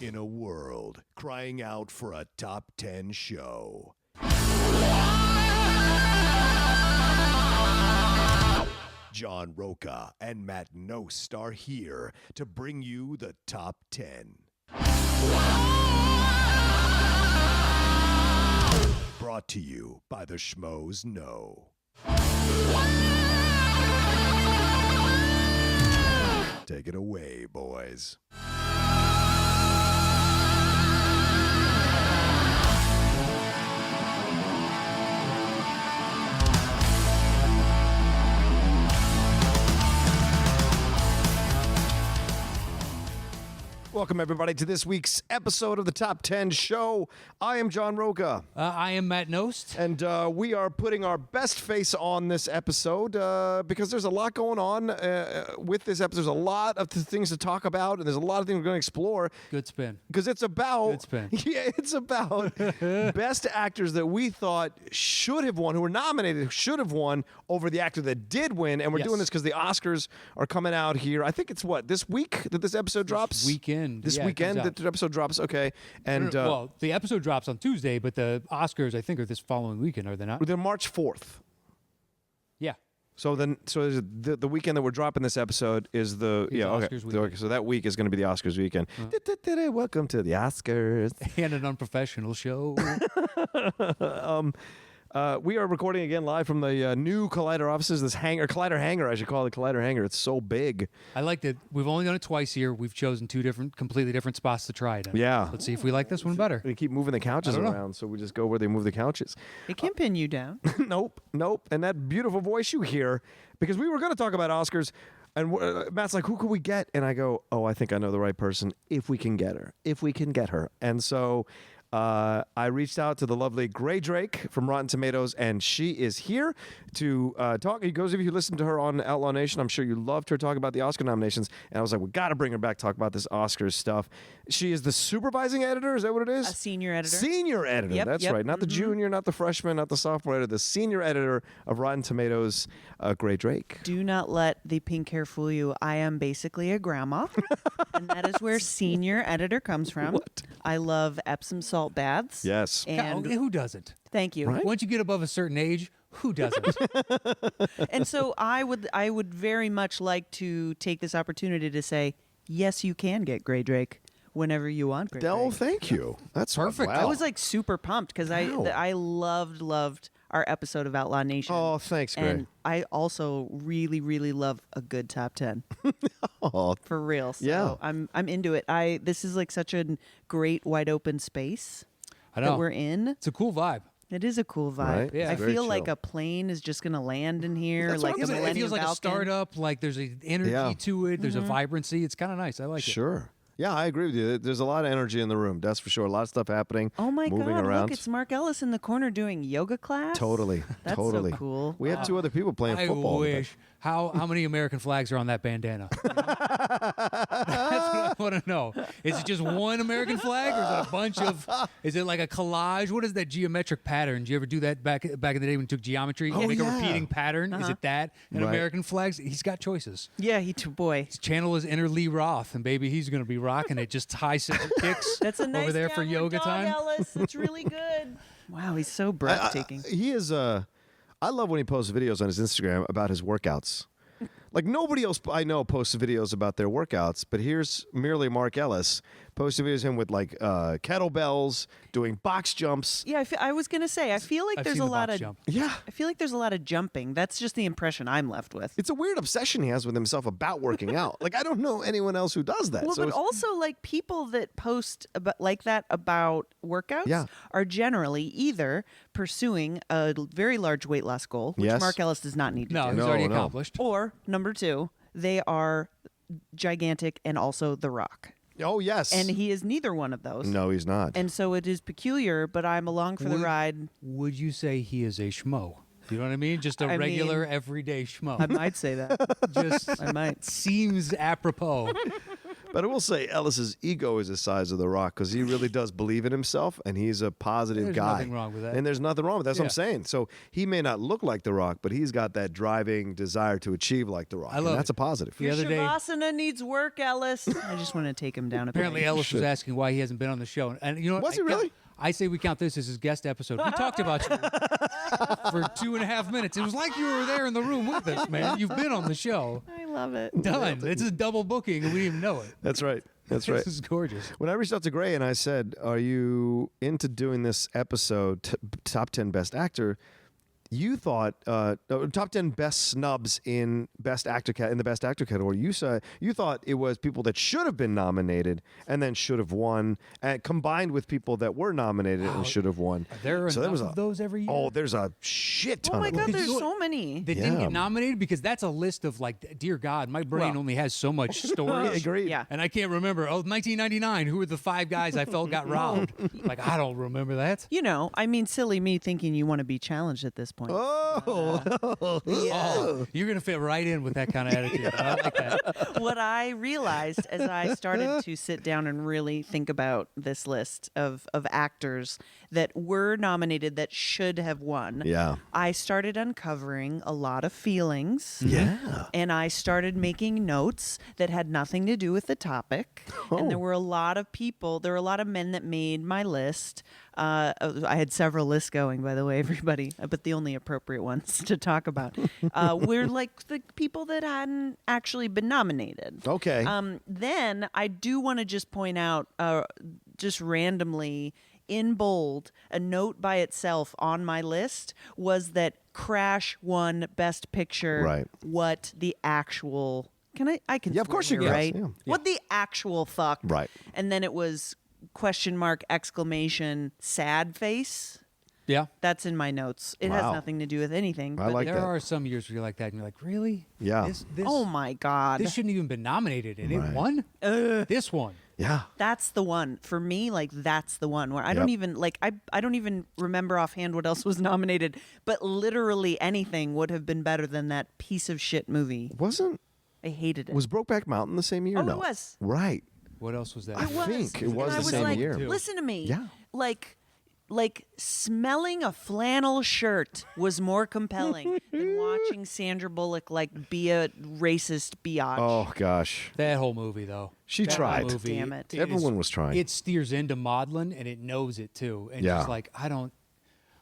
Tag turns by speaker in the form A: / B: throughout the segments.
A: In a world crying out for a top 10 show, John Roca and Matt Nost are here to bring you the top 10. Brought to you by the Schmoes Know. Take it away, boys. Welcome, everybody, to this week's episode of the Top 10 Show. I am John Roca.
B: I am Matt Nost.
A: And we are putting our best face on this episode because there's a lot going on with this episode. There's a lot of things to talk about, and there's a lot of things we're going to explore.
B: Good spin.
A: Because it's about...
B: Good spin.
A: Yeah, it's about best actors that we thought should have won, who were nominated, should have won over the actor that did win. And we're doing this because the Oscars are coming out here. I think it's this week that this episode drops? This weekend that the episode drops, okay. And
B: well, the episode drops on Tuesday, but the Oscars, I think, are this following weekend, are they not?
A: They're March 4th.
B: Yeah.
A: So the weekend that we're dropping this episode is the
B: Oscars weekend.
A: So that week is going to be the Oscars weekend. Welcome to the Oscars.
B: And an unprofessional show.
A: We are recording again live from the new Collider offices. This Collider hangar, I should call it Collider hangar. It's so big.
B: I like that we've only done it twice here. We've chosen two completely different spots to try it in.
A: Yeah.
B: Let's see if we like this one better.
A: They keep moving the couches around, so we just go where they move the couches.
C: It can pin you down.
A: Nope. And that beautiful voice you hear, because we were going to talk about Oscars, and Matt's like, who could we get? And I go, oh, I think I know the right person, if we can get her. And so... I reached out to the lovely Gray Drake from Rotten Tomatoes, and she is here to talk. Those of you who listened to her on Outlaw Nation, I'm sure you loved her talking about the Oscar nominations. And I was like, we got to bring her back, talk about this Oscars stuff. She is the supervising editor. Is that what it is?
C: A senior editor.
A: Senior editor.
C: Yep,
A: That's right. Not the junior, not the freshman, not the sophomore editor. The senior editor of Rotten Tomatoes, Gray Drake.
C: Do not let the pink hair fool you. I am basically a grandma, and that is where senior editor comes from.
A: What?
C: I love Epsom salt baths.
A: Yes.
C: And
B: who doesn't?
C: Thank you.
A: Right?
B: Once you get above a certain age, who doesn't?
C: And so I would very much like to take this opportunity to say, yes, you can get Gray Drake whenever you want Gray
A: Del,
C: Drake.
A: thank you. That's
B: perfect.
A: Wow.
C: I was like super pumped because I loved our episode of Outlaw Nation.
A: Oh, thanks, Gray.
C: And I also really, really love a good top 10.
A: Oh,
C: For real. So
A: yeah.
C: I'm into it. This is like such a great wide open space
B: I know.
C: that we're in.
B: It's a cool vibe.
C: It is a cool vibe.
A: Right?
B: Yeah.
C: I
A: Very
C: feel like
A: chill.
C: a plane is just going to land in here.
A: That's
C: like
A: what
C: the
A: I'm saying.
B: It
C: Millennium
B: feels like a
C: Falcon.
B: startup. Like there's an energy to it. There's a vibrancy. It's kind of nice. I like it.
A: Sure. Yeah, I agree with you. There's a lot of energy in the room. That's for sure. A lot of stuff happening.
C: Oh my
A: moving
C: God,
A: around.
C: look, it's Mark Ellis in the corner doing yoga class.
A: Totally.
C: That's
A: totally.
C: so cool.
A: We had two other people playing football.
B: I wish. How many American flags are on that bandana? That's what I want to know. Is it just one American flag, or is it a bunch of? Is it like a collage? What is that geometric pattern? Did you ever do that back in the day when you took geometry? You make a repeating pattern. Is it that? And
A: Right.
B: American flags? He's got choices.
C: Yeah, boy.
B: His channel is inner Lee Roth, and baby, he's going to be rocking it. Just high center kicks.
C: That's a nice
B: over there for
C: downward
B: yoga
C: dog,
B: time.
C: Ellis. It's really good. Wow, he's so breathtaking.
A: He is. I love when he posts videos on his Instagram about his workouts. Like nobody else I know posts videos about their workouts, but here's merely Mark Ellis posting videos of him with like kettlebells, doing box jumps.
C: Yeah, I was gonna say. I feel like
B: I've
C: there's
B: seen
C: a
B: the
C: lot
B: box
C: of
B: jump.
A: Yeah.
C: I feel like there's a lot of jumping. That's just the impression I'm left with.
A: It's a weird obsession he has with himself about working out. Like I don't know anyone else who does that.
C: Well,
A: So
C: but
A: it's-
C: also like people that post like that about workouts are generally either pursuing a very large weight loss goal, which
A: Yes.
C: Mark Ellis does not need to
B: No,
C: do,
B: he's
A: No,
B: already
A: no.
B: accomplished.
C: or number two, they are gigantic and also The Rock.
A: oh yes.
C: And he is neither one of those.
A: no, he's not.
C: And so it is peculiar, but I'm along for the ride.
B: Would you say he is a schmo? You know what I mean? Just a
C: I
B: regular,
C: mean,
B: everyday schmo.
C: I might say that.
B: Just
C: I might.
B: seems apropos.
A: But I will say, Ellis's ego is the size of the Rock because he really does believe in himself, and he's a positive
B: There's
A: guy.
B: nothing wrong with that.
A: And there's nothing wrong with that. That's what I'm
B: Yeah.
A: saying. So he may not look like the Rock, but he's got that driving desire to achieve like the Rock.
B: I love
A: and that's
B: it.
A: a positive.
B: The
C: Your
B: other day-
C: Shavasana needs work, Ellis. I just want to take him down a
B: Apparently,
C: peg.
B: Ellis was asking why he hasn't been on the show, and you know what?
A: Was he really?
B: I say we count this as his guest episode. We talked about you for 2.5 minutes. It was like you were there in the room with us, man. You've been on the show.
C: I love it.
B: Done. It's a double booking, and we didn't even know it.
A: That's right. That's right.
B: This is gorgeous.
A: When I reached out to Gray and I said, "Are you into doing this episode, top 10 best actor?" You thought top 10 best snubs in best actor in the best actor category. You thought it was people that should have been nominated and then should have won, and combined with people that were nominated and should have won.
B: There are
A: So there
B: enough
A: was
B: of those every year.
A: Oh, there's a shit ton
C: Oh my
A: of
C: God,
A: them.
C: there's
B: You know
C: so many.
B: They didn't
A: Yeah.
B: get nominated because that's a list of like, dear God, my brain
C: Well-
B: only has so much storage.
A: Agreed.
C: Yeah.
B: And I can't remember. Oh, 1999. Who were the 5 guys I felt got robbed? Like, I don't remember that.
C: You know, I mean, silly me thinking you want to be challenged at this point.
A: Oh,
B: Oh, you're gonna fit right in with that kind of attitude. I like that.
C: What I realized as I started to sit down and really think about this list of actors that were nominated that should have won,
A: yeah.
C: I started uncovering a lot of feelings.
A: Yeah.
C: And I started making notes that had nothing to do with the topic. And there were a lot of people, there were a lot of men that made my list. I had several lists going, by the way, everybody, but the only appropriate ones to talk about were like the people that hadn't actually been nominated.
A: Okay.
C: Then I do want to just point out, just randomly in bold, a note by itself on my list was that Crash won Best Picture.
A: Right.
C: What the actual? I can.
A: Yeah, of course
C: swear
A: you
C: here,
A: can.
C: right?
A: Yeah.
C: What the actual fuck?
A: Right.
C: And then it was question mark exclamation sad face.
B: Yeah.
C: That's in my notes. It has
A: Wow.
C: nothing to do with anything.
A: I
C: but-
A: like
B: There
A: that.
B: are some years where you're like that, and you're like, really?
A: Yeah.
B: This,
C: Oh my God.
B: This shouldn't even been nominated, and
A: Right.
B: it won. This one.
A: Yeah.
C: That's the one for me. Like that's the one where I
A: Yep.
C: don't even like I don't even remember offhand what else was nominated. But literally anything would have been better than that piece of shit movie.
A: Wasn't
C: I hated it.
A: was Brokeback Mountain the same year?
C: Oh,
A: No.
C: it was.
A: Right.
B: What else was that?
A: I think it was
C: And I
A: the
C: was
A: same
C: like,
A: year.
C: listen to me.
A: Yeah.
C: Like smelling a flannel shirt was more compelling than watching Sandra Bullock like be a racist biatch.
A: Oh gosh.
B: That whole movie, though.
A: She
B: That
A: tried.
B: whole movie,
C: Damn it.
A: Everyone was trying.
B: It steers into maudlin, and it knows it too. And
A: Yeah.
B: just like, I don't.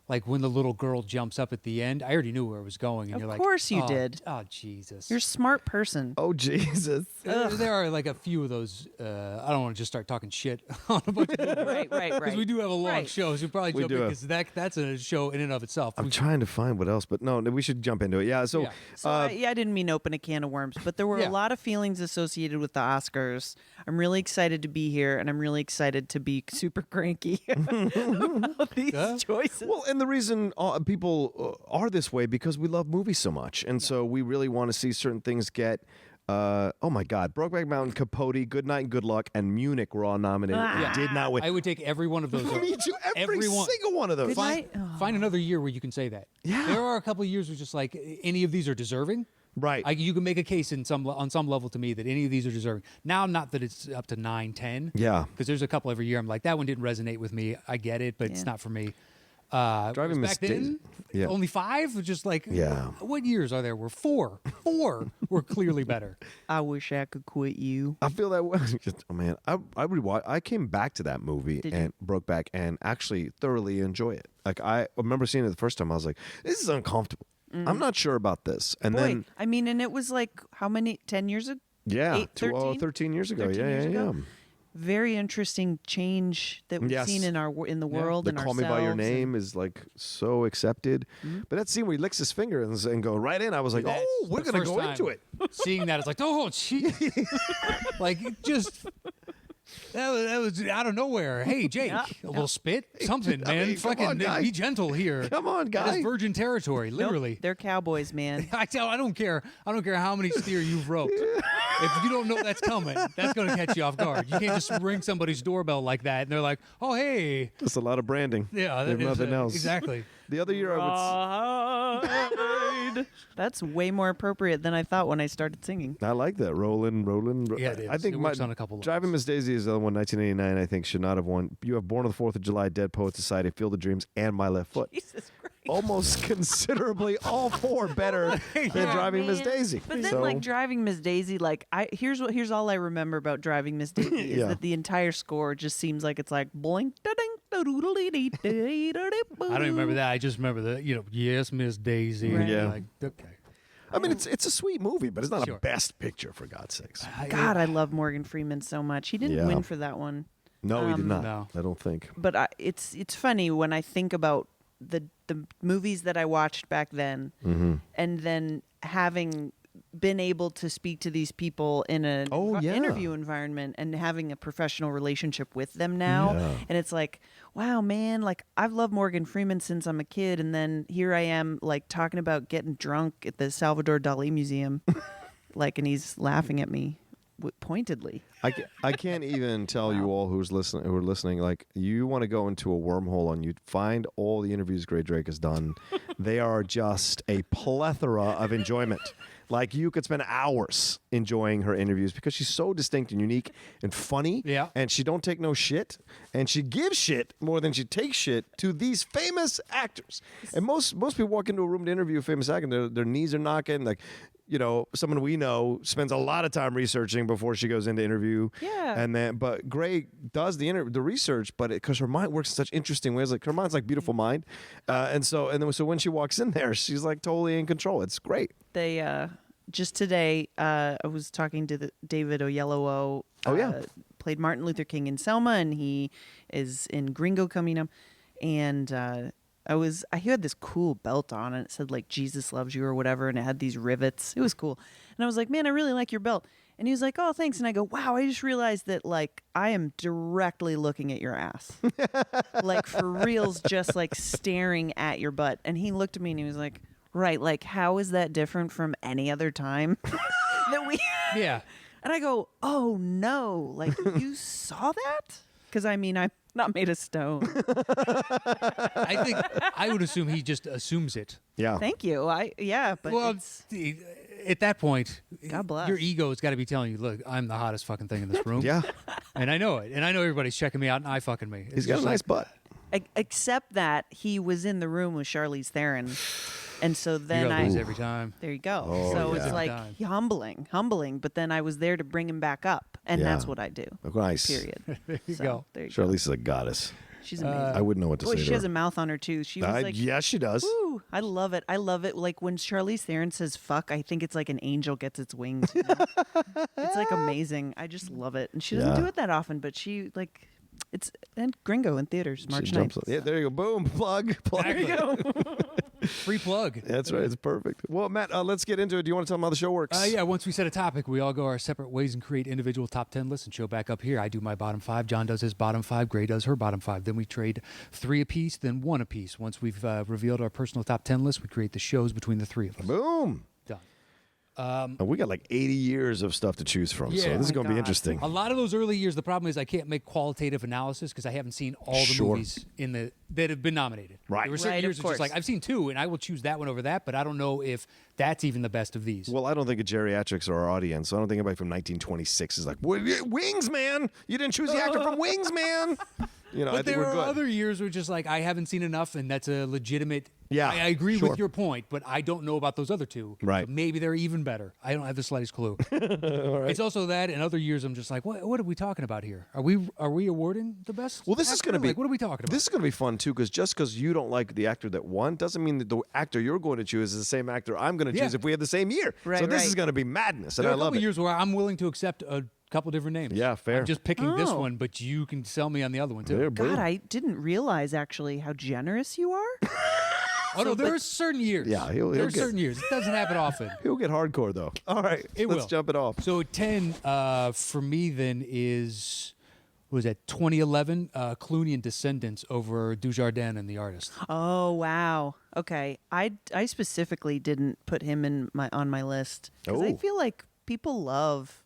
B: Like when the little girl jumps up at the end, I already knew where it was going. And
C: Of
B: you're like,
C: course you
B: "Oh,
C: did.
B: Oh, Jesus.
C: You're a smart person.
A: Oh Jesus.
B: There are like a few of those. I don't want to just start talking shit on a bunch of people.
C: Right.
B: Because we do have a long
C: Right.
B: show, so we probably
A: We
B: jump
A: do
B: in
A: have-
B: because that's a show in and of itself.
A: I'm trying to find what else, but no, we should jump into it. Yeah. So,
B: Yeah.
C: So I didn't mean to open a can of worms, but there were
B: Yeah.
C: a lot of feelings associated with the Oscars. I'm really excited to be here, and I'm really excited to be super cranky about these
B: Yeah.
C: choices.
A: well, and the reason people are this way because we love movies so much, and so we really want to see certain things get. Oh my God! Brokeback Mountain, Capote, Good Night and Good Luck, and Munich were all nominated.
C: Ah.
A: It did not win.
B: I would take every one of those.
A: Me too. Every
B: one.
A: single one of those.
C: Good
B: Find,
C: night. Oh.
B: find another year where you can say that.
A: Yeah.
B: There are a couple of years where just like any of these are deserving.
A: Right.
B: You can make a case on some level to me that any of these are deserving. Now, not that it's up to 9, 10.
A: Yeah.
B: Because there's a couple every year I'm like, that one didn't resonate with me. I get it, but it's
C: Yeah.
B: not for me.
A: Driving
B: was back then,
A: Yeah.
B: only 5? Just like,
A: Yeah.
B: what years are there? Were 4. 4 were clearly better.
C: I wish I could quit you.
A: I feel that way. Oh man, I rewatched. I came back to that movie
C: Did
A: and Brokeback and actually thoroughly enjoy it. Like I remember seeing it the first time. I was like, this is uncomfortable. I'm not sure about this. And
C: Boy,
A: then
C: I mean, and it was like how many? 10 years ago?
A: yeah,
C: 13?
A: 13 years ago.
C: 13
A: yeah,
C: years
A: yeah,
C: ago?
A: yeah.
C: Very interesting change that we've
A: Yes.
C: seen in the world
A: The
C: and
A: Call Me by Your
C: ourselves,
A: Name is like so accepted. But that scene where he licks his finger and go right in, I was like,
B: That's
A: oh, we're
B: the
A: gonna
B: first
A: go
B: time
A: into it.
B: Seeing that, it's like, oh, gee. Like, it just. That was out of nowhere. Hey, Jake,
C: Yeah.
B: a little spit, something, man.
A: mean, come
B: Fucking
A: on, guy.
B: be gentle here.
A: Come on,
B: That is
A: guy.
B: virgin territory,
C: Nope,
B: literally.
C: they're cowboys, man.
B: I don't care. I don't care how many steer you've roped. If you don't know that's coming, that's going to catch you off guard. You can't just ring somebody's doorbell like that, and they're like, "Oh, hey."
A: That's a lot of branding.
B: Yeah,
A: They have
B: that is,
A: nothing else.
B: Exactly.
A: The other year I would.
C: dude. That's way more appropriate than I thought when I started singing.
A: I like that. Rolling.
B: Yeah, it is.
A: I think
B: It works on a couple
A: Driving
B: levels.
A: Miss Daisy is the other one. 1989. I think should not have won. You have Born on the 4th of July, Dead Poets Society, Field of Dreams, and My Left Foot.
C: Jesus Christ.
A: Almost considerably all four better than Driving Miss
C: Man.
A: Daisy.
C: But then,
A: So-
C: like Driving Miss Daisy, like here's all I remember about Driving Miss Daisy is
A: Yeah.
C: that the entire score just seems like it's like boink da ding da doodle dee dee dee da dee boo.
B: I don't even remember that. I just remember yes, Miss Daisy.
C: Right.
A: Yeah.
B: Like, okay.
A: I mean, it's a sweet movie, but it's not
B: Sure.
A: a best picture for God's sakes.
C: God, I love Morgan Freeman so much. He didn't
A: Yeah.
C: win for that one.
A: No, he did not.
B: No.
A: I don't think.
C: But it's funny when I think about the movies that I watched back then,
A: Mm-hmm.
C: and then having been able to speak to these people in an
A: Yeah.
C: interview environment and having a professional relationship with them now.
A: Yeah.
C: And it's like, wow, man, like I've loved Morgan Freeman since I'm a kid. And then here I am like talking about getting drunk at the Salvador Dali Museum. Like, and he's laughing at me pointedly.
A: I can't even tell you all who are listening. Like, you want to go into a wormhole and you find all the interviews Gray Drake has done. They are just a plethora of enjoyment. Like, you could spend hours enjoying her interviews because she's so distinct and unique and funny.
B: Yeah.
A: And she don't take no shit. And she gives shit more than she takes shit to these famous actors. And most people walk into a room to interview a famous actor and their knees are knocking. Like, you know, someone we know spends a lot of time researching before she goes into interview.
C: Yeah.
A: But Gray does the research, but because her mind works in such interesting ways, like her mind's like beautiful mind, so when she walks in there, she's like totally in control. It's great.
C: They just today I was talking to David Oyelowo.
A: Oh, yeah.
C: Played Martin Luther King in Selma, and he is in Gringo coming up. And he had this cool belt on, and it said like Jesus loves you or whatever, and it had these rivets. It was cool. And I was like, man, I really like your belt. And he was like, oh, thanks. And I go, wow, I just realized that like I am directly looking at your ass. Like for reals, just like staring at your butt. And he looked at me and he was like, right, like how is that different from any other time that we
B: Yeah.
C: And I go, oh no, like you saw that? Because I mean, I'm not made of stone.
B: I think I would assume he just assumes it.
A: Yeah.
C: Thank you. But
B: Well,
C: it's,
B: at that point,
C: God bless.
B: your ego's got to be telling you, look, I'm the hottest fucking thing in this room.
A: Yeah.
B: And I know it. And I know everybody's checking me out and eye fucking me.
A: He's got a
B: just
A: nice
B: like,
A: butt.
C: except that he was in the room with Charlize Theron, and so
B: You
C: then
B: gotta
C: I
B: lose every time.
C: there you go.
A: Oh,
C: So
A: yeah.
C: it's like
B: Time.
C: humbling. But then I was there to bring him back up, and
A: Yeah.
C: that's what I do.
A: Nice.
C: Period.
B: There you
C: So,
B: go.
C: there you go.
A: Charlize is a goddess.
C: She's amazing.
A: I wouldn't know what to
C: Boy,
A: say
C: she
A: to
C: has
A: her.
C: a mouth on her too. She was like,
A: yes, she does.
C: "Woo!" I love it. I love it. Like when Charlize Theron says "fuck," I think it's like an angel gets its wings. You know? It's like amazing. I just love it, and she doesn't
A: Yeah.
C: do it that often. But she like, it's and Gringo in theaters March
A: She jumps
C: 9th.
A: on- Yeah, there you go. Boom. Plug.
B: There you go. Free plug.
A: That's right. It's perfect. Well, Matt, let's get into it. Do you want to tell them how the show works?
B: Yeah, once we set a topic, we all go our separate ways and create individual top 10 lists and show back up here. I do my bottom 5, John does his bottom 5, Gray does her bottom 5. Then we trade 3 apiece, then 1 apiece. Once we've revealed our personal top 10 list, we create the shows between the 3 of us.
A: Boom.
B: Done.
A: And we got like 80 years of stuff to choose from, so
B: Yeah.
A: this is
C: Oh my
A: going to be
C: God.
A: interesting.
B: A lot of those early years, the problem is I can't make qualitative analysis because I haven't seen all the
A: Sure.
B: movies that have been nominated.
A: Right.
B: There were certain
C: Right,
B: years
C: of
B: it's just
C: course.
B: like I've seen 2, and I will choose that one over that, but I don't know if that's even the best of these.
A: Well, I don't think of geriatrics are our audience, so I don't think anybody from 1926 is like, Wings, man! You didn't choose the actor from Wings, man! You know, I
B: But
A: think
B: there
A: we're
B: are
A: good.
B: other years where just like I haven't seen enough, and that's a legitimate.
A: Yeah,
B: I agree
A: sure.
B: with your point, but I don't know about those other 2.
A: Right.
B: So maybe they're even better. I don't have the slightest clue. It's also that, in other years, I'm just like, what are we talking about here? Are we awarding the best?
A: Well, this is
B: actor?
A: going to be.
B: Like, what are we talking about?
A: This is going to be fun too, because just because you don't like the actor that won doesn't mean that the actor you're going to choose is the same actor I'm going to choose
B: Yeah.
A: if we have the same year.
C: Right,
A: so this
C: right.
A: is going to be madness, and
B: there are
A: I
B: a
A: love
B: couple
A: it.
B: years where I'm willing to accept a couple different names.
A: Yeah, fair.
B: I'm just picking this
C: Oh.
B: one, but you can sell me on the other one too.
A: There, boom.
C: God, I didn't realize actually how generous you are.
B: Oh no, there are certain years.
A: Yeah, he'll
B: there are
A: get-
B: certain years. It doesn't happen often.
A: He'll get hardcore though. All right,
B: It
A: let's
B: will.
A: jump it off.
B: So 10 for me then is what was that 2011 Clooney and Descendants over Dujardin and the Artist.
C: Oh wow. Okay. I specifically didn't put him on my list because I
A: Oh.
C: feel like people love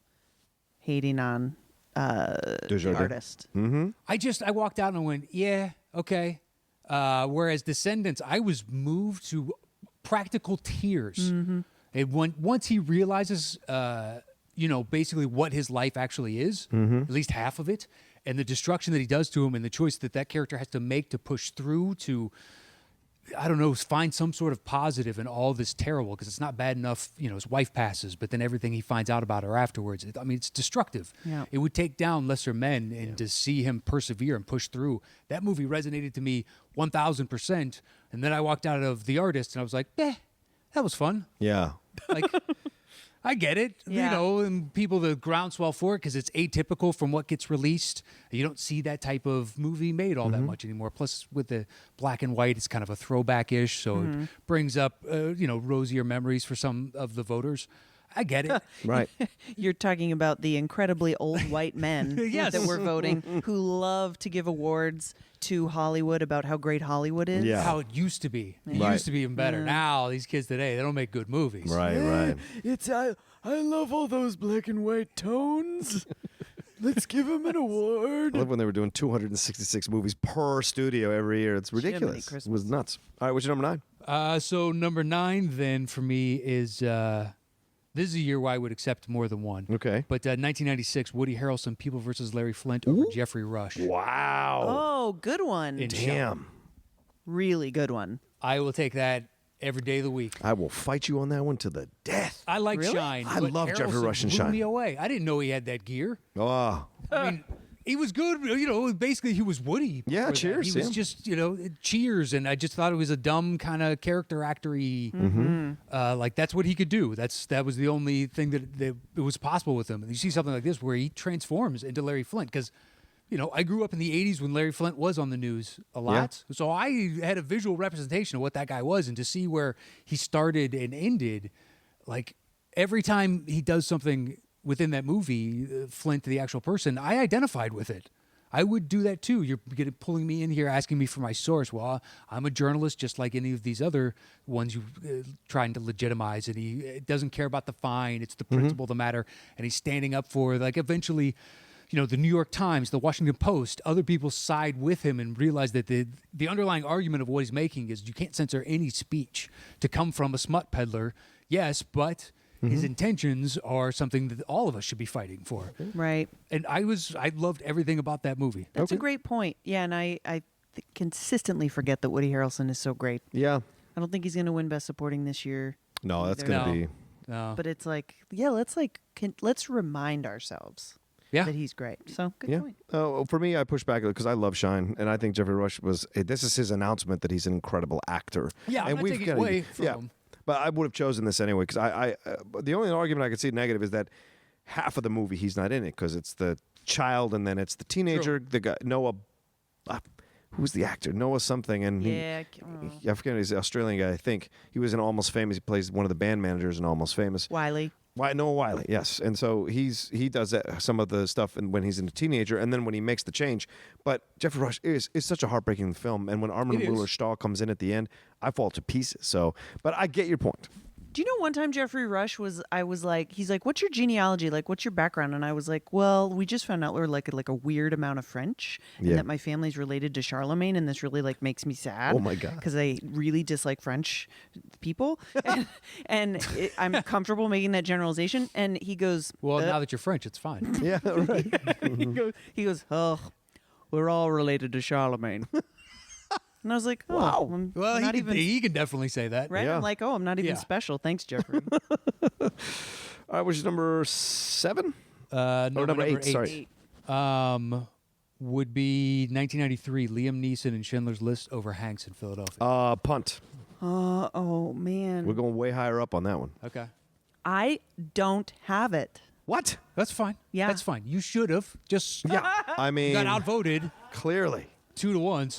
C: hating on the
A: Dujardin.
C: artist.
B: I walked out and I went, yeah, okay. Whereas Descendants, I was moved to practical tears. Once he realizes, basically what his life actually is, at least half of it, and the destruction that he does to him, and the choice that character has to make to push through to, I don't know, find some sort of positive in all this terrible, because it's not bad enough, his wife passes, but then everything he finds out about her afterwards, it's destructive.
C: Yeah.
B: It would take down lesser men, and to see him persevere and push through, that movie resonated to me 1,000%. And then I walked out of The Artist, and I was like, that was fun.
A: Yeah.
B: Like, I get it,
C: Yeah.
B: and people, the groundswell for it, because it's atypical from what gets released. You don't see that type of movie made all that much anymore. Plus, with the black and white, it's kind of a throwback-ish, so it brings up, rosier memories for some of the voters. I get it.
A: Right.
C: You're talking about the incredibly old white men
B: Yes.
C: that were voting who love to give awards to Hollywood about how great Hollywood is.
A: Yeah.
B: How it used to be. It
A: Right.
B: used to be even better. Now, these kids today, they don't make good movies.
A: Right.
D: It's I love all those black and white tones. Let's give him an award.
A: I love when they were doing 266 movies per studio every year. It's ridiculous.
C: Christmas.
A: It was nuts. All right, what's your number 9?
B: So number 9 then for me is this is a year where I would accept more than one.
A: Okay.
B: But 1996, Woody Harrelson, People versus Larry Flint over Jeffrey Rush.
A: Wow.
C: Oh, good one.
B: In
A: Damn.
C: Really good one.
B: I will take that every day of the week.
A: I will fight you on that one to the death.
B: I like
C: Really?
B: Shine.
A: I
B: but
A: love Jeffrey
B: Harrelson
A: Rush and
B: blew
A: Shine.
B: me away. I didn't know he had that gear.
A: Oh.
B: I mean, he was good. Basically, he was Woody.
A: Yeah,
B: for that.
A: Cheers,
B: He was
A: yeah.
B: just, Cheers. And I just thought it was a dumb kind of character actor-y. Like, that's what he could do. That was the only thing that it was possible with him. And you see something like this where he transforms into Larry Flint. Because, I grew up in the 80s when Larry Flint was on the news a lot. So I had a visual representation of what that guy was. And to see where he started and ended, like, every time he does something within that movie, Flint, the actual person, I identified with it. I would do that too. You're pulling me in here, asking me for my source. Well, I'm a journalist just like any of these other ones you trying to legitimize. And he doesn't care about the fine. It's the principle of the matter. And he's standing up for, like, eventually, the New York Times, the Washington Post, other people side with him and realize that the underlying argument of what he's making is you can't censor any speech to come from a smut peddler. Yes, but his intentions are something that all of us should be fighting for.
C: Right.
B: And I loved everything about that movie.
C: That's a great point. Yeah, and I consistently forget that Woody Harrelson is so great.
A: Yeah.
C: I don't think he's going to win Best Supporting this year.
A: No, that's
C: either.
A: going to
B: No.
A: be.
B: No.
C: But it's like, yeah, let's remind ourselves
B: Yeah.
C: that he's great. So good
A: Yeah.
C: point.
A: Oh, for me, I push back because I love Shine, and I think Jeffrey Rush this is his announcement that he's an incredible actor.
B: Yeah, I'm
A: and
B: not
A: we've
B: taking
A: gotta-
B: away from him.
A: But I would have chosen this anyway because the only argument I could see negative is that half of the movie he's not in it because it's the child and then it's the teenager, the guy Noah. Who's the actor? Noah something, and
C: Yeah.
A: I forget, he's an Australian guy. I think he was in Almost Famous. He plays one of the band managers in Almost Famous.
C: Wiley.
A: Noah Wiley, yes. And so he does that, some of the stuff when he's a teenager, and then when he makes the change. But Jeffrey Rush is such a heartbreaking film, and when Armin
B: It is.
A: Mueller-Stahl comes in at the end, I fall to pieces. So, but I get your point.
C: Do you know one time Jeffrey Rush I was like, he's like, what's your genealogy? Like, what's your background? And I was like, well, we just found out we're like a weird amount of French and
A: Yeah.
C: that my family's related to Charlemagne. And this really like makes me sad.
A: Oh my God.
C: Because I really dislike French people. I'm comfortable making that generalization. And he goes,
B: Well, now that you're French, it's fine.
A: Yeah, right.
C: he goes, oh, we're all related to Charlemagne. And I was like, oh,
A: Wow.
C: I'm
B: Well,
C: not
B: he can definitely say that.
C: right?
A: Yeah.
C: I'm like, oh, I'm not even
B: Yeah.
C: special. Thanks, Jeffrey.
A: All right, which is number 7? number 8, sorry.
B: Would be 1993, Liam Neeson in Schindler's List over Hanks in Philadelphia.
A: Punt.
C: Oh, man.
A: We're going way higher up on that one.
B: Okay.
C: I don't have it.
A: What?
B: That's fine.
C: Yeah.
B: That's fine. You should have. Just
A: Yeah, I mean,
B: got outvoted
A: clearly.
B: 2-1.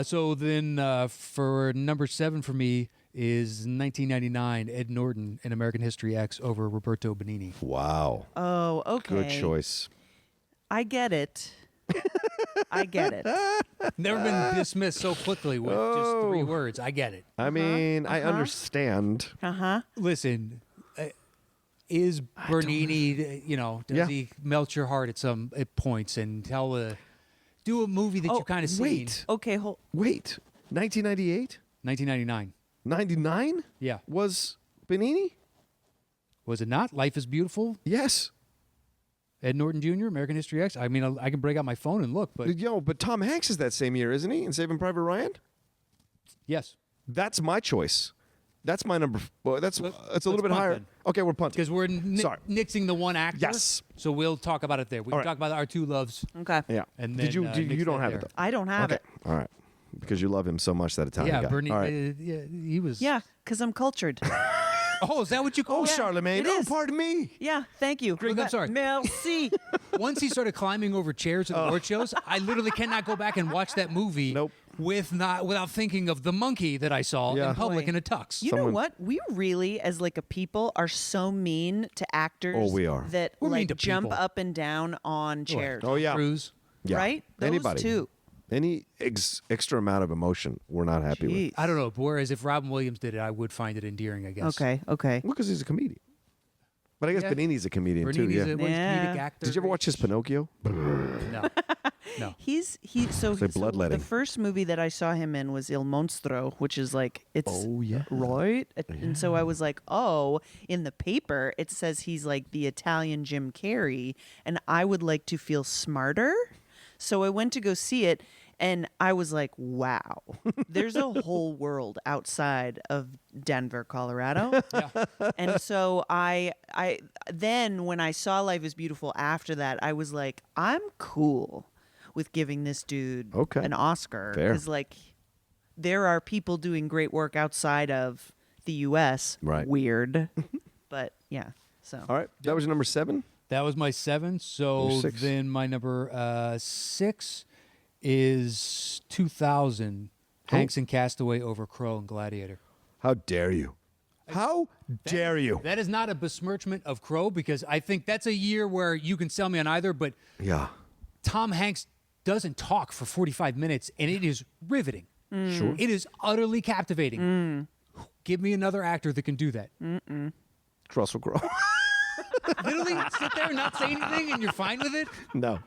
B: So then for number 7 for me is 1999, Ed Norton in American History X over Roberto Benigni.
A: Wow.
C: Oh, okay.
A: Good choice.
C: I get it. I get it.
B: Never been dismissed so quickly with just 3 words. I get it.
A: I mean, I understand.
C: Uh-huh.
B: Listen, is Bernini, does
A: Yeah.
B: he melt your heart at points and do a movie that you kind of seen?
A: Wait.
C: Okay,
A: Wait. 1998?
B: 1999.
A: 99
B: Yeah.
A: was Benigni?
B: Was it not? Life is Beautiful.
A: Yes.
B: Ed Norton Jr., American History X. I mean, I can break out my phone and look, but
A: But Tom Hanks is that same year, isn't he? In Saving Private Ryan?
B: yes.
A: That's my choice. That's my number. Well, it's a little
B: let's
A: bit
B: punt
A: higher.
B: then.
A: Okay, we're punting.
B: Because we're
A: Sorry.
B: nixing the one actor.
A: Yes.
B: So we'll talk about it there. We can
A: All right.
B: talk about our two loves.
C: Okay.
A: Yeah.
B: And
A: Did
B: then,
A: you?
B: mix
A: You don't
B: that
A: have
B: there.
A: it though.
C: I don't have
A: Okay.
C: it.
A: All right. Because you love him so much, that Italian
B: Yeah,
A: guy.
B: Bernie.
A: All right.
B: Yeah, he was.
C: Yeah, because I'm cultured.
B: Oh, is that what you call
A: Oh,
B: it?
A: Charlemagne.
C: it
A: Oh,
C: is.
A: pardon me.
C: Yeah, thank you.
B: I'm sorry.
C: Merci.
B: Once he started climbing over chairs at the award shows, I literally cannot go back and watch that movie
A: Nope.
B: without thinking of the monkey that I saw
A: Yeah.
B: in public
C: Boy.
B: in a tux.
C: You know
A: Someone-
C: what? We really, as like a people, are so mean to actors.
A: Oh, we are.
C: That
B: We're mean
C: like
B: to
C: jump
B: people.
C: up and down on chairs.
A: Oh yeah.
B: Cruise.
A: Yeah.
C: Right? Those
A: Anybody.
C: two.
A: Any extra amount of emotion, we're not happy with.
C: Jeez.
B: I don't know. Whereas if Robin Williams did it, I would find it endearing, I guess.
C: Okay.
A: Well, because he's a comedian. But I guess
B: Yeah.
A: Benigni's a comedian too.
B: Bernini's
A: Yeah.
B: a comedic
C: Yeah.
B: actor.
A: Did you ever watch his Pinocchio?
B: No. No.
C: So
A: bloodletting.
C: the first movie that I saw him in was Il Monstro, which is like it's
A: yeah.
C: right. And so I was like, oh, in the paper it says he's like the Italian Jim Carrey, and I would like to feel smarter. So I went to go see it, and I was like, wow, there's a whole world outside of Denver, Colorado.
B: Yeah.
C: And so I then when I saw Life is Beautiful after that, I was like, I'm cool with giving this dude
A: Okay.
C: an Oscar.
A: Fair.
C: Because like there are people doing great work outside of the US.
A: Right.
C: Weird. But yeah. So
A: All right. That was your number 7?
B: That was my 7. So
A: Number 6.
B: then my number 6 is 2000. Hanks and Castaway over Crow and Gladiator.
A: How dare you? How dare you?
B: That is not a besmirchment of Crow, because I think that's a year where you can sell me on either, but
A: Yeah.
B: Tom Hanks doesn't talk for 45 minutes, and it is riveting.
A: Sure.
B: It is utterly captivating. Give me another actor that can do that.
A: Russell Crowe.
B: Literally sit there and not say anything, and you're fine with it.
A: No.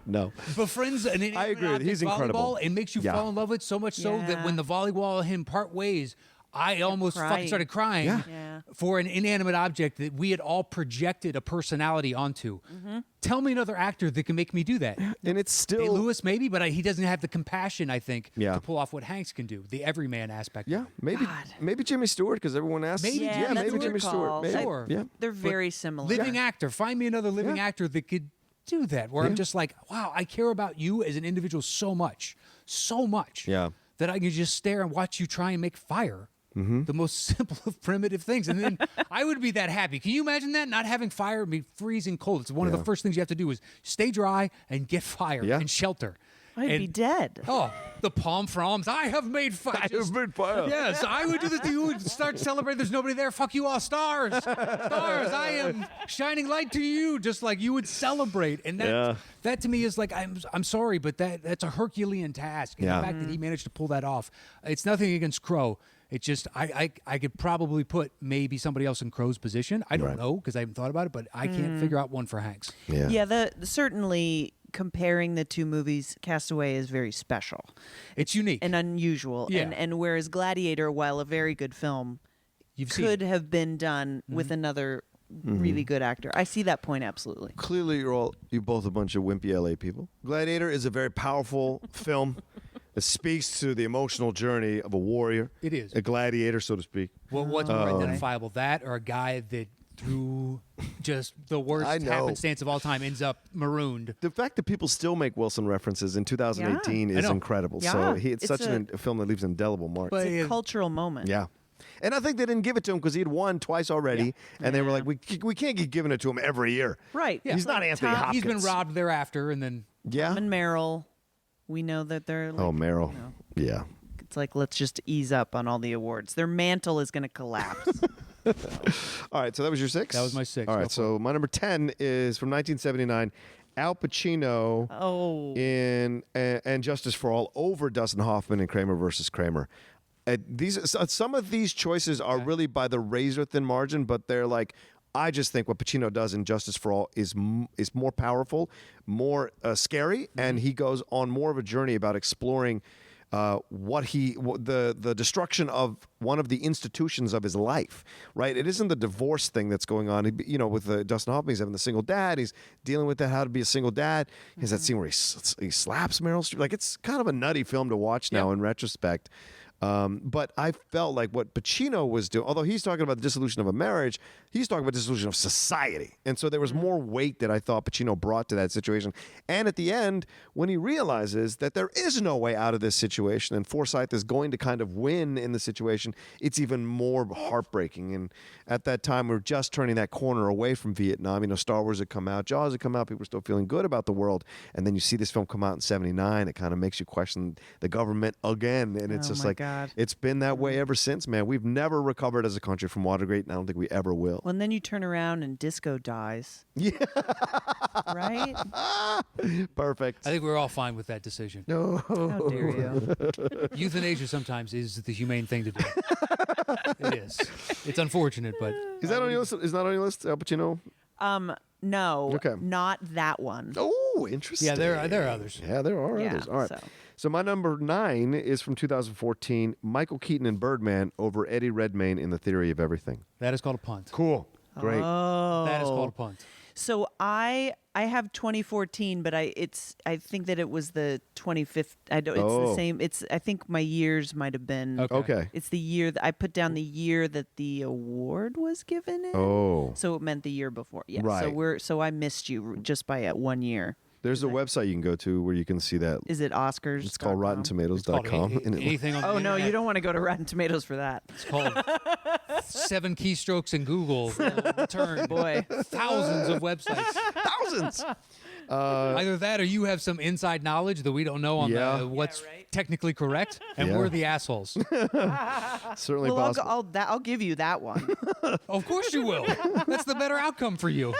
B: Befriends an inanimate
A: I agree.
B: object,
A: He's incredible.
B: volleyball, and makes you
A: Yeah.
B: fall in love with it so much so that
C: Yeah.
B: when the volleyball and him part ways, I almost fucking
C: crying.
B: started crying
A: Yeah.
C: Yeah.
B: for an inanimate object that we had all projected a personality onto. Tell me another actor that can make me do that.
A: And it's
B: Day
A: still
B: Lewis, maybe, but he doesn't have the compassion, I think,
A: Yeah.
B: to pull off what Hanks can do, the everyman aspect.
A: Yeah, maybe Jimmy Stewart, because everyone asks.
B: Maybe
C: Yeah,
A: yeah,
C: that's
A: maybe
C: a good
A: Jimmy Stewart.
C: call.
A: Maybe.
B: Sure.
A: Yeah.
C: they're very similar.
B: Living actor. Find me another living
A: Yeah.
B: actor that could do that, where I'm just like, wow, I care about you as an individual so much,
A: Yeah.
B: that I can just stare and watch you try and make fire. The most simple of primitive things. And then I would be that happy. Can you imagine that? Not having fire and be freezing cold. It's one of
A: Yeah.
B: the first things you have to do is stay dry and get fire
A: Yeah.
B: and shelter.
C: I'd be
B: And-
C: dead.
B: Oh, the palm fronds. I have made fire.
A: fire.
B: Yes, I would do this. You would start celebrating. There's nobody there. Fuck you all, stars, stars. I am shining light to you, just like you would celebrate. And that,
A: Yeah.
B: that to me is like, I'm sorry, but that's a Herculean task. And
A: Yeah.
B: the fact that he managed to pull that off, it's nothing against Crow. It's just I could probably put maybe somebody else in Crow's position. I don't
A: Right.
B: know because I haven't thought about it, but I can't figure out one for Hanks.
A: Yeah.
C: Yeah, certainly comparing the two movies, Castaway is very special
B: It's unique.
C: and unusual.
B: Yeah.
C: And whereas Gladiator, while a very good film,
B: You've seen
C: could
B: it.
C: have been done with another really good actor. I see that point absolutely.
A: Clearly, you both a bunch of wimpy LA people. Gladiator is a very powerful film. It speaks to the emotional journey of a warrior.
B: It is.
A: A gladiator, so to speak.
B: Well, what's more identifiable, that or a guy that through just the worst
A: I know.
B: happenstance of all time ends up marooned?
A: The fact that people still make Wilson references in 2018
B: I
A: is
B: know.
A: incredible.
C: Yeah.
A: So it's
C: It's
A: such
C: a-
A: a film that leaves an indelible mark.
B: But-
C: It's a
B: Yeah.
C: cultural moment.
A: Yeah. And I think they didn't give it to him because he'd won twice already. And they were like, we can't keep giving it to him every year.
C: Right.
A: He's not Anthony
C: Tom-
A: Hopkins.
B: He's been robbed thereafter, and then
A: Yeah.
C: Tom and Meryl, we know that they're like,
A: Oh, Meryl.
C: you know,
A: Yeah.
C: it's like, let's just ease up on all the awards. Their mantle is going to collapse.
A: All right, so that was your 6?
B: That was my 6.
A: All
B: Go
A: right,
B: for
A: so my number 10 is from 1979, Al Pacino
C: Oh.
A: in and Justice for All over Dustin Hoffman in Kramer versus Kramer. Some of these choices are really by the razor-thin margin, but they're like, I just think what Pacino does in Justice for All is more powerful, more scary, and he goes on more of a journey about exploring the destruction of one of the institutions of his life, right? It isn't the divorce thing that's going on. With Dustin Hoffman, he's having the single dad. He's dealing with that, how to be a single dad. He has that scene where he slaps Meryl Streep. Like, it's kind of a nutty film to watch now in retrospect. But I felt like what Pacino was doing, although he's talking about the dissolution of a marriage, he's talking about the dissolution of society. And so there was more weight that I thought Pacino brought to that situation. And at the end, when he realizes that there is no way out of this situation and Forsyth is going to kind of win in the situation, it's even more heartbreaking. And at that time, we were just turning that corner away from Vietnam. Star Wars had come out, Jaws had come out, people were still feeling good about the world. And then you see this film come out in 1979, it kind of makes you question the government again. And it's
C: God.
A: It's been that way ever since, man. We've never recovered as a country from Watergate, and I don't think we ever will.
C: Well, and then you turn around and disco dies.
A: Yeah.
C: Right?
A: Perfect.
B: I think we're all fine with that decision.
A: No.
C: How dare you?
B: Euthanasia sometimes is the humane thing to do. It is. It's unfortunate, but
A: Is that on your list? Is that on your list, Al Pacino?
C: No.
A: Okay.
C: Not that one.
A: Oh, interesting.
B: yeah, there are others.
A: Yeah, there are
C: Yeah,
A: others. All right.
C: so.
A: So my number 9 is from 2014, Michael Keaton and Birdman over Eddie Redmayne in The Theory of Everything.
B: That is called a punt.
A: Cool. Great.
C: Oh.
B: That is called a punt.
C: So I have 2014, but I think that it was the 25th. It's the same. I think my years might have been.
A: Okay.
C: It's the year that I put down the year that the award was given in.
A: Oh.
C: So it meant the year before. Yeah.
A: Right.
C: So I missed you just by 1 year.
A: There's a website you can go to where you can see that.
C: Is it Oscars?
A: It's called RottenTomatoes.com.
B: Anything on the
C: Oh no,
B: internet.
C: you don't want to go to Rotten Tomatoes for that.
B: It's called 7 keystrokes in Google. Return
C: Boy.
B: thousands of websites.
A: Thousands.
B: Either that or you have some inside knowledge that we don't know on what's technically correct, and
A: Yeah.
B: we're the assholes.
A: Certainly
C: Well,
A: possible.
C: I'll give you that one.
B: Of course you will. That's the better outcome for you.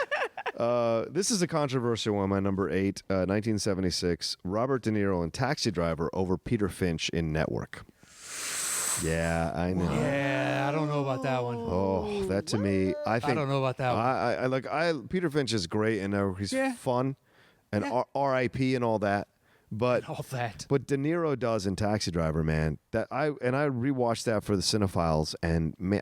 A: This is a controversial one, my number 8, 1976. Robert De Niro in Taxi Driver over Peter Finch in Network. Yeah, I know.
B: Yeah, I don't know about that one.
A: Oh, that to me, I think.
B: I don't know about that one.
A: Peter Finch is great and he's
B: Yeah.
A: fun and R.I.P. and all that. But
B: All that.
A: What De Niro does in Taxi Driver, man, I rewatched that for the cinephiles, and man,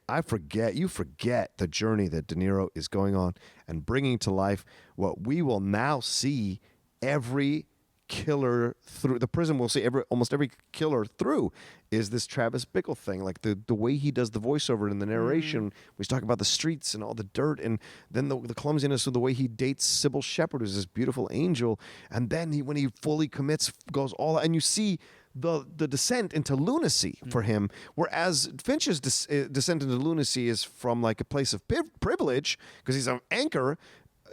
A: you forget the journey that De Niro is going on and bringing to life what we will now see every killer through the prison. We'll see almost every killer through is this Travis Bickle thing, like the way he does the voiceover in the narration. He's talking about the streets and all the dirt, and then the clumsiness of the way he dates Sybil Shepherd, who's this beautiful angel, and then when he fully commits, goes all, and you see the descent into lunacy for him, whereas Finch's descent into lunacy is from like a place of privilege because he's an anchor.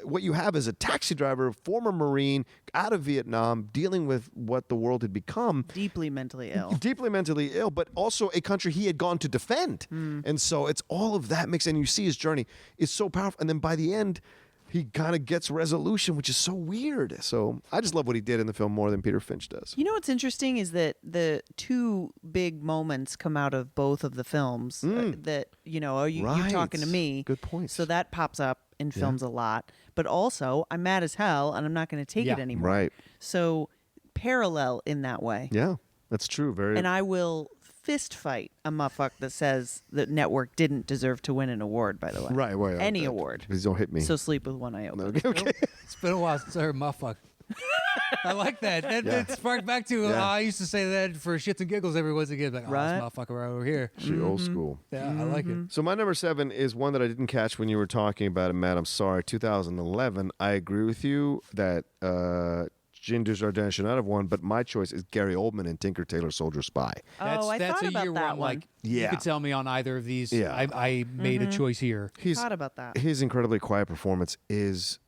A: What you have is a taxi driver, former Marine, out of Vietnam, dealing with what the world had become.
C: Deeply mentally ill.
A: Deeply mentally ill, but also a country he had gone to defend. And so it's all of that mixed, and you see his journey is so powerful. And then by the end, he kind of gets resolution, which is so weird. So I just love what he did in the film more than Peter Finch does.
C: You know what's interesting is that the two big moments come out of both of the films. That you're talking to me.
A: Good point.
C: So that pops up in films a lot. But also, I'm mad as hell, and I'm not going to take it anymore.
A: Right.
C: So parallel in that way.
A: Yeah, that's true. Very.
C: And I will fist fight a motherfucker that says that Network didn't deserve to win an award, by the way.
A: Right. Well,
C: Any award.
A: Please don't hit me.
C: So sleep with one eye open.
A: Okay.
B: It's been a while since I heard motherfucker. I like that. That sparked back to I used to say that for shits and giggles every once again. Like,
C: Right.
B: this motherfucker right over here.
A: She old school.
B: Yeah, I like it.
A: So my number 7 is one that I didn't catch when you were talking about it, Matt. I'm sorry. 2011. I agree with you that Jean Dujardin should not have won, but my choice is Gary Oldman in Tinker Tailor Soldier Spy.
C: Oh, I
B: that's
C: thought
B: a
C: about
B: year where
C: that
B: I'm
C: one.
B: like, you could tell me on either of these.
A: Yeah.
B: I made a choice here.
C: Thought about that.
A: His incredibly quiet performance is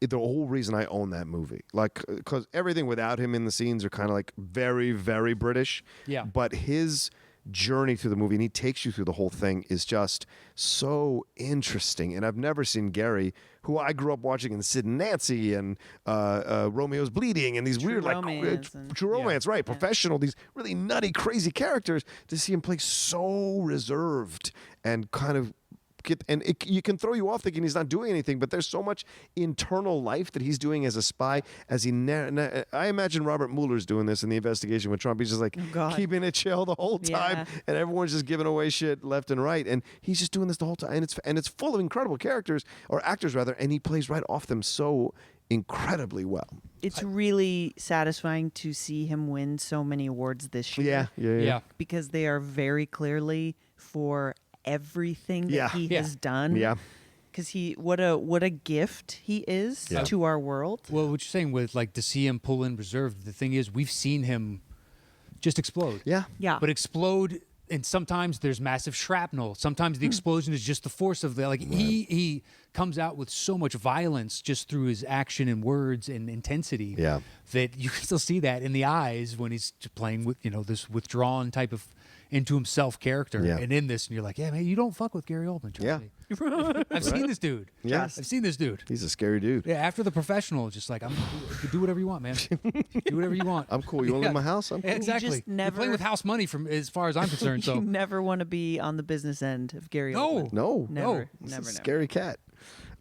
A: the whole reason I own that movie. Like, because everything without him in the scenes are kind of like very, very British.
B: Yeah.
A: But his journey through the movie, and he takes you through the whole thing, is just so interesting. And I've never seen Gary, who I grew up watching in Sid and Nancy and Romeo's Bleeding and these
C: True
A: weird
C: Romance and-
A: True Romance, right? Professional, these really nutty, crazy characters. To see him play so reserved and kind of you can throw you off thinking he's not doing anything, but there's so much internal life that he's doing as a spy. As I imagine Robert Mueller's doing this in the investigation with Trump. He's just like keeping it chill the whole time, and everyone's just giving away shit left and right, and he's just doing this the whole time. And it's full of incredible characters or actors rather, and he plays right off them so incredibly well.
C: It's really satisfying to see him win so many awards this year.
B: Yeah.
C: Because they are very clearly for everything that he has done.
A: Yeah.
C: Because what a gift he is to our world.
B: Well, what you're saying with like to see him pull in reserve, the thing is we've seen him just explode.
C: Yeah.
B: But explode, and sometimes there's massive shrapnel. Sometimes the explosion is just the force of the he comes out with so much violence just through his action and words and intensity.
A: Yeah.
B: That you can still see that in the eyes when he's playing with this withdrawn type of into himself character.
A: Yeah.
B: And in this, and you're like, yeah, man, you don't fuck with Gary Oldman. Trust me. I've seen this dude.
A: Yeah.
B: I've seen this dude.
A: He's a scary dude.
B: Yeah, after The Professional, just like, you can do whatever you want, man. Do whatever you want.
A: I'm cool. You want to leave my house? I'm cool.
B: Yeah, exactly.
C: just
B: You're
C: never-
B: playing with house money from as far as I'm concerned.
C: You
B: So
C: never want to be on the business end of Gary Oldman.
A: No.
C: Never.
A: This
C: Never.
A: is a scary cat.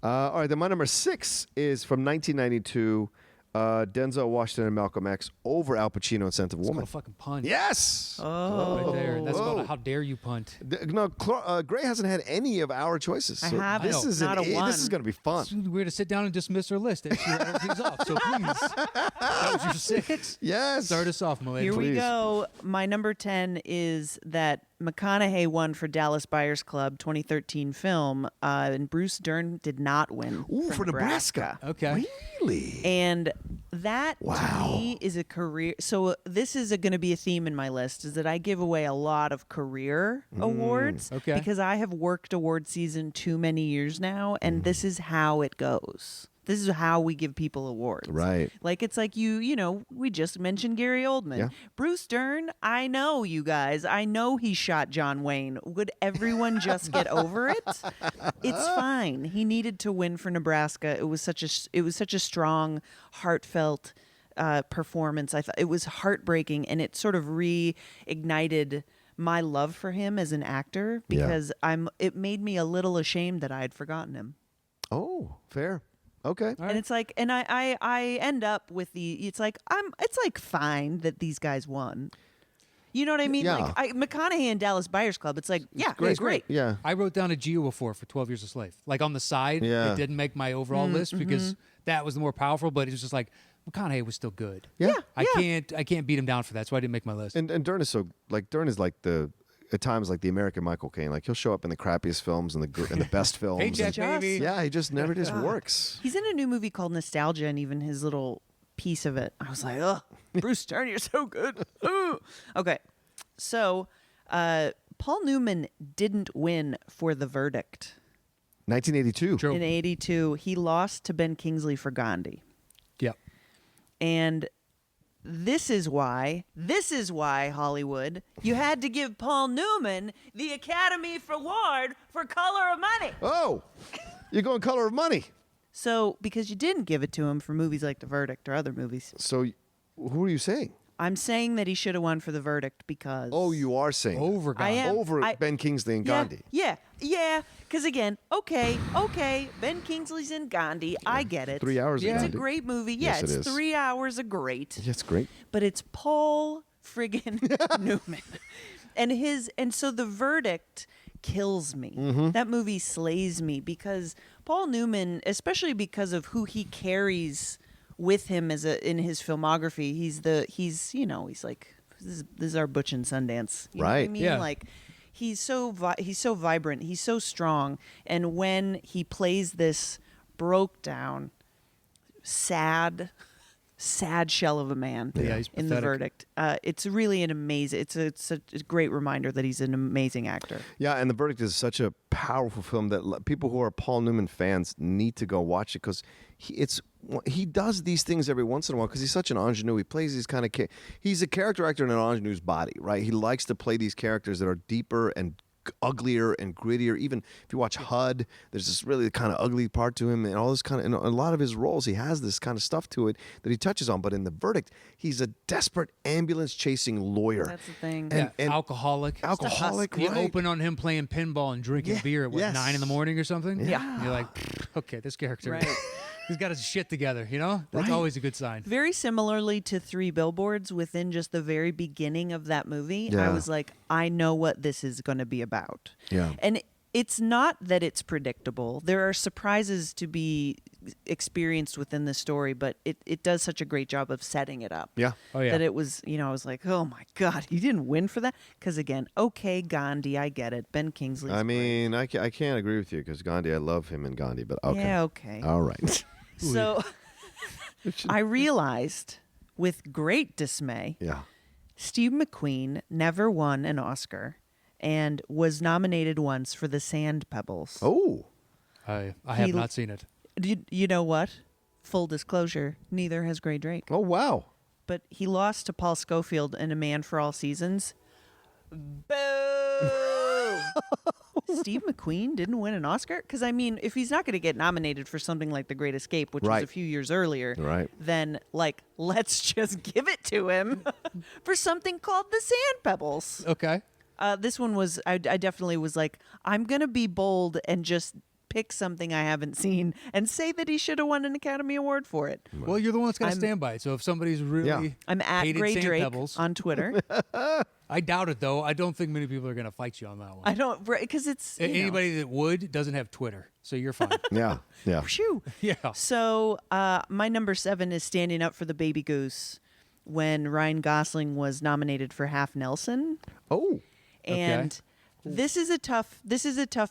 A: All right, then my number 6 is from 1992. Denzel Washington and Malcolm X over Al Pacino in Scent of a
B: it's
A: Woman.
B: called a fucking punt.
A: Yes.
B: Right there. That's
A: Oh.
B: about how dare you punt.
A: No, Gray hasn't had any of our choices.
C: I
A: So
C: haven't.
A: This is
C: Not a one.
A: This is going to be fun.
B: We're going to sit down and dismiss our list after you rattle things off. So please. That was your 6.
A: Yes.
B: Start us off, my lady.
C: Here we
A: Please.
C: go. My number 10 is that McConaughey won for Dallas Buyers Club 2013 film, and Bruce Dern did not win
A: For Nebraska.
B: Okay.
A: Really?
C: And that to
A: Wow.
C: me is a career. So this is going to be a theme in my list, is that I give away a lot of career awards
B: Okay.
C: because I have worked award season too many years now, and this is how it goes. This is how we give people awards.
A: Right.
C: Like it's like we just mentioned Gary Oldman.
A: Yeah.
C: Bruce Dern, I know you guys. I know he shot John Wayne. Would everyone just get over it? It's fine. He needed to win for Nebraska. It was such a strong, heartfelt performance. I thought it was heartbreaking, and it sort of reignited my love for him as an actor because it made me a little ashamed that I had forgotten him.
A: Oh, fair. Okay.
C: And it's like, and I end up with it's like fine that these guys won. You know what I mean?
A: Yeah.
C: Like McConaughey and Dallas Buyers Club. It's like,
A: great.
C: it's great.
A: Yeah.
B: I wrote down a Geo before for 12 Years a Slave. Like on the side,
A: Yeah.
B: it didn't make my overall list because that was the more powerful, but it was just like, McConaughey was still good.
A: Yeah.
B: I can't beat him down for that, so I didn't make my list.
A: And Dern is at times like the American Michael Caine. Like he'll show up in the crappiest films and the best films.
B: Hey, Jack,
A: and-
B: baby.
A: Yeah, he just never just works.
C: He's in a new movie called Nostalgia, and even his little piece of it, I was like, oh, Bruce Dern, you're so good. Ooh. Okay. So, Paul Newman didn't win for The Verdict.
A: 1982.
B: True.
C: In 82, he lost to Ben Kingsley for Gandhi.
B: Yep.
C: And this is why, Hollywood, you had to give Paul Newman the Academy Award for Color of Money.
A: Oh, you're going Color of Money.
C: So, because you didn't give it to him for movies like The Verdict or other movies,
A: So, who are you saying?
C: I'm saying that he should have won for The Verdict because...
A: Oh, you are saying that.
B: Over
C: I
B: Gandhi.
C: am.
A: over Ben Kingsley and Gandhi.
C: Yeah. Because again, okay, Ben Kingsley's in Gandhi. I get it.
A: 3 hours.
B: Yeah.
A: of
C: It's a
A: Gandhi.
C: great movie.
A: Yes,
C: Yeah,
A: it
C: it's
A: is.
C: 3 hours of great.
A: Yeah, it's great.
C: But it's Paul friggin' Newman. And so The Verdict kills me. That movie slays me because Paul Newman, especially because of who he carries with him in his filmography, he's like this is our Butch and Sundance. You know what I
A: Right.
C: mean?
B: Yeah.
C: Like he's so vibrant, he's so strong, and when he plays this broke down, sad shell of a man
B: Yeah, he's
C: in The
B: pathetic.
C: Verdict, it's really an amazing. It's a great reminder that he's an amazing actor.
A: Yeah, and The Verdict is such a powerful film that people who are Paul Newman fans need to go watch it because he does these things every once in a while because he's such an ingenue. He plays these kind of he's a character actor in an ingenue's body, right? He likes to play these characters that are deeper and uglier and grittier. Even if you watch HUD, there's this really kind of ugly part to him, and all this kind of. In a lot of his roles, he has this kind of stuff to it that he touches on. But in The Verdict, he's a desperate ambulance chasing lawyer.
C: That's the thing.
A: And
B: alcoholic.
A: Alcoholic,
B: You
A: right?
B: open on him playing pinball and drinking beer at
A: yes.
B: 9 a.m. or something.
C: Yeah.
B: And you're like, okay, this character,
C: Right.
B: he's got his shit together. You know, that's
A: Right.
B: always a good sign.
C: Very similarly to Three Billboards, within just the very beginning of that movie, I
A: Yeah.
C: was like, I know what this is going to be about.
A: Yeah.
C: And it's not that it's predictable. There are surprises to be experienced within the story, but it does such a great job of setting it up.
A: Yeah.
B: Oh yeah.
C: That it was, I was like, oh my God, you didn't win for that? Because again, okay, Gandhi, I get it. Ben Kingsley.
A: I mean, I can't agree with you because Gandhi, I love him in Gandhi, but okay.
C: Yeah, okay.
A: All right.
C: So I realized with great dismay,
A: Yeah.
C: Steve McQueen never won an Oscar and was nominated once for The Sand Pebbles.
A: Oh.
B: I have
C: He-
B: not seen it.
C: You know what? Full disclosure, neither has Gray Drake.
A: Oh, wow.
C: But he lost to Paul Scofield in A Man for All Seasons. Boo! Steve McQueen didn't win an Oscar? Because, I mean, if he's not going to get nominated for something like The Great Escape, which was
A: Right.
C: a few years earlier,
A: Right.
C: then, like, let's just give it to him for something called The Sand Pebbles.
B: Okay.
C: This one was, I definitely was like, I'm going to be bold and just pick something I haven't seen and say that he should have won an Academy Award for it.
B: Well, you're the one that's got to
C: I'm-
B: stand by it. So if somebody's really
A: Yeah.
C: I'm at
B: hated
C: Gray
B: Sand
C: Drake
B: Pebbles,
C: on Twitter.
B: I doubt it though. I don't think many people are going to fight you on that one.
C: I don't, because it's, you know.
B: Anybody that would doesn't have Twitter, so you're fine.
A: Yeah. Yeah.
C: Phew.
B: Yeah.
C: So my number 7 is Standing Up for the Baby Goose, when Ryan Gosling was nominated for Half Nelson,
A: Oh.
C: and this is a tough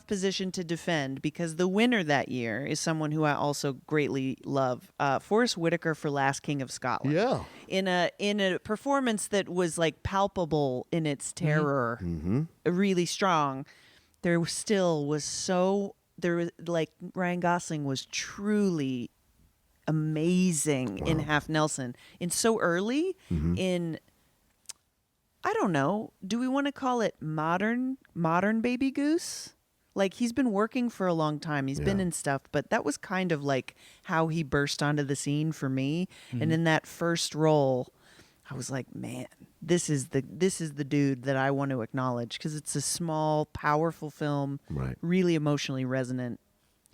C: position to defend because the winner that year is someone who I also greatly love, Forrest Whitaker for Last King of Scotland.
A: Yeah.
C: In a performance that was like palpable in its terror, really strong. There still was like Ryan Gosling was truly amazing in Half Nelson, and so early in, I don't know, do we want to call it modern Baby Goose? Like, he's been working for a long time. He's been in stuff, but that was kind of like how he burst onto the scene for me. And in that first role, I was like, man, this is the dude that I want to acknowledge, because it's a small, powerful film,
A: Right.
C: really emotionally resonant.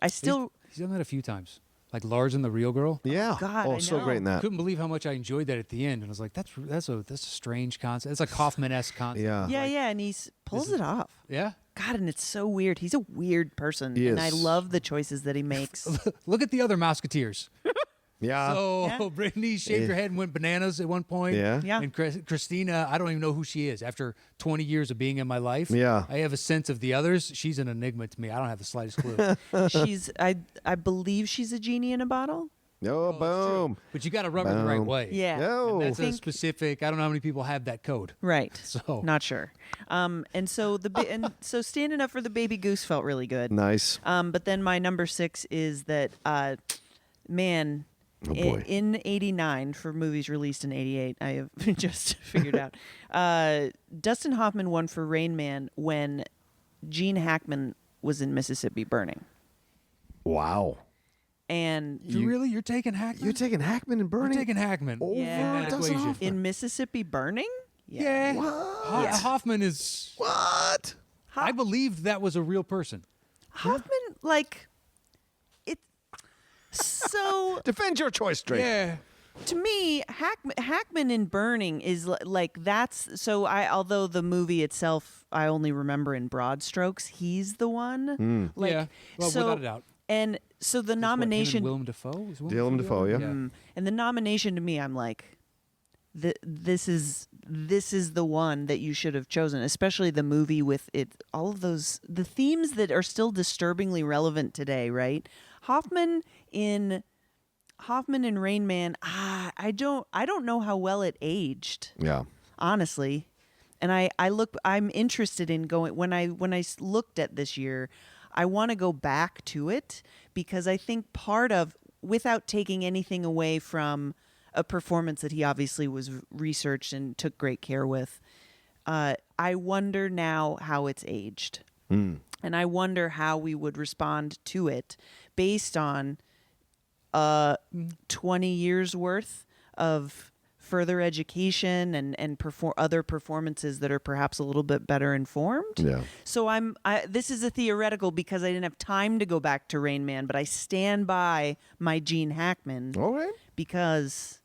B: He's done that a few times. Like Lars and the Real Girl.
A: Yeah.
C: God,
A: oh,
C: I
A: so
C: know.
A: great in that.
B: Couldn't believe how much I enjoyed that at the end, and I was like, "That's a strange concept. It's like Kaufman-esque concept."
A: Yeah.
C: Yeah, and he pulls it off.
B: Yeah.
C: God, and it's so weird. He's a weird person,
A: He
C: and I
A: is.
C: love the choices that he makes.
B: Look at the other Mouseketeers.
A: Yeah.
B: So
C: Yeah.
B: Brittany shaved her head and went bananas at one point.
A: Yeah.
C: Yeah.
B: And Christina, I don't even know who she is. After 20 years of being in my life,
A: Yeah.
B: I have a sense of the others. She's an enigma to me. I don't have the slightest clue.
C: She's, I believe she's a genie in a bottle.
A: Oh, boom.
B: But you got to rub her the right
A: Boom.
B: way.
C: Yeah.
A: No.
B: And that's a
C: Think-
B: specific. I don't know how many people have that code.
C: Right.
B: So
C: Not sure. And so so Standing Up for the Baby Goose felt really good.
A: Nice.
C: But then my number 6 is that, man,
A: Oh, boy.
C: in '89, for movies released in '88, I have just figured out. Dustin Hoffman won for Rain Man when Gene Hackman was in Mississippi Burning.
A: Wow.
C: And
B: you're taking Hackman.
A: You're taking Hackman and
B: You're
A: Burning?
B: taking Hackman.
A: Over
C: Yeah.
B: that
A: Dustin
B: equation.
A: Hoffman?
C: in Mississippi Burning?
B: Yeah.
A: What?
B: Hoffman is.
A: What?
B: I believed that was a real person.
C: Hoffman, like, it. So
A: Defend your choice, Drake.
B: Yeah.
C: to me, Hackman in Burning is like that's so. Although the movie itself, I only remember in broad strokes. He's the one. Like,
B: Yeah. Well,
C: so,
B: without a doubt.
C: And so the
B: What, him and
C: nomination,
B: Willem Dafoe. Is
A: Willem Dafoe, yeah.
C: and the nomination to me, I'm like, this is the one that you should have chosen, especially the movie with it, all of those the themes that are still disturbingly relevant today, right? Hoffman in Rain Man, I don't know how well it aged,
A: Yeah.
C: honestly. And I'm interested in going when I looked at this year, I want to go back to it because I think part of, without taking anything away from a performance that he obviously was researched and took great care with, I wonder now how it's aged. And I wonder how we would respond to it based on 20 years worth of further education and other performances that are perhaps a little bit better informed.
A: Yeah.
C: So this is a theoretical because I didn't have time to go back to Rain Man, but I stand by my Gene Hackman
A: All right.
C: because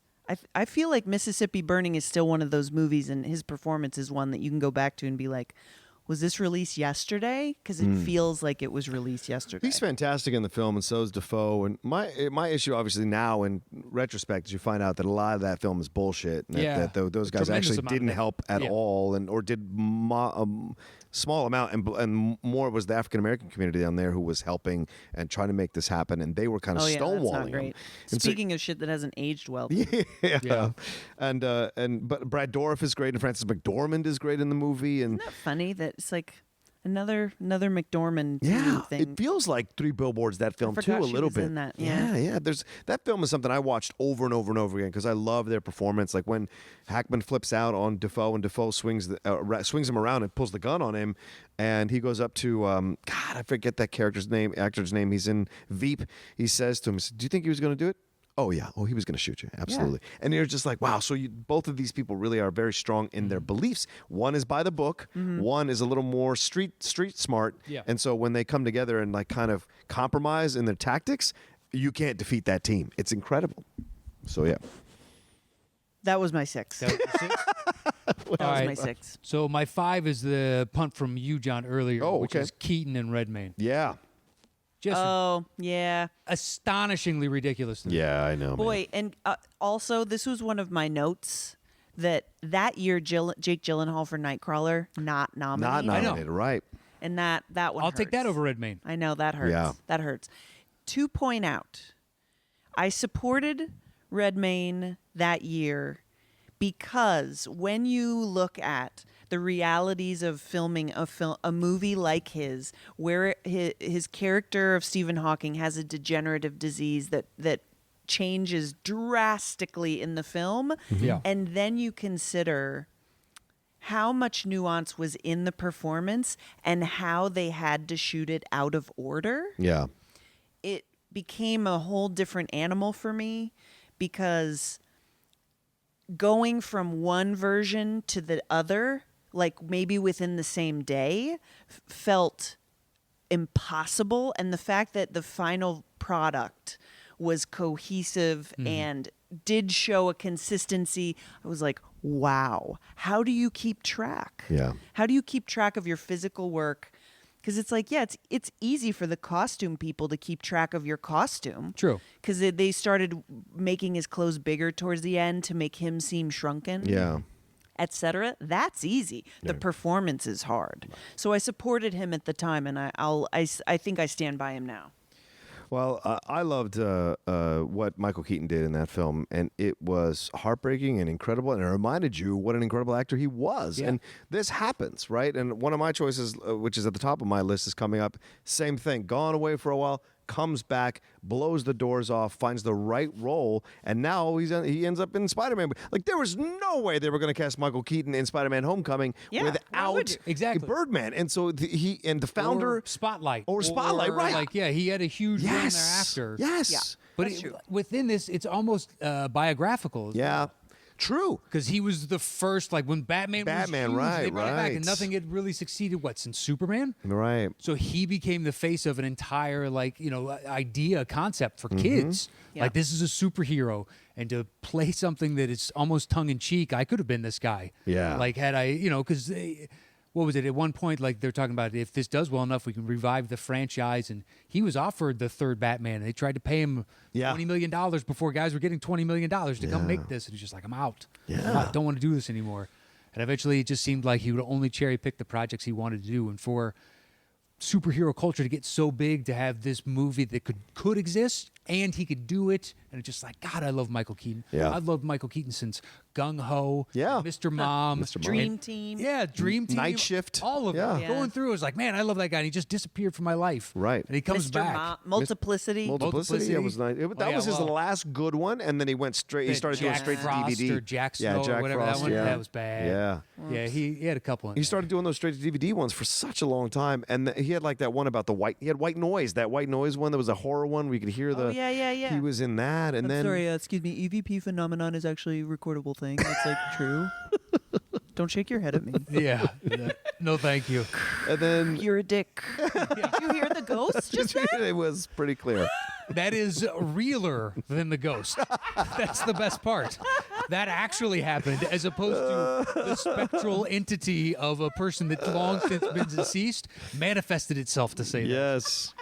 C: I feel like Mississippi Burning is still one of those movies, and his performance is one that you can go back to and be like, was this released yesterday? Because it feels like it was released yesterday.
A: He's fantastic in the film, and so is Defoe. And my issue, obviously, now in retrospect, is you find out that a lot of that film is bullshit. And
B: Yeah.
A: that those guys
B: Tremendous
A: actually
B: amount of
A: didn't
B: it.
A: help at
B: Yeah.
A: all, or did small amount, and more was the African American community down there who was helping and trying to make this happen, and they were kind of
C: Oh yeah, that's
A: stonewalling
C: not
A: him.
C: great.
A: And so-
C: Speaking of shit that hasn't aged well,
A: yeah. But Brad Dourif is great, and Frances McDormand is great in the movie, and
C: isn't that funny that it's like another McDormand
A: yeah,
C: thing?
A: it feels like Three Billboards, that film too,
C: forgot
A: a
C: she
A: little
C: was
A: bit.
C: in that,
A: yeah,
C: yeah.
A: yeah. That film is something I watched over and over and over again because I love their performance. Like when Hackman flips out on Defoe and Defoe swings him around and pulls the gun on him, and he goes up to God, I forget that actor's name. He's in Veep. He says to him, "Do you think he was going to do it?" Oh yeah. Oh, he was going to shoot you. Absolutely. And you're just like, wow. So both of these people really are very strong in their beliefs. One is by the book. One is a little more street smart.
B: Yeah.
A: And so when they come together and like kind of compromise in their tactics, you can't defeat that team. It's incredible. So yeah.
C: That was my six.
B: That was your six?
C: That was
B: All right.
C: my six.
B: So my 5 is the punt from you, John, earlier,
A: Oh,
B: which
A: okay.
B: is Keaton and Redmayne.
A: Yeah.
B: Just
C: Oh yeah,
B: astonishingly ridiculous. to me.
A: Yeah, I know.
C: boy, and also this was one of my notes that year Jake Gyllenhaal for Nightcrawler not nominated.
A: Not
B: I know.
A: nominated, right?
C: And that one.
B: I'll take that
C: hurts.
B: over Redmayne.
C: I know that hurts.
A: Yeah.
C: That hurts. To point out, I supported Redmayne that year because when you look at the realities of filming a movie like his, where his character of Stephen Hawking has a degenerative disease that changes drastically in the film,
B: Yeah.
C: and then you consider how much nuance was in the performance and how they had to shoot it out of order,
A: Yeah.
C: it became a whole different animal for me because going from one version to the other, like maybe within the same day, felt impossible. And the fact that the final product was cohesive and did show a consistency, I was like, wow, how do you keep track?
A: Yeah.
C: How do you keep track of your physical work? Because it's like, yeah, it's easy for the costume people to keep track of your costume.
B: True.
C: Because they started making his clothes bigger towards the end to make him seem shrunken.
A: Yeah.
C: Etc. That's easy. The performance is hard. So I supported him at the time, and I think I stand by him now.
A: Well, I loved what Michael Keaton did in that film, and it was heartbreaking and incredible, and it reminded you what an incredible actor he was.
B: Yeah.
A: And this happens, right? And one of my choices, which is at the top of my list, is coming up. Same thing. Gone away for a while, comes back, blows the doors off, finds the right role, and now he ends up in Spider-Man. Like, there was no way they were going to cast Michael Keaton in Spider-Man Homecoming
C: Yeah, why would
A: without
C: you?
B: Exactly.
A: Birdman. And so the founder...
B: Or Spotlight.
A: Or Spotlight, right.
B: Like, yeah, he had a huge run
A: Yes.
B: thereafter.
A: Yes.
C: Yeah.
B: But
C: That's true.
B: within this, it's almost biographical.
A: Yeah. True.
B: Because he was the first, like when Batman was huge,
A: right,
B: they brought it back, and
A: right.
B: nothing had really succeeded, since Superman?
A: Right.
B: So he became the face of an entire, idea, concept for kids.
C: Yeah.
B: Like, this is a superhero. And to play something that is almost tongue-in-cheek, I could have been this guy.
A: Yeah.
B: Like, had I, because... what was it? At one point, like they're talking about if this does well enough, we can revive the franchise. And he was offered the third Batman. And they tried to pay him $20 million before guys were getting $20 million to come make this. And he's just like, I'm out. I don't want to do this anymore. And eventually it just seemed like he would only cherry pick the projects he wanted to do. And for superhero culture to get so big to have this movie that could exist and he could do it, and it's just like, God, I love Michael Keaton.
A: Yeah.
B: I've loved Michael Keaton since Gung Ho,
A: Yeah.
B: Mr. Mom,
A: Mr. Mom.
C: Dream Team.
B: yeah, Dream Team,
A: Night Shift.
B: all of
A: Yeah.
B: it.
C: Yeah.
B: Going through, I was like, man, I love that guy, and he just disappeared from my life.
A: Right.
B: and he comes
C: Mr.
B: back.
C: Multiplicity.
A: Multiplicity. It was nice. That
B: yeah,
A: was his
B: well.
A: last good one, and then he went straight. He started going
B: Jack
A: straight
B: Frost
A: to DVD.
B: or Jack
A: yeah,
B: Snow
A: Jack
B: or whatever
A: Frost,
B: that one.
A: Yeah.
B: That was bad.
A: Yeah.
B: Yeah, he had a couple. In
A: He
B: there.
A: started doing those straight to DVD ones for such a long time, and he had like that one about the white. He had White Noise, that White Noise one that was a horror one where you could hear the.
C: Oh, yeah.
A: He was in that, and
C: I'm
A: then
C: sorry, excuse me. EVP phenomenon is actually a recordable thing. That's like true. Don't shake your head at me.
B: Yeah. No, thank you.
A: and then
C: You're a dick. Did you hear the ghost just then?
A: it was pretty clear.
B: That is realer than the ghost. That's the best part. That actually happened, as opposed to the spectral entity of a person that long since been deceased manifested itself to say that.
A: Yes.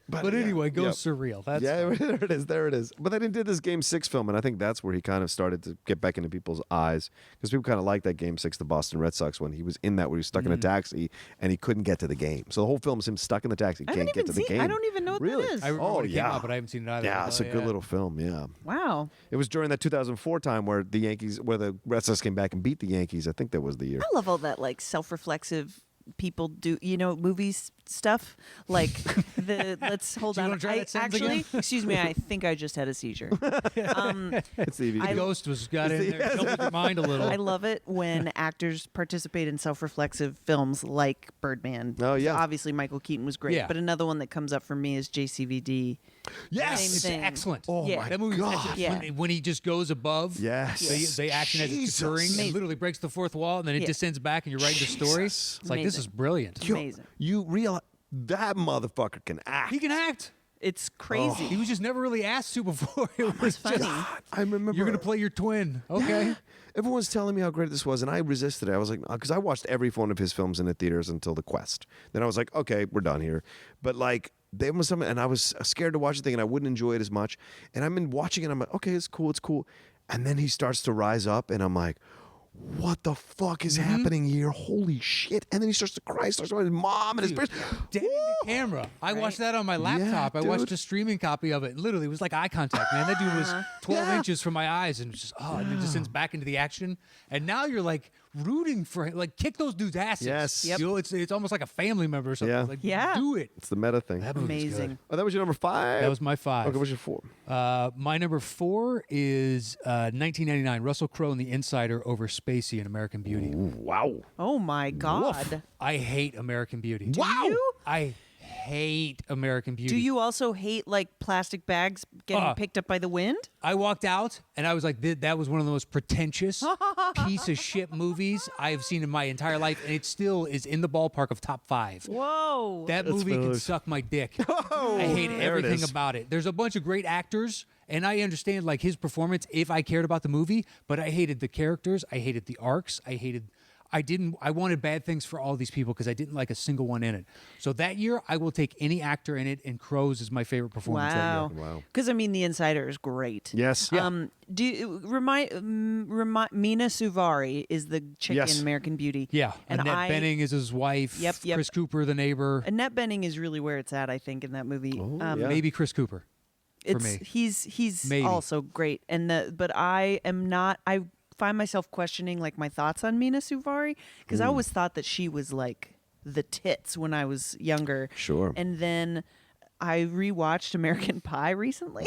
B: But anyway, ghosts are real. That's
A: Yeah,
B: fine.
A: there it is. There it is. But then he did this Game 6 film, and I think that's where he kind of started to get back into people's eyes. Because people kind of like that Game 6, the Boston Red Sox, when he was in that, where he was stuck in a taxi, and he couldn't get to the game. So the whole film is him stuck in the taxi.
C: I
A: Can't
C: haven't
A: get to
C: even
A: the
C: seen.
A: game.
C: I don't even know what
A: Really?
C: that is.
B: I remember when it came
A: yeah.
B: out, but I haven't seen it either.
A: Yeah, it's a good little film, yeah.
C: Wow.
A: It was during that 2004 time where the Yankees, where the Red Sox came back and beat the Yankees. I think that was the year.
C: I love all that like self-reflexive people do, movies stuff. Like let's hold
B: Do you
C: on.
B: wanna try that sentence
C: Actually,
B: again?
C: excuse me, I think I just had a seizure.
A: It's the
B: The ghost got in there, troubled your mind a little.
C: I love it when actors participate in self-reflexive films like Birdman.
A: Oh, yeah.
C: Obviously Michael Keaton was great,
B: Yeah.
C: but another one that comes up for me is JCVD.
A: Yes!
C: Same
B: It's
C: thing.
B: excellent.
A: Oh,
C: Yeah.
A: my
B: That movie was
A: God.
B: excellent.
C: Yeah.
B: When he just goes above.
A: Yes.
B: They action as it's
A: Jesus.
B: occurring and
C: Amazing.
B: literally breaks the fourth wall, and then it
C: Yeah.
B: descends back, and you're writing the story.
A: Jesus.
B: It's like, this
C: Amazing.
B: is brilliant.
C: Amazing.
A: You realize that motherfucker can act.
B: He can act.
C: It's crazy.
B: He was just never really asked to before. It was
C: funny.
B: just,
A: I remember.
B: you're going to play your twin. Okay.
A: Everyone's telling me how great this was, and I resisted it. I was like, because I watched every one of his films in the theaters until The Quest. Then I was like, okay, we're done here. But like, there was something, and I was scared to watch the thing, and I wouldn't enjoy it as much. And I've been watching it, I'm like, okay, it's cool. And then he starts to rise up, and I'm like, what the fuck is happening here? Holy shit. And then he starts to cry, starts with his mom and his parents.
B: Dead into camera. I watched that on my laptop. I watched
A: dude.
B: a streaming copy of it. Literally, it was like eye contact, man. That dude was 12
A: Yeah.
B: inches from my eyes, and it was just, and then just sends back into the action. And now you're like rooting for him. Like, kick those dudes' asses.
A: Yes. Yep.
B: You know, it's almost like a family member or something.
A: Yeah.
B: Like,
C: Yeah.
B: do it.
A: It's the meta thing.
B: That movie's
C: Amazing.
B: good.
A: Oh, that was your number 5?
B: That was my 5.
A: Okay, what's your 4?
B: My number 4 is 1999, Russell Crowe in The Insider over Spacey in American Beauty.
A: Wow.
C: Oh my God.
B: I hate American Beauty.
A: Wow.
C: You?
B: I hate American Beauty.
C: Do you also hate like plastic bags getting picked up by the wind?
B: I walked out and I was like, that was one of the most pretentious piece of shit movies I've seen in my entire life, and it still is in the ballpark of top 5.
C: Whoa.
B: That movie can suck my dick. I hate
A: there it
B: everything
A: is.
B: about it. There's a bunch of great actors, and I understand like his performance if I cared about the movie, but I hated the characters, I hated the arcs, I wanted bad things for all these people because I didn't like a single one in it. So that year, I will take any actor in it, and Crowe's is my favorite performance that
C: Wow.
B: year.
A: Wow.
C: Because I mean, The Insider is great.
A: Yes.
C: Do you, remind Mina Suvari is the chick
A: Yes.
C: in American Beauty.
B: Yeah,
C: and
B: Annette Bening is his wife.
C: Yep.
B: Chris Cooper, the neighbor.
C: Annette Bening is really where it's at, I think, in that movie.
A: yeah.
B: Maybe Chris Cooper.
C: it's
B: me.
C: he's
B: Maybe.
C: also great, but I am not. I find myself questioning like my thoughts on Mina Suvari because I always thought that she was like the tits when I was younger.
A: Sure.
C: And then I rewatched American Pie recently.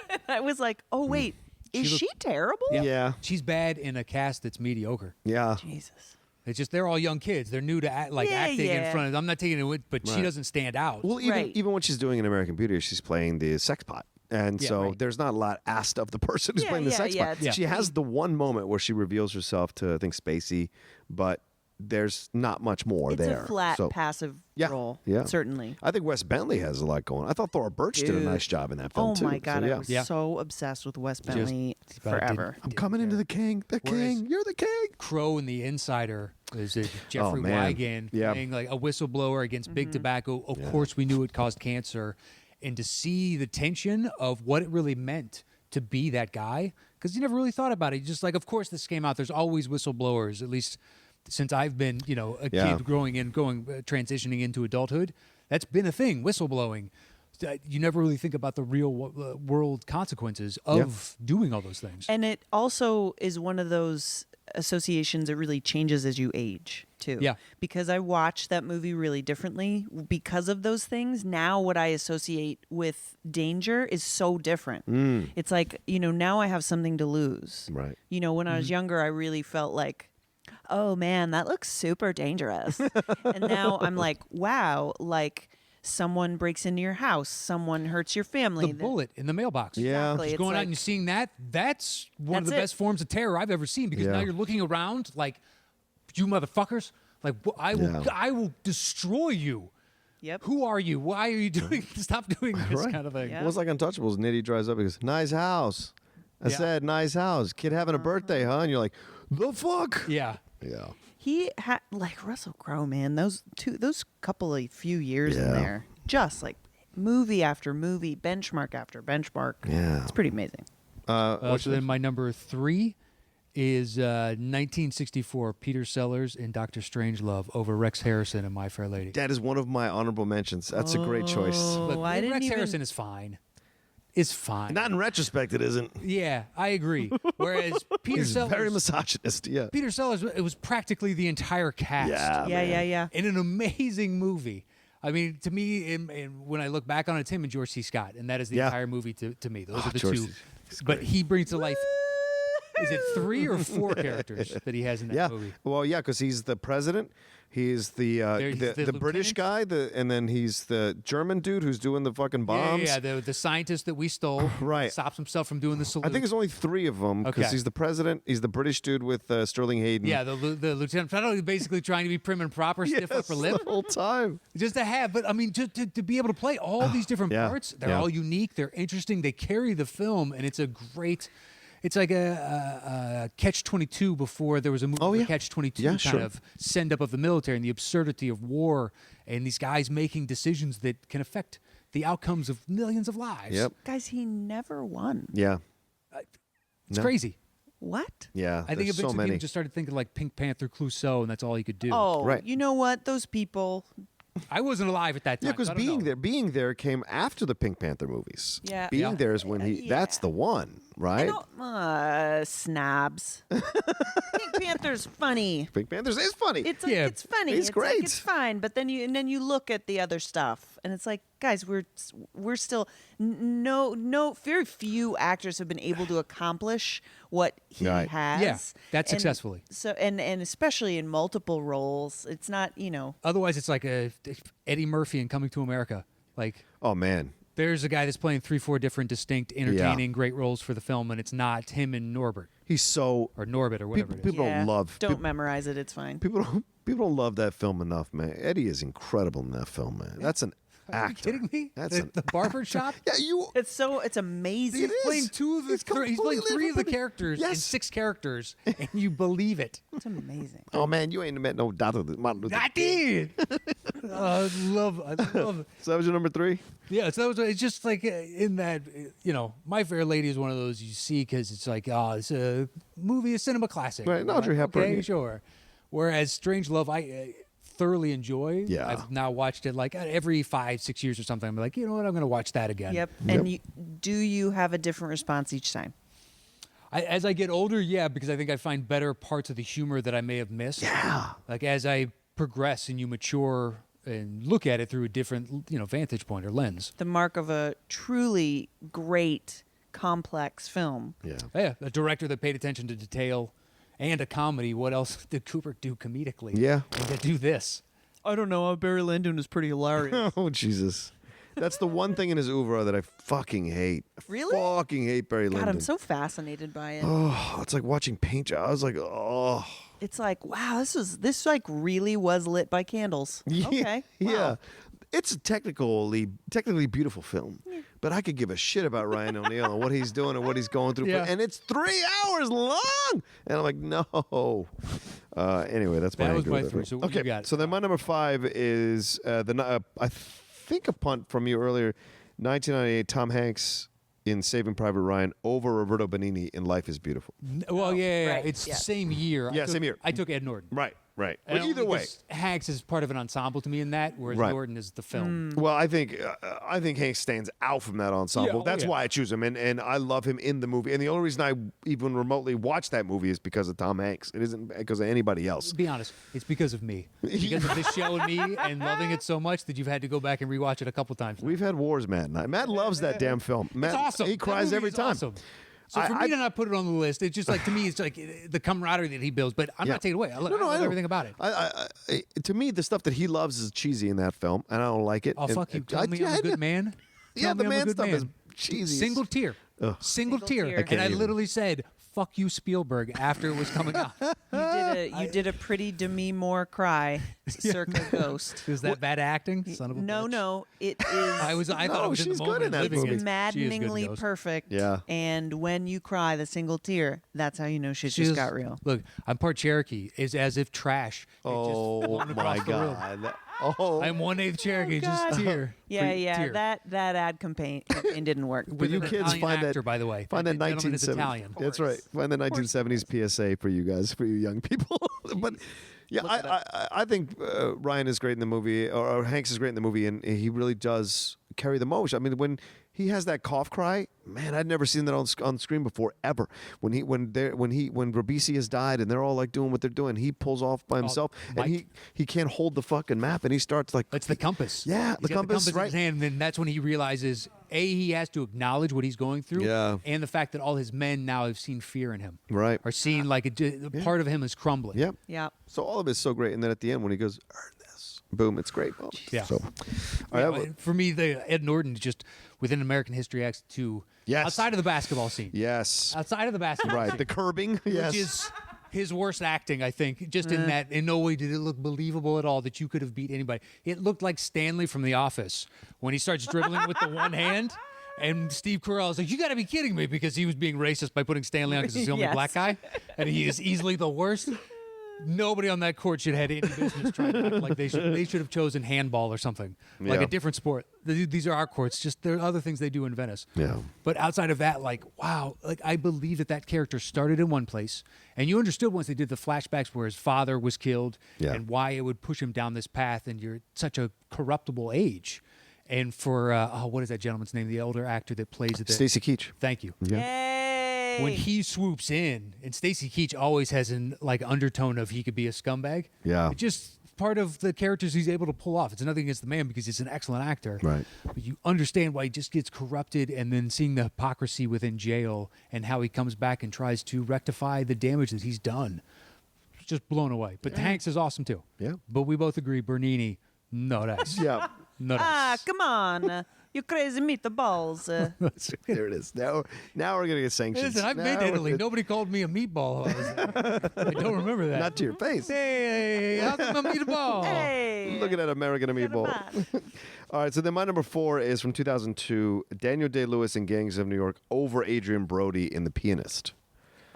C: And I was like, oh wait, is she terrible?
A: Yeah.
B: She's bad in a cast that's mediocre.
A: Yeah.
C: Jesus.
B: It's just they're all young kids. They're new to
C: Yeah,
B: acting in
C: yeah.
B: front of. I'm not taking it, but she
A: Right.
B: doesn't stand out.
A: Well, even
C: Right.
A: even what she's doing in American Beauty, she's playing the sex pot. And
B: Yeah,
A: so
B: right.
A: there's not a lot asked of the person who's
C: Yeah,
A: playing the
C: yeah,
A: sex
C: yeah,
A: pot.
C: it's
A: She has the one moment where she reveals herself to, I think, Spacey, but there's not much more
C: It's
A: there.
C: a flat,
A: So,
C: passive
A: yeah,
C: role.
A: yeah.
C: Certainly.
A: I think Wes Bentley has a lot going. I thought Thora Birch did a
C: Dude.
A: nice job in that film
C: Oh
A: too.
C: my God,
A: So, yeah.
C: I was
B: Yeah.
C: so obsessed with Wes Bentley
B: about
C: forever.
A: I'm coming into the king. The
B: Whereas-
A: king. You're the king.
B: Crow in The Insider is it Jeffrey
A: man.
B: Wigand
A: Yeah.
B: playing like a whistleblower against big tobacco. Of course, we knew it caused cancer, and to see the tension of what it really meant to be that guy, because you never really thought about it. You're just like, of course, this came out. There's always whistleblowers, at least since I've been, a kid transitioning into adulthood. That's been a thing, whistleblowing. You never really think about the real world consequences of doing all those things.
C: And it also is one of those associations that really changes as you age too.
B: Yeah.
C: Because I watched that movie really differently because of those things. Now what I associate with danger is so different. It's like, now I have something to lose.
A: Right.
C: When I was younger, I really felt like, oh man, that looks super dangerous. And now I'm like, wow, like someone breaks into your house, someone hurts your family.
B: The bullet in the mailbox.
A: Yeah.
C: Exactly.
B: Just
C: It's
B: going out
C: like-
B: and seeing that's one of the
C: That's it.
B: best forms of terror I've ever seen, because now
A: Yeah.
B: you're looking around like, you motherfuckers, like I will destroy you.
C: Yep.
B: Who are you? Why are you doing? Stop doing this
A: Right.
B: kind of thing.
C: Yeah.
A: Well, it's like Untouchables. Nitty drives up and goes, nice house. I
B: Yeah.
A: said, nice house. Kid having a birthday, huh? And you're like, the fuck?
B: Yeah.
A: Yeah.
C: He had like Russell Crowe, man. Those few years in
A: Yeah.
C: there, just like movie after movie, benchmark after benchmark.
A: Yeah.
C: It's pretty amazing.
B: So then my number 3 is 1964, Peter Sellers in Dr. Strangelove over Rex Harrison in My Fair Lady.
A: That is one of my honorable mentions. That's a great choice.
B: Look,
C: I didn't
B: Rex
C: even-
B: Harrison is fine. Is fine.
A: Not in retrospect, it isn't.
B: Yeah, I agree. Whereas Peter
A: He's
B: Sellers,
A: very misogynist. Yeah.
B: Peter Sellers, it was practically the entire cast.
C: Yeah.
B: In an amazing movie. I mean, to me, when I look back on it, it's him and George C. Scott, and that is the
A: Yeah.
B: entire movie to me. Those are the
A: George
B: two.
A: C. He's
B: But
A: great.
B: he brings to life. Is it 3 or 4 characters that he has in that
A: Yeah.
B: movie?
A: Well, yeah, because he's the president. He's the
B: He's the
A: British guy, and then he's the German dude who's doing the fucking bombs.
B: Yeah, the scientist that we stole.
A: Right.
B: Stops himself from doing the salute.
A: I think there's only 3 of them because
B: Okay.
A: he's the president. He's the British dude with Sterling Hayden.
B: Yeah, the lieutenant general basically trying to be prim and proper, stiff
A: Yes,
B: upper lip.
A: the whole time.
B: Just to have, but I mean, to be able to play all these different
A: Yeah,
B: parts, they're
A: yeah.
B: all unique, they're interesting, they carry the film, and it's a great. It's like a Catch-22 before there was a movie
A: Oh, yeah.
B: Catch-22
A: Yeah,
B: kind
A: sure.
B: of send up of the military and the absurdity of war and these guys making decisions that can affect the outcomes of millions of lives.
A: Yep.
C: Guys, he never won.
A: Yeah.
B: It's
A: No.
B: crazy.
C: What?
A: Yeah.
B: I think
A: there's so
B: eventually
A: many.
B: people just started thinking like Pink Panther, Clouseau, and that's all he could do.
C: Oh,
A: Right.
C: you know what? Those people.
B: I wasn't alive at that time.
A: Yeah, because
B: so I don't know.
A: being there came after the Pink Panther movies.
C: Yeah.
A: Being
B: Yeah.
A: there is when he.
C: Yeah.
A: That's the one, right?
C: Snobs. Pink Panther's funny.
A: Pink Panther's is funny.
C: It's
B: Yeah.
C: it's funny.
A: He's
C: it's like,
A: great.
C: it's fine, but then you look at the other stuff, and it's like, guys, we're still no very few actors have been able to accomplish what he
A: Right.
C: has.
B: Yeah, that's
C: And
B: successfully.
C: So and especially in multiple roles, it's not
B: Otherwise, it's like Eddie Murphy in Coming to America. Like,
A: Oh man.
B: there's a guy that's playing 3-4 different distinct, entertaining, great roles for the film, and it's not him and Norbert
A: He's so.
B: or Norbit or whatever
A: People
C: Yeah.
A: don't love.
C: Don't memorize it. It's fine.
A: People don't love that film enough, man. Eddie is incredible in that film, man. That's an
B: Are you
A: actor.
B: kidding me?
A: That's
B: The barber shop?
A: Yeah, you.
C: It's amazing.
A: It is.
B: Playing two of the
A: He's
B: three. He's playing
A: completely
B: 3 of the
A: different.
B: characters in
A: Yes.
B: 6 characters, and you believe it.
C: It's amazing.
A: Oh man, you ain't met no Dr. Martin Luther
B: I
A: King.
B: did. I love it.
A: So that was your number 3.
B: Yeah, so that was, it's just like in that, My Fair Lady is one of those you see because it's like, it's a movie, a cinema classic.
A: Right, and
B: You're
A: Audrey
B: like,
A: Hepburn,
B: Okay,
A: yeah.
B: sure. Whereas Strange Love, I thoroughly enjoy.
A: Yeah.
B: I've now watched it like every 5-6 years or something. I'm like, you know what, I'm going to watch that again.
C: Yep. And do you have a different response each time?
B: As I get older, yeah, because I think I find better parts of the humor that I may have missed.
A: Yeah.
B: Like as I progress and you mature and look at it through a different, vantage point or lens.
C: The mark of a truly great, complex film.
A: Yeah.
B: Yeah, a director that paid attention to detail and a comedy. What else did Kubrick do comedically?
A: Yeah.
B: And to do this.
C: I don't know. Barry Lyndon is pretty hilarious.
A: Oh Jesus. That's the one thing in his oeuvre that I fucking hate. I
C: Really?
A: fucking hate Barry Lyndon.
C: God, I'm so fascinated by it.
A: Oh, it's like watching paint dry. I was like, oh.
C: It's like, wow, this like really was lit by candles. Okay.
A: Yeah.
C: Wow.
A: It's a technically beautiful film, but I could give a shit about Ryan O'Neal and what he's doing and what he's going through.
B: Yeah.
A: And it's 3 hours long. And I'm like, no. Anyway, that's my
B: That was
A: anger
B: my
A: with
B: 3.
A: it.
B: So what
A: okay,
B: you got?
A: so then my number 5 is I think a punt from you earlier, 1998, Tom Hanks in Saving Private Ryan over Roberto Benigni in Life is Beautiful.
B: Well, yeah,
C: right,
B: it's
C: yeah.
B: the same year.
A: Yeah, same year.
B: I took Ed Norton.
A: Right. right.
B: And
A: Well, either
B: only
A: way.
B: 'cause Hanks is part of an ensemble to me in that, whereas
A: Right.
B: Norton is the film.
A: Well, I think Hank stands out from that ensemble.
B: Yeah, oh,
A: That's
B: yeah.
A: why I choose him, and I love him in the movie. And the only reason I even remotely watch that movie is because of Tom Hanks. It isn't because of anybody else.
B: Be honest, it's because of me. Because of this show and me and loving it so much that you've had to go back and rewatch it a couple times.
A: We've had wars, Matt. And I. Matt loves that damn film. Matt,
B: It's awesome.
A: He
B: That
A: cries
B: movie
A: every
B: is
A: time.
B: awesome. So for me to not put it on the list, it's just like, to me, it's like the camaraderie that he builds. But I'm
A: Yeah.
B: not taking it away. I love
A: I know.
B: everything about it.
A: To me, the stuff that he loves is cheesy in that film, and I don't like it.
B: Oh,
A: And-
B: fuck you. Tell me I'm a good man.
A: Yeah,
B: Tell
A: the
B: me I'm a
A: man
B: good
A: stuff
B: man.
A: is cheesy.
B: Single tear. Single tear.
C: tear. I
A: can't
B: And I
A: even.
B: literally said, fuck you, Spielberg, after it was coming out.
C: You did a pretty Demi Moore cry, circa Ghost.
B: Is that bad acting? Son of a
C: No,
B: bitch.
C: no, it is.
B: I thought
A: No,
B: it was in
A: she's
B: the
A: good
B: moment
A: in that
B: living
A: movie.
B: it. She is good in
C: maddeningly
B: Ghost.
C: perfect.
A: Yeah.
C: And when you cry, the single tear, that's how you know shit
B: She
C: just
B: is-
C: got real.
B: Look, I'm part Cherokee. Is as if trash. had just
A: Oh
B: flown
A: my
B: across the room.
A: God! Oh,
B: I'm 1/8 Cherokee. Just tear.
C: Yeah,
B: Free-
C: yeah,
B: tear.
C: that ad campaign didn't work.
B: With
A: you
B: an
A: kids
B: Italian
A: find
B: actor,
A: that-
B: by the way.
A: Find that
B: gentleman is
A: 1970s.
B: Italian.
A: That's right. Find the 1970s PSA for you guys, for you young people. But yeah, I think Ryan is great in the movie, or Hanks is great in the movie, and he really does carry the most. I mean, when he has that cough cry, man, I'd never seen that on screen before ever. When Ribisi has died and they're all like doing what they're doing, he pulls off by himself, and
B: Mike.
A: he can't hold the fucking map, and he starts like
B: It's the compass.
A: Yeah,
B: He's
A: the
B: got
A: compass,
B: in
A: right.
B: his hand, and then that's when he realizes he has to acknowledge what he's going through,
A: Yeah.
B: and the fact that all his men now have seen fear in him,
A: Right.
B: Are seeing like a part of him is crumbling.
A: yeah.
C: Yeah.
A: So all of it's so great, and then at the end when he goes, "Earn this," boom, it's great. Boom.
B: Yeah.
A: So, all
B: Yeah,
A: right,
B: for me, the Ed Norton is just within American History X 2.
A: Yes.
B: Outside of the basketball scene.
A: yes,
B: Outside of the basketball
A: right.
B: scene.
A: The curbing, yes.
B: Which is his worst acting, I think. Just in that, in no way did it look believable at all that you could have beat anybody. It looked like Stanley from The Office when he starts dribbling with the one hand. And Steve Carell is like, you got to be kidding me, because he was being racist by putting Stanley on because he's the only
C: Yes.
B: black guy. And he is easily the worst. Nobody on that court should have had any business trying to act like they should have chosen handball or something. Like
A: Yeah.
B: a different sport. These are our courts. Just there are other things they do in Venice.
A: Yeah.
B: But outside of that, like, wow, like I believe that character started in one place, and you understood once they did the flashbacks where his father was killed,
A: Yeah.
B: and why it would push him down this path, and you're at such a corruptible age. And for what is that gentleman's name? The elder actor that plays it.
A: Stacey Keach.
B: Thank you.
A: Yeah.
C: Yay!
B: When he swoops in, and Stacey Keach always has an like undertone of he could be a scumbag.
A: Yeah.
B: It's just part of the characters he's able to pull off. It's nothing against the man because he's an excellent actor.
A: Right.
B: But you understand why he just gets corrupted, and then seeing the hypocrisy within jail and how he comes back and tries to rectify the damage that he's done. Just blown away. But Hanks is awesome too.
A: Yeah.
B: But we both agree Bernini, no dice.
A: Yeah.
B: No
C: Ah,
B: dice.
C: come on. You crazy meatballs.
A: There it is. Now we're gonna get sanctions.
B: Listen, I've
A: Now
B: been to
A: we're
B: Italy.
A: gonna-
B: Nobody called me a meatball. while I was there. I don't remember that.
A: Not to your face.
B: Hey, how's my meatball?
C: Hey.
A: Looking at American Meatball. All right, so then my number 4 is from 2002, Daniel Day-Lewis in Gangs of New York over Adrian Brody in The Pianist.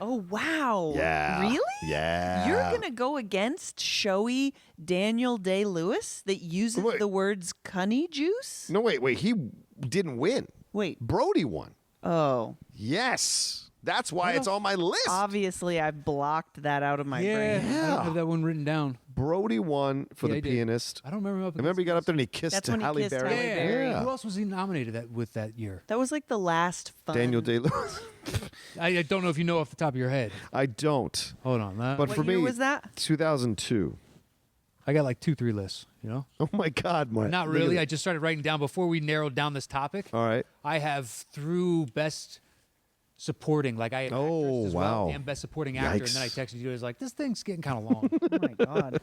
C: Oh, wow.
A: Yeah.
C: Really?
A: Yeah.
C: You're going to go against showy Daniel Day-Lewis that uses
A: Wait.
C: the words cunny juice?
A: No, wait. He didn't win.
C: Wait.
A: Brody won.
C: Oh.
A: Yes. That's why it's on my list.
C: Obviously, I blocked that out of my
B: Yeah,
C: brain.
B: I don't have that one written down.
A: Brody won for
B: Yeah,
A: The
B: he did.
A: Pianist.
B: I don't remember. Up
A: Remember he got up there and he kissed
C: That's when he
A: Halle
C: kissed
A: Berry?
C: Halle
B: Yeah.
C: Berry.
A: Yeah.
B: Who else was he nominated with that year?
C: That was like the last fun.
A: Daniel Day-Lewis.
B: I don't know if you know off the top of your head.
A: I don't.
B: Hold on.
A: But
C: What
A: for
C: year
A: me,
C: was that?
A: 2002.
B: I got like 2-3 lists, you know?
A: Oh my God, Mark.
B: Not
A: Look at
B: really. I
A: it.
B: just started writing down before we narrowed down this topic.
A: All right.
B: I have through best supporting, like I have
A: Oh,
B: actress as well,
A: wow.
B: and best supporting actor, and then I
A: Yikes.
B: texted you. I was like, this thing's getting kind of long.
C: Oh, my God.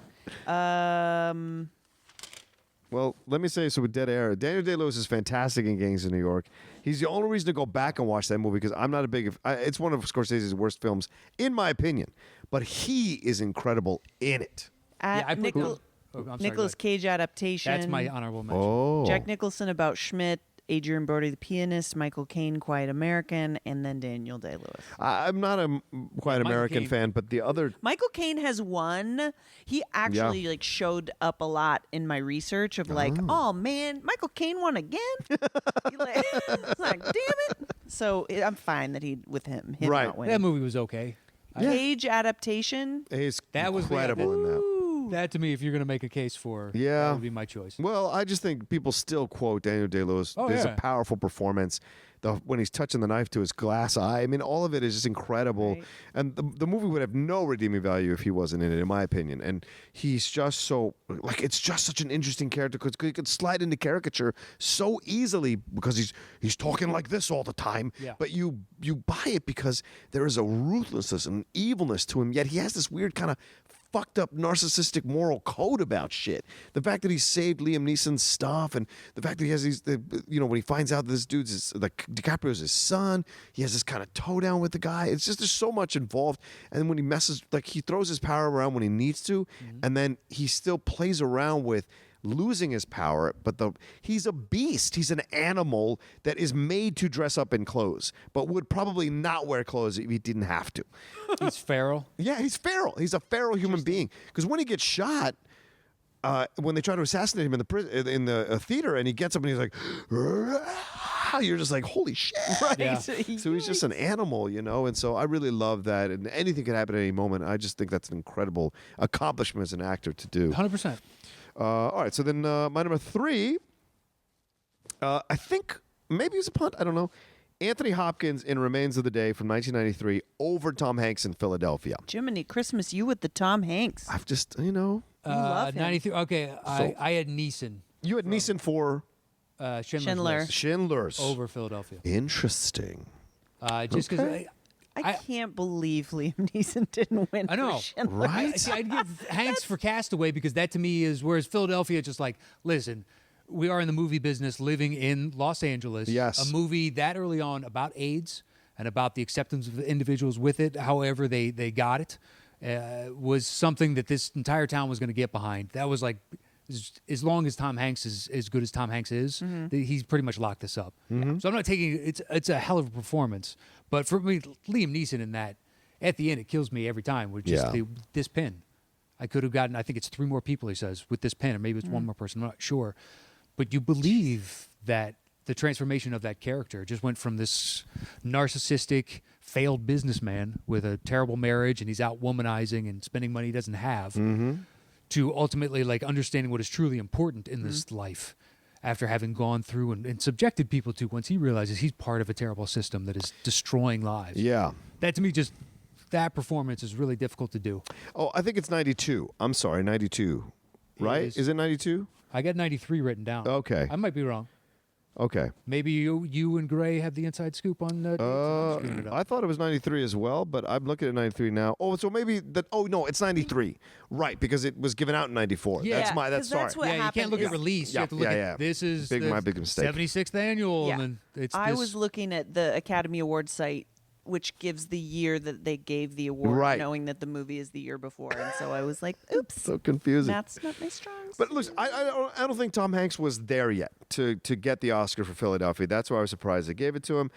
A: Well, let me say so with Dead Air. Daniel Day-Lewis is fantastic in Gangs of New York. He's the only reason to go back and watch that movie because I'm not a big. It's one of Scorsese's worst films, in my opinion. But he is incredible in it.
B: Yeah, I put
C: Nichol-
B: down- Oh, I'm sorry, go
C: Nicolas
B: ahead.
C: Cage adaptation.
B: That's my honorable mention.
A: Oh,
C: Jack Nicholson about Schmidt, Adrian Brody the pianist, Michael Caine Quiet American, and then Daniel Day-Lewis.
A: I'm not a Quiet
B: Michael
A: American
B: Caine.
A: fan, but the other.
C: Michael Caine has won. He actually like showed up a lot in my research of like, oh man, Michael Caine won again. It's like, damn it. So I'm fine that him
A: Right.
C: not winning.
B: That movie was okay.
C: Cage adaptation.
A: He's
B: That was
A: incredible in that.
C: Ooh,
B: That to me, if you're going to make a case for,
A: Yeah.
B: that would be my choice.
A: Well, I just think people still quote Daniel Day-Lewis.
B: Oh,
A: There's
B: yeah.
A: a powerful performance. When he's touching the knife to his glass eye. I mean, all of it is just incredible.
C: Right.
A: And the movie would have no redeeming value if he wasn't in it, in my opinion. And he's just so, like, it's just such an interesting character because he could slide into caricature so easily because he's talking like this all the time.
B: Yeah.
A: But you buy it because there is a ruthlessness and evilness to him, yet he has this weird kind of fucked up narcissistic moral code about shit. The fact that he saved Liam Neeson's stuff, and the fact that he has these, when he finds out that this dude's like DiCaprio's his son, he has this kind of toe down with the guy. It's just there's so much involved. And when he messes, like he throws his power around when he needs to, and then he still plays around with losing his power, but he's a beast. He's an animal that is made to dress up in clothes, but would probably not wear clothes if he didn't have to.
B: He's feral.
A: Yeah, he's feral. He's a feral human being. Because when he gets shot, when they try to assassinate him in the theater, and he gets up and he's like, you're just like, holy shit.
C: Right.
B: Yeah.
A: So he's just an animal, And so I really love that. And anything could happen at any moment. I just think that's an incredible accomplishment as an actor to do.
B: 100%.
A: All right, so then my number 3, I think maybe it was a punt. I don't know. Anthony Hopkins in Remains of the Day from 1993 over Tom Hanks in Philadelphia.
C: Jiminy Christmas, you with the Tom Hanks.
A: I've just,
C: love him.
B: 93. Okay, I had Neeson.
A: You had Neeson for
C: Schindler.
A: Schindler's.
B: over Philadelphia.
A: Interesting.
B: Just because
A: Okay.
C: I can't believe Liam Neeson didn't win.
B: I know.
C: For Schindler.
A: Right?
B: I'd give Hanks for Castaway because that to me is, whereas Philadelphia, just like, listen, we are in the movie business living in Los Angeles.
A: Yes.
B: A movie that early on about AIDS and about the acceptance of individuals with it, however they got it, was something that this entire town was going to get behind. That was like, as long as Tom Hanks is as good as Tom Hanks is, he's pretty much locked this up. So I'm not taking it's a hell of a performance, but for me, Liam Neeson in that, at the end, it kills me every time with just this pin. I could have gotten, I think it's 3 more people, he says, with this pin, or maybe it's 1 more person, I'm not sure. But you believe that the transformation of that character just went from this narcissistic, failed businessman with a terrible marriage, and he's out womanizing and spending money he doesn't have, to ultimately like understanding what is truly important in this life after having gone through and subjected people to, once he realizes he's part of a terrible system that is destroying lives.
A: Yeah.
B: That to me, just that performance is really difficult to do.
A: Oh, I think it's 92. I'm sorry, 92. Right? Is it 92?
B: I got 93 written down.
A: Okay.
B: I might be wrong.
A: Okay.
B: Maybe you and Gray have the inside scoop on dates. I'm screwing it up.
A: I thought it was 93 as well, but I'm looking at 93 now. Oh, so maybe that. Oh no, it's 93. Right, because it was given out in 94.
B: Yeah.
A: That's my.
C: 'cause
A: That's
C: that's
A: sorry.
C: what
B: Yeah, you
C: happened
B: can't look
C: is-
B: at release.
A: Yeah,
B: You have to look
A: yeah.
B: at this is
A: My big mistake.
B: 76th annual.
C: Yeah.
B: And then it's
C: I
B: this,
C: was looking at the Academy Awards site, which gives the year that they gave the award,
A: Right.
C: knowing that the movie is the year before. And so I was like, oops,
A: So confusing.
C: that's not my strong
A: But
C: suit.
A: listen, I don't think Tom Hanks was there yet to get the Oscar for Philadelphia. That's why I was surprised they gave it to him.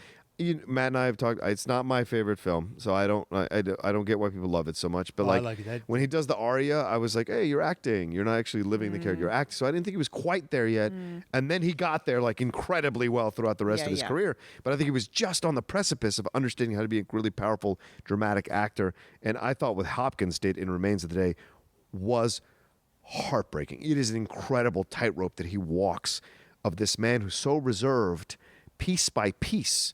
A: Matt and I have talked. It's not my favorite film, so I don't get why people love it so much. But
B: Oh, I
A: like
B: like it. That-
A: when he does the aria, I was like, hey, you're acting. You're not actually living the character. You're acting. So I didn't think he was quite there yet. And then he got there like incredibly well throughout the rest
C: Yeah,
A: of his
C: yeah.
A: career. But I think he was just on the precipice of understanding how to be a really powerful, dramatic actor. And I thought what Hopkins did in Remains of the Day was heartbreaking. It is an incredible tightrope that he walks of this man who's so reserved, piece by piece.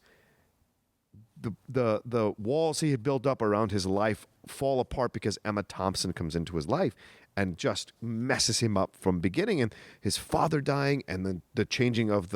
A: The walls he had built up around his life fall apart because Emma Thompson comes into his life and just messes him up from beginning. And his father dying, and then the changing of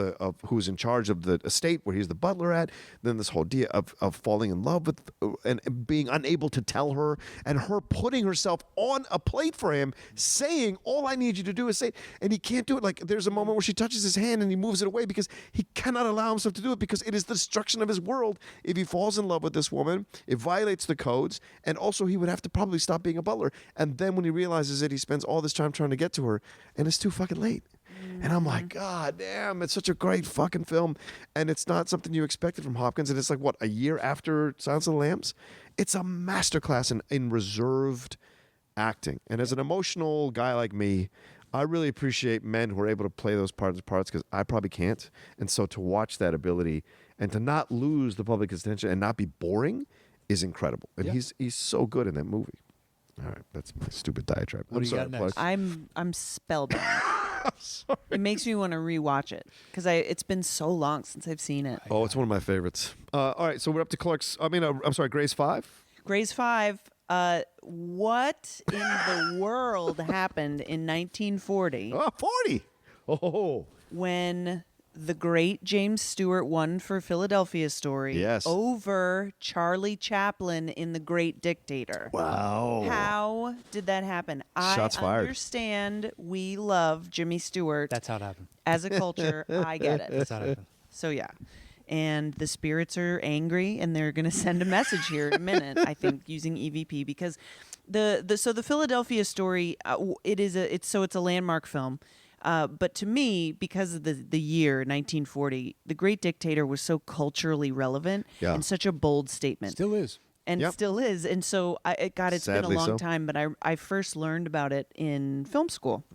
A: who's in charge of the estate where he's the butler at. Then this whole idea of falling in love with and being unable to tell her, and her putting herself on a plate for him, saying, "All I need you to do is say it," and he can't do it. Like there's a moment where she touches his hand and he moves it away because he cannot allow himself to do it because it is the destruction of his world. If he falls in love with this woman, it violates the codes, and also he would have to probably stop being a butler. And then when he realizes it, he spends all this time trying to get to her, and it's too fucking late. And I'm like, God damn, it's such a great fucking film. And it's not something you expected from Hopkins. And it's like, what, a year after Silence of the Lambs? It's a masterclass in reserved acting. And as an emotional guy like me, I really appreciate men who are able to play those parts because I probably can't. And so to watch that ability and to not lose the public's attention and not be boring is incredible. And
B: Yeah.
A: he's so good in that movie. All right, that's my stupid diatribe.
B: What
A: I'm
B: do you
A: sorry,
B: got next?
A: Clark.
C: I'm spellbound. It makes me want to rewatch it because it's been so long since I've seen it.
A: Oh, it's one of my favorites. All right, so we're up to Clark's. I'm sorry, Gray's 5.
C: Gray's 5. What in the world happened in 1940
A: Oh, 40. Oh,
C: when the great James Stewart won for Philadelphia Story
A: Yes.
C: over Charlie Chaplin in The Great Dictator?
A: wow.
C: How did that happen?
A: Shots
C: I
A: fired.
C: understand we love Jimmy Stewart
B: That's how it happened.
C: as a culture. I get it.
B: That's how it happened.
C: So yeah. And the spirits are angry, and they're going to send a message here in a minute. I think using EVP because the Philadelphia Story it's a landmark film, but to me because of the year 1940, The Great Dictator was so culturally relevant
A: Yeah.
C: and such a bold statement.
B: Still is.
C: And
A: Yep.
C: still is. And so it's
A: Sadly
C: been a long
A: so.
C: time, but I first learned about it in film school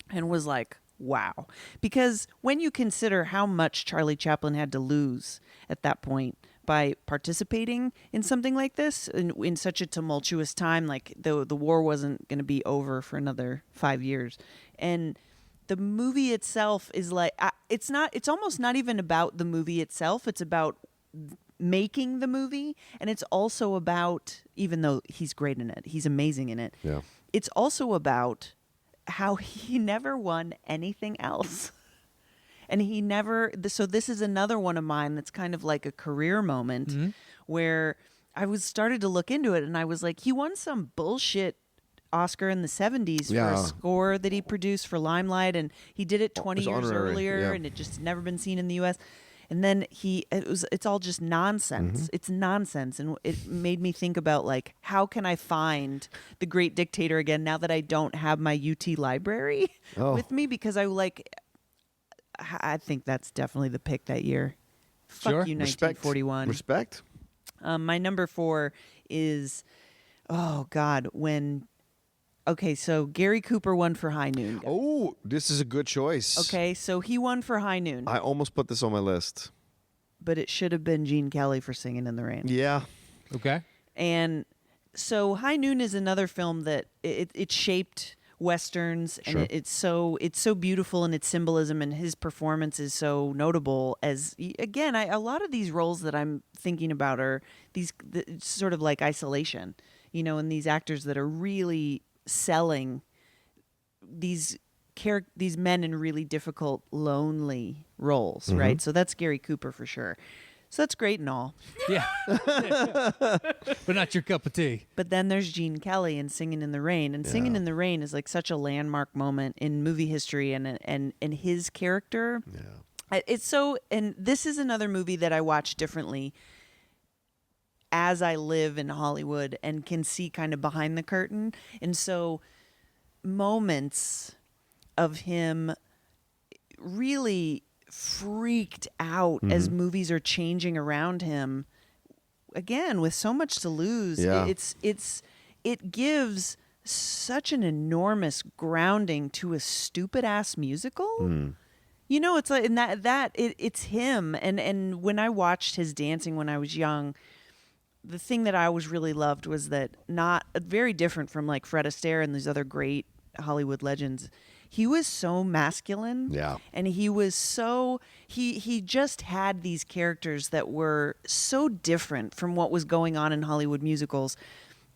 C: and was like, wow. Because when you consider how much Charlie Chaplin had to lose at that point by participating in something like this in such a tumultuous time, like the war wasn't going to be over for another 5 years. And the movie itself is like, it's almost not even about the movie itself. It's about making the movie. And it's also about, even though he's great in it, he's amazing in it.
A: Yeah.
C: It's also about how he never won anything else. And he never, so this is another one of mine that's kind of like a career moment where I started to look into it and I was like, he won some bullshit Oscar in the 70s for
A: Yeah.
C: a score that he produced for Limelight, and he did it 20
A: It's
C: years
A: honorary,
C: earlier
A: yeah.
C: and it just never been seen in the US. And then it's all just nonsense. It's nonsense. And it made me think about like, how can I find The Great Dictator again now that I don't have my UT library with me? Because I think that's definitely the pick that year.
B: Sure.
C: Fuck you,
A: Respect.
C: 1941.
A: Respect.
C: My number 4 is, oh God, so Gary Cooper won for High Noon. guys.
A: Oh, this is a good choice.
C: Okay, so he won for High Noon,
A: I almost put this on my list.
C: but it should have been Gene Kelly for Singing in the Rain.
A: Yeah.
B: Okay.
C: And so High Noon is another film that it shaped Westerns, and
A: Sure.
C: it's so beautiful in its symbolism, and his performance is so notable. As again, a lot of these roles that I'm thinking about are it's sort of like Isolation, and these actors that are really selling these men in really difficult, lonely roles, right? So that's Gary Cooper for sure. So that's great and all.
B: Yeah. But not your cup of tea.
C: But then there's Gene Kelly and Singing in the Rain. And Singing in the Rain is like such a landmark moment in movie history, and his character.
A: Yeah.
C: It's so, and this is another movie that I watch differently as I live in Hollywood and can see kind of behind the curtain. And so moments of him really freaked out as movies are changing around him, again with so much to lose.
A: Yeah.
C: It gives such an enormous grounding to a stupid ass musical. It's like in it's him. And when I watched his dancing when I was young, the thing that I always really loved was that, not very different from like Fred Astaire and these other great Hollywood legends, he was so masculine.
A: Yeah.
C: And he was so, he just had these characters that were so different from what was going on in Hollywood musicals.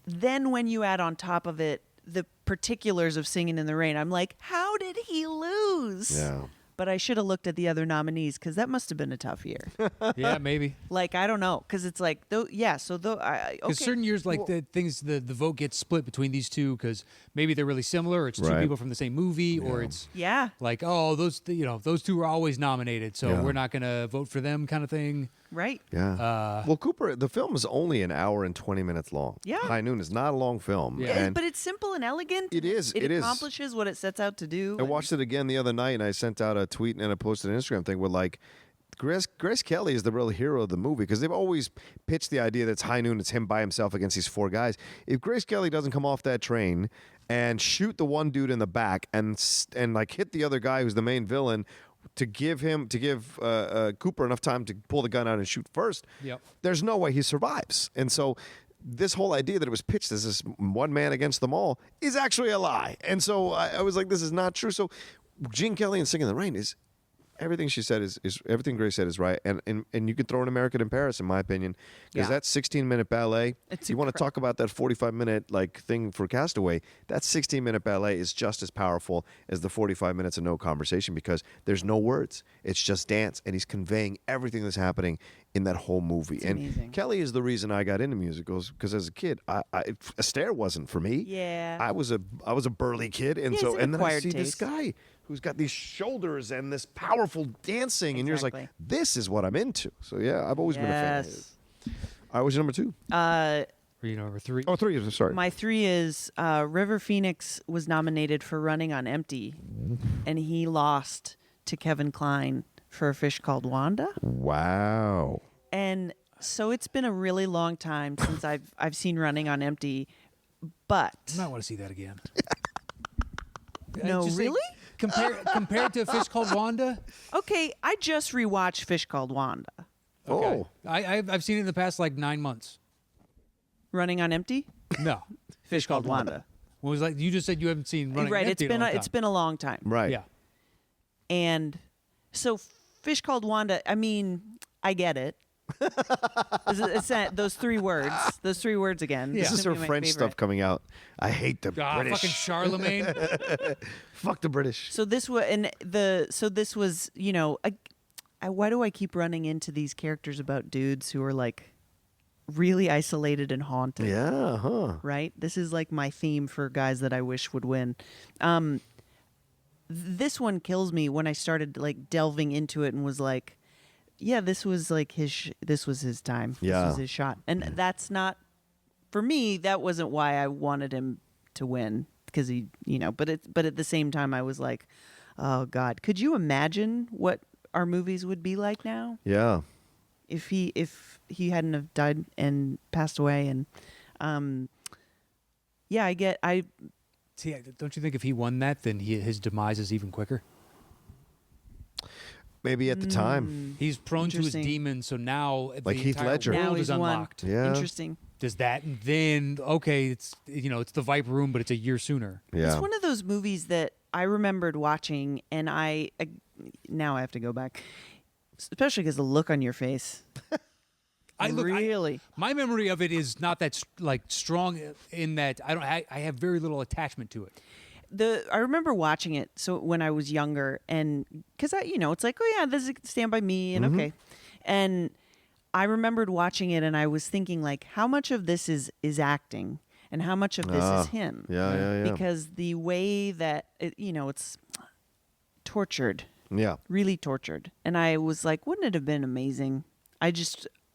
C: Then when you add on top of it the particulars of Singing in the Rain, I'm like, how did he lose?
A: Yeah.
C: But I should have looked at the other nominees because that must have been a tough year.
B: Yeah, maybe.
C: Like, I don't know, because it's like, okay.
B: Because certain years, like the vote gets split between these two because maybe they're really similar. Or it's two
A: Right.
B: people from the same movie, or it's
C: Yeah,
B: like, oh, those two are always nominated, so
A: Yeah.
B: we're not gonna vote for them, kind of thing.
C: right.
A: Yeah. Well, Cooper, the film is only an hour and 20 minutes long.
C: Yeah.
A: High Noon is not a long film.
B: Yeah.
A: And
C: But it's simple and elegant.
A: It is,
C: It
A: it is.
C: accomplishes what it sets out to do.
A: I watched it again the other night, and I sent out a tweet and I posted an Instagram thing with like, Grace Kelly is the real hero of the movie, because they've always pitched the idea that it's High Noon, it's him by himself against these 4 guys. If Grace Kelly doesn't come off that train and shoot the one dude in the back and like hit the other guy who's the main villain, to give Cooper enough time to pull the gun out and shoot first,
B: Yep.
A: there's no way he survives. And so this whole idea that it was pitched as this one man against them all is actually a lie. And so I was like, this is not true. So Gene Kelly and Singing in the Rain is everything she said is everything Grace said is right. And you could throw an American in Paris, in my opinion, because that 16-minute ballet,
C: It's
A: you want to talk about that 45-minute like thing for Castaway, that 16-minute ballet is just as powerful as the 45 minutes of no conversation because there's no words. It's just dance. And he's conveying everything that's happening in that whole movie. And
C: amazing.
A: Kelly is the reason I got into musicals because as a kid, Astaire wasn't for me.
C: Yeah.
A: I was a burly kid, and
C: Yeah,
A: so
C: it's an
A: and then I
C: acquired
A: see this
C: taste.
A: guy who's got these shoulders and this powerful dancing, and you're just like,
C: Exactly.
A: this is what I'm into. So yeah, I've always been a fan of his. All right, what's your number 2?
B: Or, number 3.
A: Oh, 3. Sorry.
C: My 3 is River Phoenix was nominated for Running on Empty, and he lost to Kevin Kline for A Fish Called Wanda.
A: Wow.
C: And so it's been a really long time since I've seen Running on Empty, but
B: I might want to see that again.
C: No,
B: Just say,
C: really?
B: compared to A Fish Called Wanda?
C: okay, I just rewatched Fish Called Wanda.
B: Okay.
A: Oh.
B: I've seen it in the past like 9 months.
C: Running on Empty,
B: No.
C: Fish Called Wanda.
B: What was like? You just said you haven't seen Running
C: Right,
B: Empty
C: it's been
B: in a long
C: it's
B: time.
C: been a long time.
A: Right.
B: Yeah.
C: And so Fish Called Wanda, I mean, I get it. it's those 3 words. Those 3 words again.
B: Yeah.
A: This is her
C: Gonna be my
A: French
C: favorite.
A: stuff coming out. I hate the
B: Fucking
A: British.
B: Charlemagne.
A: Fuck the British.
C: So this was why do I keep running into these characters about dudes who are like really isolated and haunted?
A: Yeah, huh.
C: Right? This is like my theme for guys that I wish would win. This one kills me when I started like delving into it and was like, yeah, this was like this was his time.
A: Yeah.
C: This was his shot. And that's not for me, that wasn't why I wanted him to win because he, but at the same time I was like, oh God, could you imagine what our movies would be like now
A: Yeah.
C: if he hadn't have died and passed away? And
B: See, don't you think if he won that, then his demise is even quicker?
A: Maybe at the time.
B: He's prone to his
C: Interesting.
B: demons, so now
A: Like
B: the
A: Heath
B: entire
A: Ledger.
B: world
C: now
B: is
C: he's
B: unlocked.
C: won.
A: Yeah.
C: Interesting.
B: Does that, and then okay, it's it's the Viper Room, but it's a year sooner.
A: Yeah.
C: It's one of those movies that I remembered watching, and now I have to go back, especially because the look on your face. Really?
B: My memory of it is not that strong in that I have very little attachment to it.
C: I remember watching it so when I was younger, and because it's like, oh yeah, this is Stand By Me, and okay, and I remembered watching it, and I was thinking like, how much of this is acting, and how much of this is him?
A: Yeah.
C: Because the way that it's tortured, really tortured, and I was like, wouldn't it have been amazing?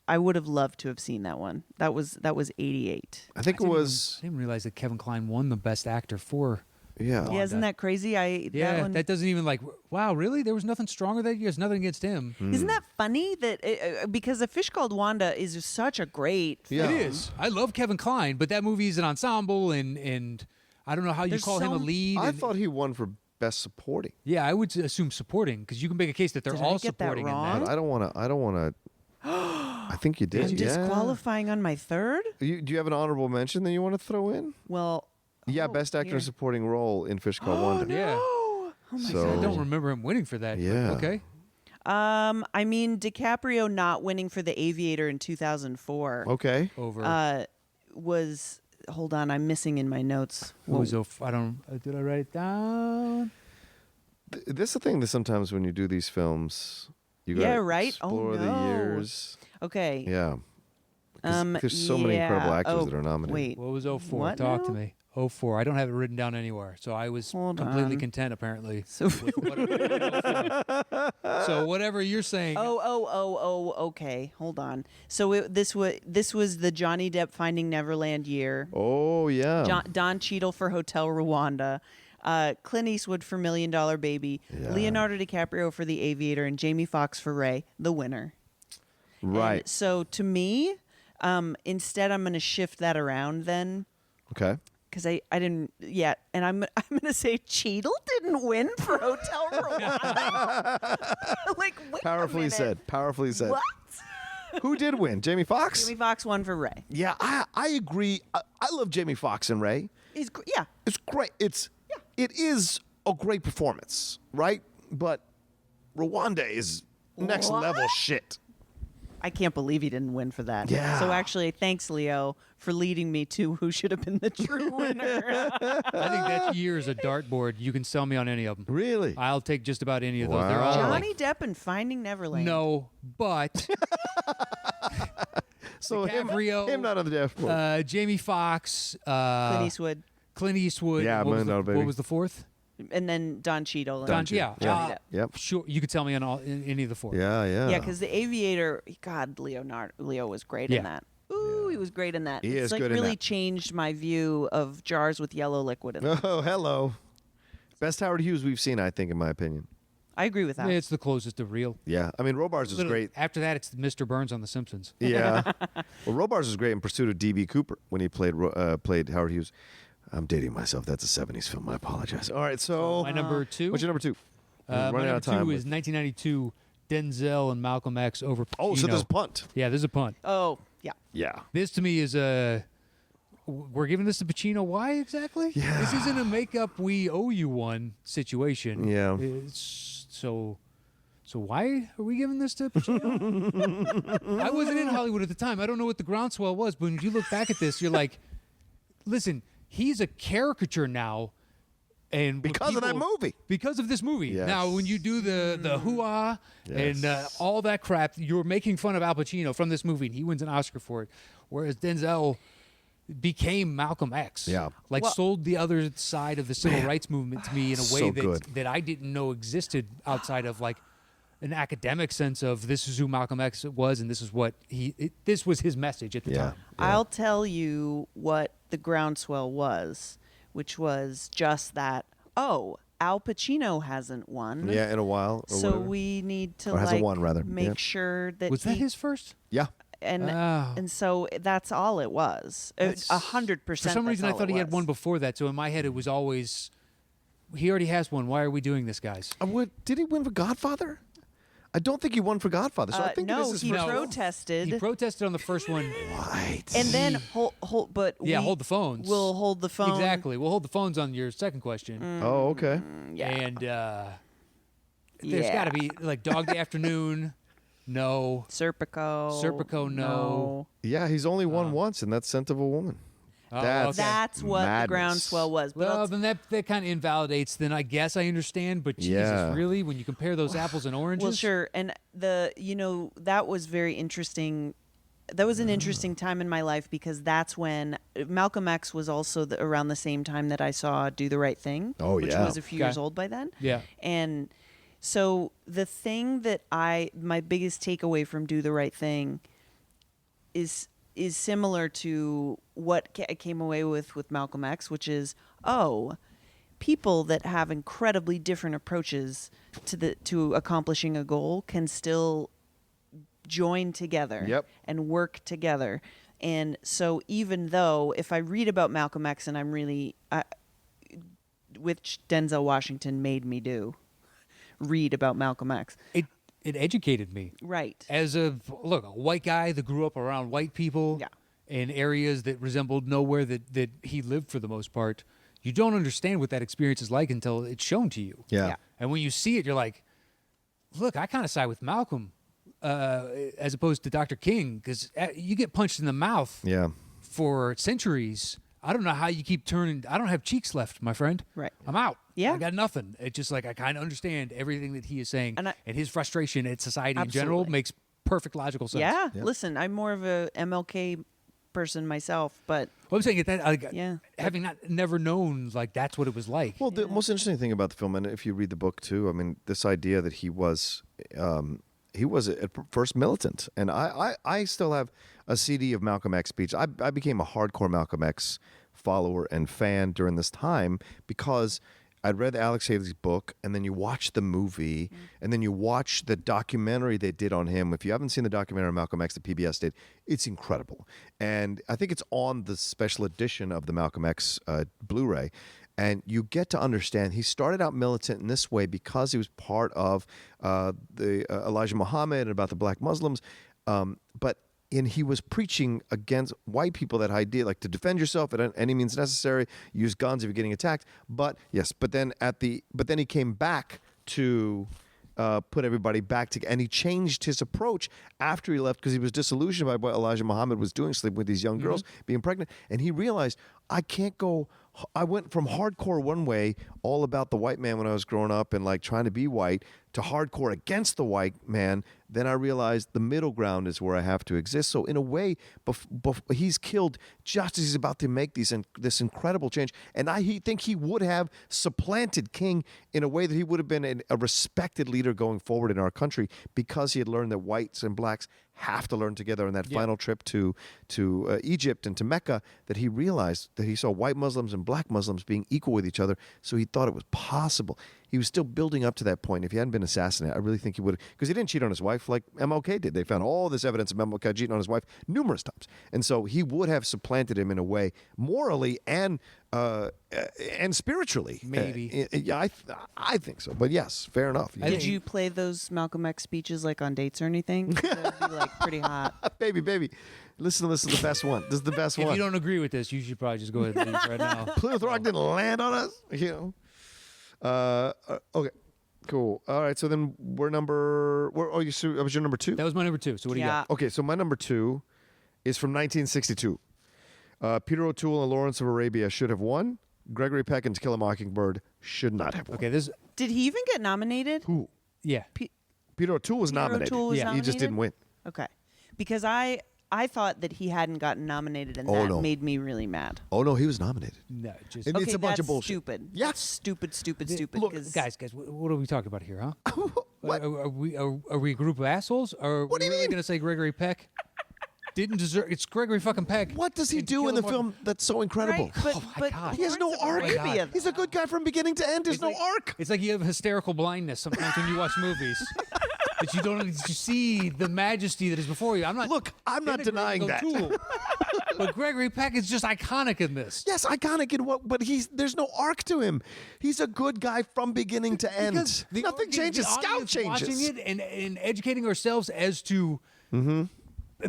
C: I would have loved to have seen that one. That was 88.
A: I think it was.
B: I didn't realize that Kevin Kline won the Best Actor for.
A: Yeah.
C: Yeah, isn't that crazy?
B: That doesn't even wow, really? There was nothing stronger that year. There's nothing against him.
C: Isn't that funny that because A Fish Called Wanda is such a great film.
A: Yeah.
B: It is. I love Kevin Kline, but that movie is an ensemble, and I don't know how you
C: There's
B: call him a
C: so-
B: lead.
A: I
B: and-
A: thought he won for best supporting.
B: yeah, I would assume supporting because you can make a case that they're
C: Did I
B: all
C: get that
B: supporting in
C: wrong?
A: But I don't want to. I think you did.
C: I'm
A: Yeah.
C: disqualifying on my third?
A: Do you have an honorable mention that you want to throw in?
C: Well,
A: Yeah, best actor
C: here.
A: in supporting role in Fish Called Wanda.
B: Yeah.
C: Oh my
A: So-
B: I don't remember him winning for that. but
A: Yeah.
B: okay.
C: I mean, DiCaprio not winning for The Aviator in 2004
A: Okay.
B: Over.
C: was. Hold on, I'm missing in my notes.
B: Who was I don't. Did I write it down?
A: This is the thing that sometimes when you do these films, you
C: Yeah,
A: gotta
C: right? Oh,
A: explore the
C: no.
A: years.
C: Okay.
A: Yeah. 'Cause there's so many incredible
C: yeah.
A: actors
C: Oh,
A: that are nominated.
C: Wait.
B: What was 04?
C: What
B: Talk to
C: now?
B: me. 04. I don't have it written down anywhere, so I was
C: Hold
B: completely
C: on.
B: content apparently.
C: So
B: with whatever, so whatever you're saying.
C: Oh, okay. Hold on. So this was the Johnny Depp Finding Neverland year.
A: Oh yeah.
C: Don Cheadle for Hotel Rwanda. Clint Eastwood for $1 Million Baby.
A: Yeah.
C: Leonardo DiCaprio for The Aviator, and Jamie Foxx for Ray, the winner.
A: Right.
C: And so to me, instead I'm going to shift that around then.
A: Okay.
C: Because I didn't yet, and I'm gonna say Cheadle didn't win for Hotel Rwanda. Like, wait a
A: Powerfully
C: minute.
A: said. Powerfully said.
C: What?
A: Who did win? Jamie Foxx?
C: Jamie Foxx won for Ray.
A: Yeah, I agree. I love Jamie Foxx and Ray.
C: Yeah.
A: It's great. It is a great performance, right? But Rwanda is next
C: What?
A: level shit.
C: I can't believe he didn't win for that.
A: Yeah.
C: So actually, thanks, Leo, for leading me to who should have been the true winner.
B: I think that year is a dartboard. You can sell me on any of them.
A: Really?
B: I'll take just about any of those. They're
A: Wow.
B: all
C: Johnny
B: like,
C: Depp and Finding Neverland.
B: no, but
A: So
B: DiCaprio,
A: him not on the dashboard.
B: Jamie Foxx,
C: Clint Eastwood,
B: Clint Eastwood.
A: Yeah,
B: what was,
A: Million Dollar Baby.
B: what was the fourth?
C: and then Don Cheadle. and
B: Don,
C: Johnny
B: yeah.
C: Depp.
A: Yep.
B: Sure, you could tell me on any of the four.
A: Yeah.
C: Yeah, because The Aviator, God, Leo was great in
B: Yeah.
C: that. Ooh, he was great in that.
A: He
C: it's
A: is
C: like
A: good in
C: really
A: that.
C: changed my view of jars with yellow liquid in them.
A: Oh, hello. Best Howard Hughes we've seen, I think, in my opinion.
C: I agree with that.
B: It's the closest to real.
A: Yeah. I mean, Robards was
B: Literally,
A: great.
B: After that, it's Mr. Burns on The Simpsons.
A: Yeah. Well, Robards was great in Pursuit of D.B. Cooper when he played Howard Hughes. I'm dating myself. That's a 70s film. I apologize. All right, so
B: My number two.
A: what's your number two? We're
B: my
A: running out
B: number
A: of time.
B: two is 1992. Denzel and Malcolm X over Pacino.
A: Oh, so there's a punt.
B: Yeah, there's a punt.
C: Oh, yeah.
A: Yeah.
B: This to me is a. We're giving this to Pacino. Why exactly?
A: Yeah.
B: This isn't a make up we owe you one situation.
A: Yeah.
B: So why are we giving this to Pacino? I wasn't in Hollywood at the time. I don't know what the groundswell was, but when you look back at this, you're like, listen, he's a caricature now. And when
A: Because of that movie.
B: Because of this movie.
A: Yes.
B: Now, when you do the hoo-ah and
A: Yes.
B: all that crap, you're making fun of Al Pacino from this movie, and he wins an Oscar for it. Whereas Denzel became Malcolm X.
A: Yeah.
B: Like
C: Well-
B: sold the other side of the civil rights movement to me in a way
A: So
B: that,
A: good.
B: that I didn't know existed outside of like an academic sense of this is who Malcolm X was and this is what this was his message at the
A: Yeah.
B: time.
C: I'll tell you what the groundswell was, which was just that, oh, Al Pacino hasn't won.
A: Yeah, in a while. Or
C: So
A: whatever.
C: we need to
A: Or hasn't won, rather.
C: make
A: Yeah.
C: sure that
B: Was that
C: he-
B: his first?
A: Yeah.
C: and
B: Oh.
C: and so that's all it was.
B: That's-
C: 100%.
B: For some reason, I
C: that's all
B: thought
C: it
B: he had
C: was.
B: one before that. So in my head, it was always, he already has one. Why are we doing this, guys?
A: Did he win for Godfather? I don't think he won for Godfather. So I think
C: no,
A: this is
C: he
A: first film.
C: protested.
B: He protested on the first one.
A: Right.
C: and then hold, but
B: Yeah,
C: we
B: hold the phones.
C: We'll hold the phone.
B: Exactly. We'll hold the phones on your second question.
A: Oh, okay.
C: Yeah.
B: And there's
C: Yeah.
B: got to be like Dog Day Afternoon. No.
C: Serpico,
B: no.
A: Yeah, he's only won once, and that's Scent of a Woman.
B: Oh,
A: That's-
B: okay.
C: That's what
A: Madness.
C: the groundswell was. But
B: Well,
C: I'll-
B: then that kind of invalidates. Then I guess I understand. But Jesus,
A: Yeah.
B: really, when you compare those apples and oranges,
C: well, sure. And that was very interesting. That was an interesting time in my life because that's when Malcolm X was also around the same time that I saw Do the Right Thing,
A: Oh,
C: which
A: yeah.
C: was a few
B: Okay.
C: years old by then.
B: Yeah.
C: And so the thing that my biggest takeaway from Do the Right Thing is similar to what I came away with Malcolm X, which is, people that have incredibly different approaches to accomplishing a goal can still join together
A: Yep.
C: and work together. And so even though if I read about Malcolm X and I'm really which Denzel Washington made me read about Malcolm X.
B: it educated me.
C: Right.
B: As a white guy that grew up around white people
C: Yeah.
B: in areas that resembled nowhere that he lived for the most part, you don't understand what that experience is like until it's shown to you.
A: Yeah.
C: Yeah.
B: And when you see it, you're like, look, I kind of side with Malcolm as opposed to Dr. King because you get punched in the mouth
A: Yeah.
B: for centuries. I don't know how you keep turning. I don't have cheeks left, my friend.
C: Right.
B: I'm out.
C: Yeah.
B: I got nothing. It's just like I kind of understand everything that he is saying.
C: And his
B: frustration at society in general
C: Absolutely.
B: makes perfect logical sense.
C: Yeah.
A: Yep.
C: Listen, I'm more of a MLK person myself, but
B: Well, I'm saying
C: Yeah.
B: having never known like that's what it was like.
A: Well, the most interesting thing about the film, and if you read the book too, I mean, this idea that he was at first militant, and I still have a CD of Malcolm X speech. I became a hardcore Malcolm X follower and fan during this time because I'd read Alex Haley's book, and then you watch the movie, and then you watch the documentary they did on him. If you haven't seen the documentary on Malcolm X that PBS did, it's incredible. And I think it's on the special edition of the Malcolm X Blu-ray. And you get to understand he started out militant in this way because he was part of the Elijah Muhammad and about the black Muslims. But and he was preaching against white people that idea, like to defend yourself at any means necessary, use guns if you're getting attacked. But then he came back to put everybody back together, and he changed his approach after he left because he was disillusioned by what Elijah Muhammad was doing, sleeping with these young girls, being pregnant, and he realized I can't go. I went from hardcore one way, all about the white man when I was growing up and like trying to be white, to hardcore against the white man. Then I realized the middle ground is where I have to exist. So in a way, he's killed just as he's about to make this incredible change. And I think he would have supplanted King in a way that he would have been a respected leader going forward in our country, because he had learned that whites and blacks have to learn together on that final trip to Egypt and to Mecca, that he realized that he saw white Muslims and black Muslims being equal with each other. So he thought it was possible. He was still building up to that point. If he hadn't been assassinated, I really think he would have, because he didn't cheat on his wife like MLK did. They found all this evidence of MLK cheating on his wife numerous times. And so he would have supplanted him in a way, morally and spiritually.
B: Maybe.
A: I think so. But yes, fair enough.
C: Did you play those Malcolm X speeches like on dates or anything? That would be like pretty hot.
A: Baby. Listen, this is the best one. This is the best one.
B: If you don't agree with this, you should probably just go ahead and leave right now.
A: Plymouth Rock didn't land on us. Okay. Cool. All right. So then that was your number 2?
B: That was my number 2. So what do you got?
A: Okay. So my number 2 is from 1962. Peter O'Toole and Lawrence of Arabia should have won. Gregory Peck and To Kill a Mockingbird should not have won.
B: Okay.
C: Did he even get nominated?
A: Who?
B: Yeah.
A: Peter O'Toole was nominated.
C: O'Toole was
A: He just
C: nominated?
A: didn't win.
C: Okay. Because I thought that he hadn't gotten nominated, and that made me really mad.
A: Oh no, he was nominated.
B: No, just
A: And it's a bunch of
C: that's
A: bullshit.
C: Stupid.
A: Yeah.
C: That's stupid.
B: Look,
C: 'cause-
B: guys, what are we talking about here, huh?
A: What?
B: Are we a group of assholes? Or
A: What do you
B: really
A: mean?
B: going to say Gregory Peck didn't deserve? It's Gregory fucking Peck.
A: What does he
B: And
A: do
B: Kill
A: in the
B: More-
A: film that's so incredible?
C: Right, but
B: God.
A: He has no
C: Lawrence of
A: arc.
C: Arabia,
A: He's a good guy from beginning to end. There's
B: It's
A: no
B: like-
A: arc.
B: It's like you have hysterical blindness sometimes when you watch movies. That you see the majesty that is before you. I'm not
A: denying
B: denigrating
A: that.
B: O'Toole, but Gregory Peck is just iconic in this.
A: Yes, iconic in what, but there's no arc to him. He's a good guy from beginning to end.
B: Because the
A: Nothing
B: audience-
A: changes.
B: the
A: Scout
B: audience
A: changes.
B: Watching it and educating ourselves as to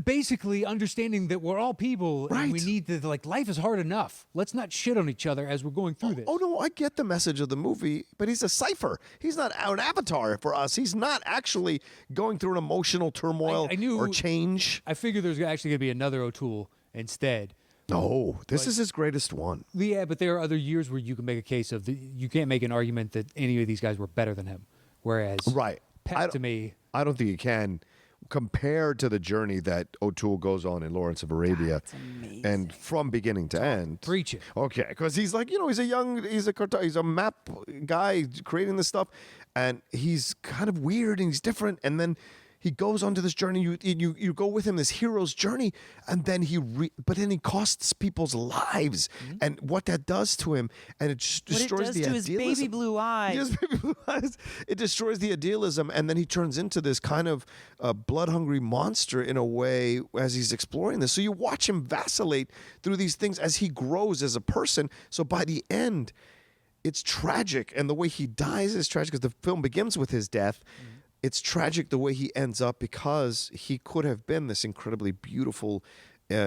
B: basically understanding that we're all people and we
A: Right.
B: need to, like, life is hard enough. Let's not shit on each other as we're going through this.
A: Oh no, I get the message of the movie, but he's a cipher. He's not an avatar for us. He's not actually going through an emotional turmoil
B: I knew-
A: or change.
B: I figured there's actually going to be another O'Toole instead.
A: No, this is his greatest one.
B: Yeah, but there are other years where you can make a case of you can't make an argument that any of these guys were better than him. Whereas
A: Right.
B: Peck to me,
A: I don't think you can, compared to the journey that O'Toole goes on in Lawrence of Arabia, and from beginning to end.
B: preach it.
A: Okay, because he's like, he's a map guy creating this stuff, and he's kind of weird and he's different, and then he goes onto this journey. You go with him, this hero's journey, and then but then he costs people's lives, and what that does to him, and it just
C: What it
A: destroys
C: does
A: the
C: to his
A: idealism.
C: baby blue eyes.
A: Yes, baby blue eyes. It destroys the idealism, and then he turns into this kind of blood-hungry monster in a way as he's exploring this. So you watch him vacillate through these things as he grows as a person. So by the end, it's tragic, and the way he dies is tragic because the film begins with his death. It's tragic the way he ends up because he could have been this incredibly beautiful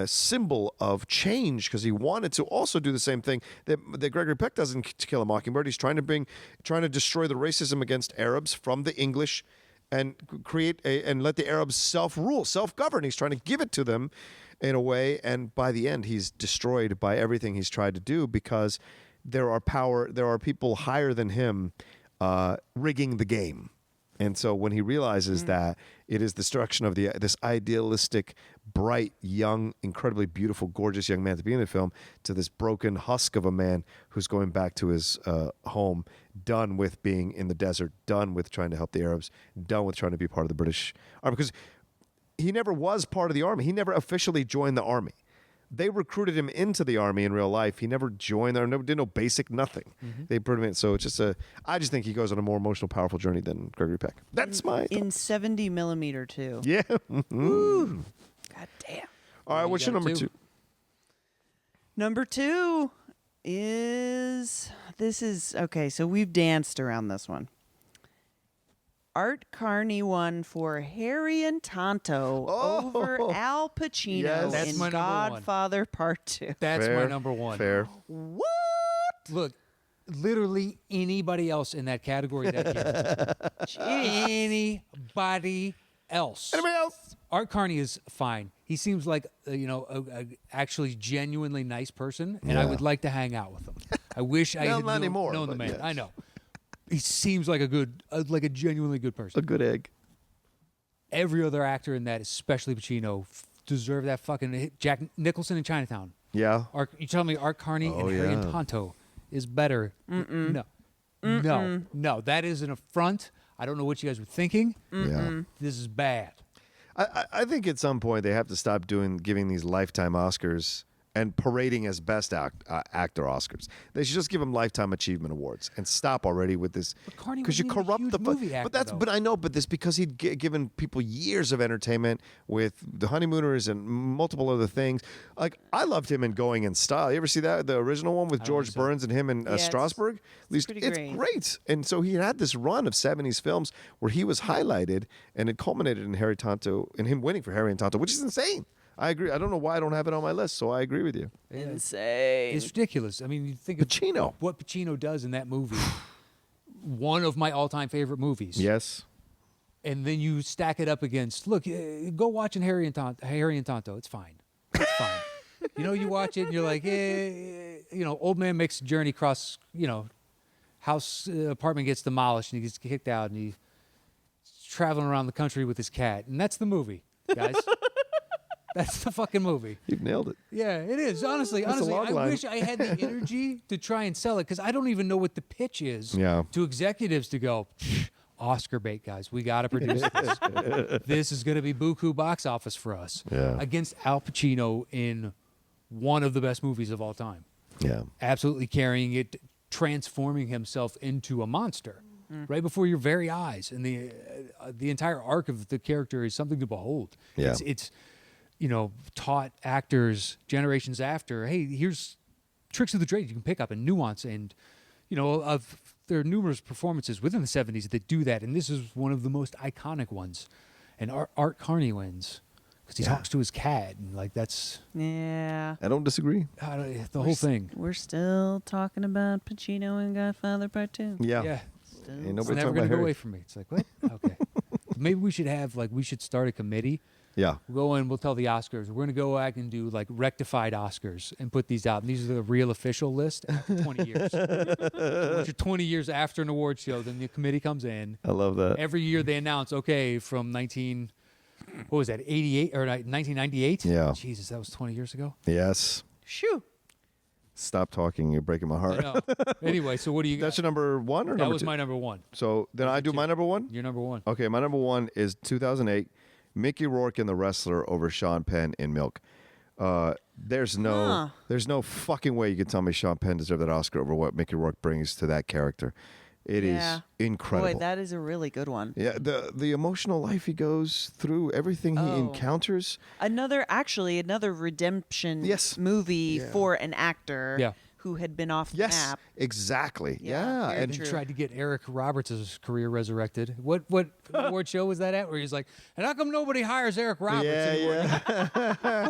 A: symbol of change, because he wanted to also do the same thing that Gregory Peck does in To Kill a Mockingbird. He's trying to destroy the racism against Arabs from the English and and let the Arabs self-rule, self-govern. He's trying to give it to them in a way, and by the end, he's destroyed by everything he's tried to do because there are people higher than him rigging the game. And so when he realizes that it is the destruction of this idealistic, bright, young, incredibly beautiful, gorgeous young man to be in the film, to this broken husk of a man who's going back to his home, done with being in the desert, done with trying to help the Arabs, done with trying to be part of the British army. Because he never was part of the army. He never officially joined the army. They recruited him into the army in real life. He never joined there, did no basic nothing. They put him in. So it's just I just think he goes on a more emotional, powerful journey than Gregory Peck. That's my
C: in 70 millimeter too.
A: yeah.
C: God damn.
A: All right, what's your
B: got
A: number
B: two?
A: 2?
C: Number 2 is okay. So we've danced around this one. Art Carney won for Harry and Tonto over Al Pacino
A: Yes.
B: That's
C: in
B: my number one.
C: Godfather Part 2.
B: That's
A: Fair,
B: my number one.
A: Fair.
C: What?
B: Look, literally anybody else in that category that year. Anybody else.
A: Anybody else?
B: Art Carney is fine. He seems like a actually genuinely nice person, and I
A: Yeah.
B: would like to hang out with him. I wish I
A: Well,
B: had
A: not anymore,
B: known the
A: but
B: man.
A: yes.
B: I know. He seems like a genuinely good person.
A: A good egg.
B: Every other actor in that, especially Pacino, deserve that fucking hit. Jack Nicholson in Chinatown.
A: Yeah.
B: You tell me Art Carney
A: Oh,
B: and Harry and
A: yeah.
B: Tonto is better? No. That is an affront. I don't know what you guys were thinking.
A: Yeah.
B: This is bad.
A: I think at some point they have to stop giving these lifetime Oscars and parading as best actor Oscars. They should just give them lifetime achievement awards and stop already with this.
B: But Carney
A: Because you
B: wasn't even a
A: corrupt
B: huge
A: the.
B: movie actor, though.
A: But I know. But this because he'd given people years of entertainment with The Honeymooners and multiple other things. Like I loved him in Going in Style. You ever see that the original one with
B: don't
A: George
B: think so.
A: Burns and him in
C: it's-
A: Strasbourg? At least
C: pretty
A: it's
C: great.
A: great. And so he had this run of '70s films where he was highlighted, and it culminated in Harry Tonto and him winning for Harry and Tonto, which is insane. I agree. I don't know why I don't have it on my list, so I agree with you.
C: Insane.
B: It's ridiculous. I mean, you think
A: Pacino.
B: of what Pacino does in that movie. One of my all-time favorite movies.
A: Yes.
B: And then you stack it up against. Look, go watching Harry and Tonto. It's fine. It's fine. You watch it and you're like, old man makes a journey across. House apartment gets demolished and he gets kicked out and he's traveling around the country with his cat, and that's the movie, guys. That's the fucking movie.
A: You've nailed it.
B: Yeah, it is. Honestly,
A: That's a
B: I
A: log line.
B: wish I had the energy to try and sell it because I don't even know what the pitch is
A: Yeah.
B: to executives to go, Oscar bait, guys. We got to produce this. This is going to be buku box office for us.
A: Yeah.
B: Against Al Pacino in one of the best movies of all time.
A: Yeah.
B: Absolutely carrying it, transforming himself into a monster right before your very eyes. And the entire arc of the character is something to behold.
A: Yeah.
B: It's taught actors generations after, hey, here's tricks of the trade you can pick up and nuance. And, there are numerous performances within the 70s that do that. And this is one of the most iconic ones. And Art Carney wins because he talks to his cat. And, that's
C: Yeah.
A: I don't disagree.
B: the whole thing.
C: We're still talking about Pacino and Godfather Part 2.
A: Yeah.
B: Yeah.
C: Still.
A: Ain't
B: It's
A: nobody
B: never
A: talking
B: going to
A: about
B: go
A: Harry.
B: away from me. It's like, what? Okay. Maybe we should have, we should start a committee.
A: Yeah.
B: We'll go in, we'll tell the Oscars. We're going to go back and do rectified Oscars and put these out. And these are the real official list after 20 years. So once you're 20 years after an award show, then the committee comes in.
A: I love that.
B: Every year they announce, okay, from 88 or 1998?
A: Yeah.
B: Jesus, that was 20 years ago?
A: Yes.
C: Shoo.
A: Stop talking. You're breaking my
B: I
A: heart.
B: know. Anyway, so what do you got?
A: That's your number one or
B: That
A: number
B: was
A: two?
B: my number one.
A: So then I do my number one?
B: Your number one.
A: Okay, my number one is 2008, Mickey Rourke in The Wrestler over Sean Penn in Milk. There's no fucking way you can tell me Sean Penn deserved that Oscar over what Mickey Rourke brings to that character. It is
C: Yeah.
A: incredible.
C: Boy, that is a really good one.
A: Yeah, the emotional life he goes through, everything he
C: Oh.
A: encounters.
C: Another redemption
A: Yes.
C: movie
A: Yeah.
C: for an actor
B: Yeah.
C: who had been off the
A: Yes,
C: map.
A: exactly.
C: Yeah,
A: Yeah,
C: very
A: and
C: true.
B: Tried to get Eric Roberts' career resurrected. What award show was that at? Where he's like, and how come nobody hires Eric Roberts anymore?
A: yeah.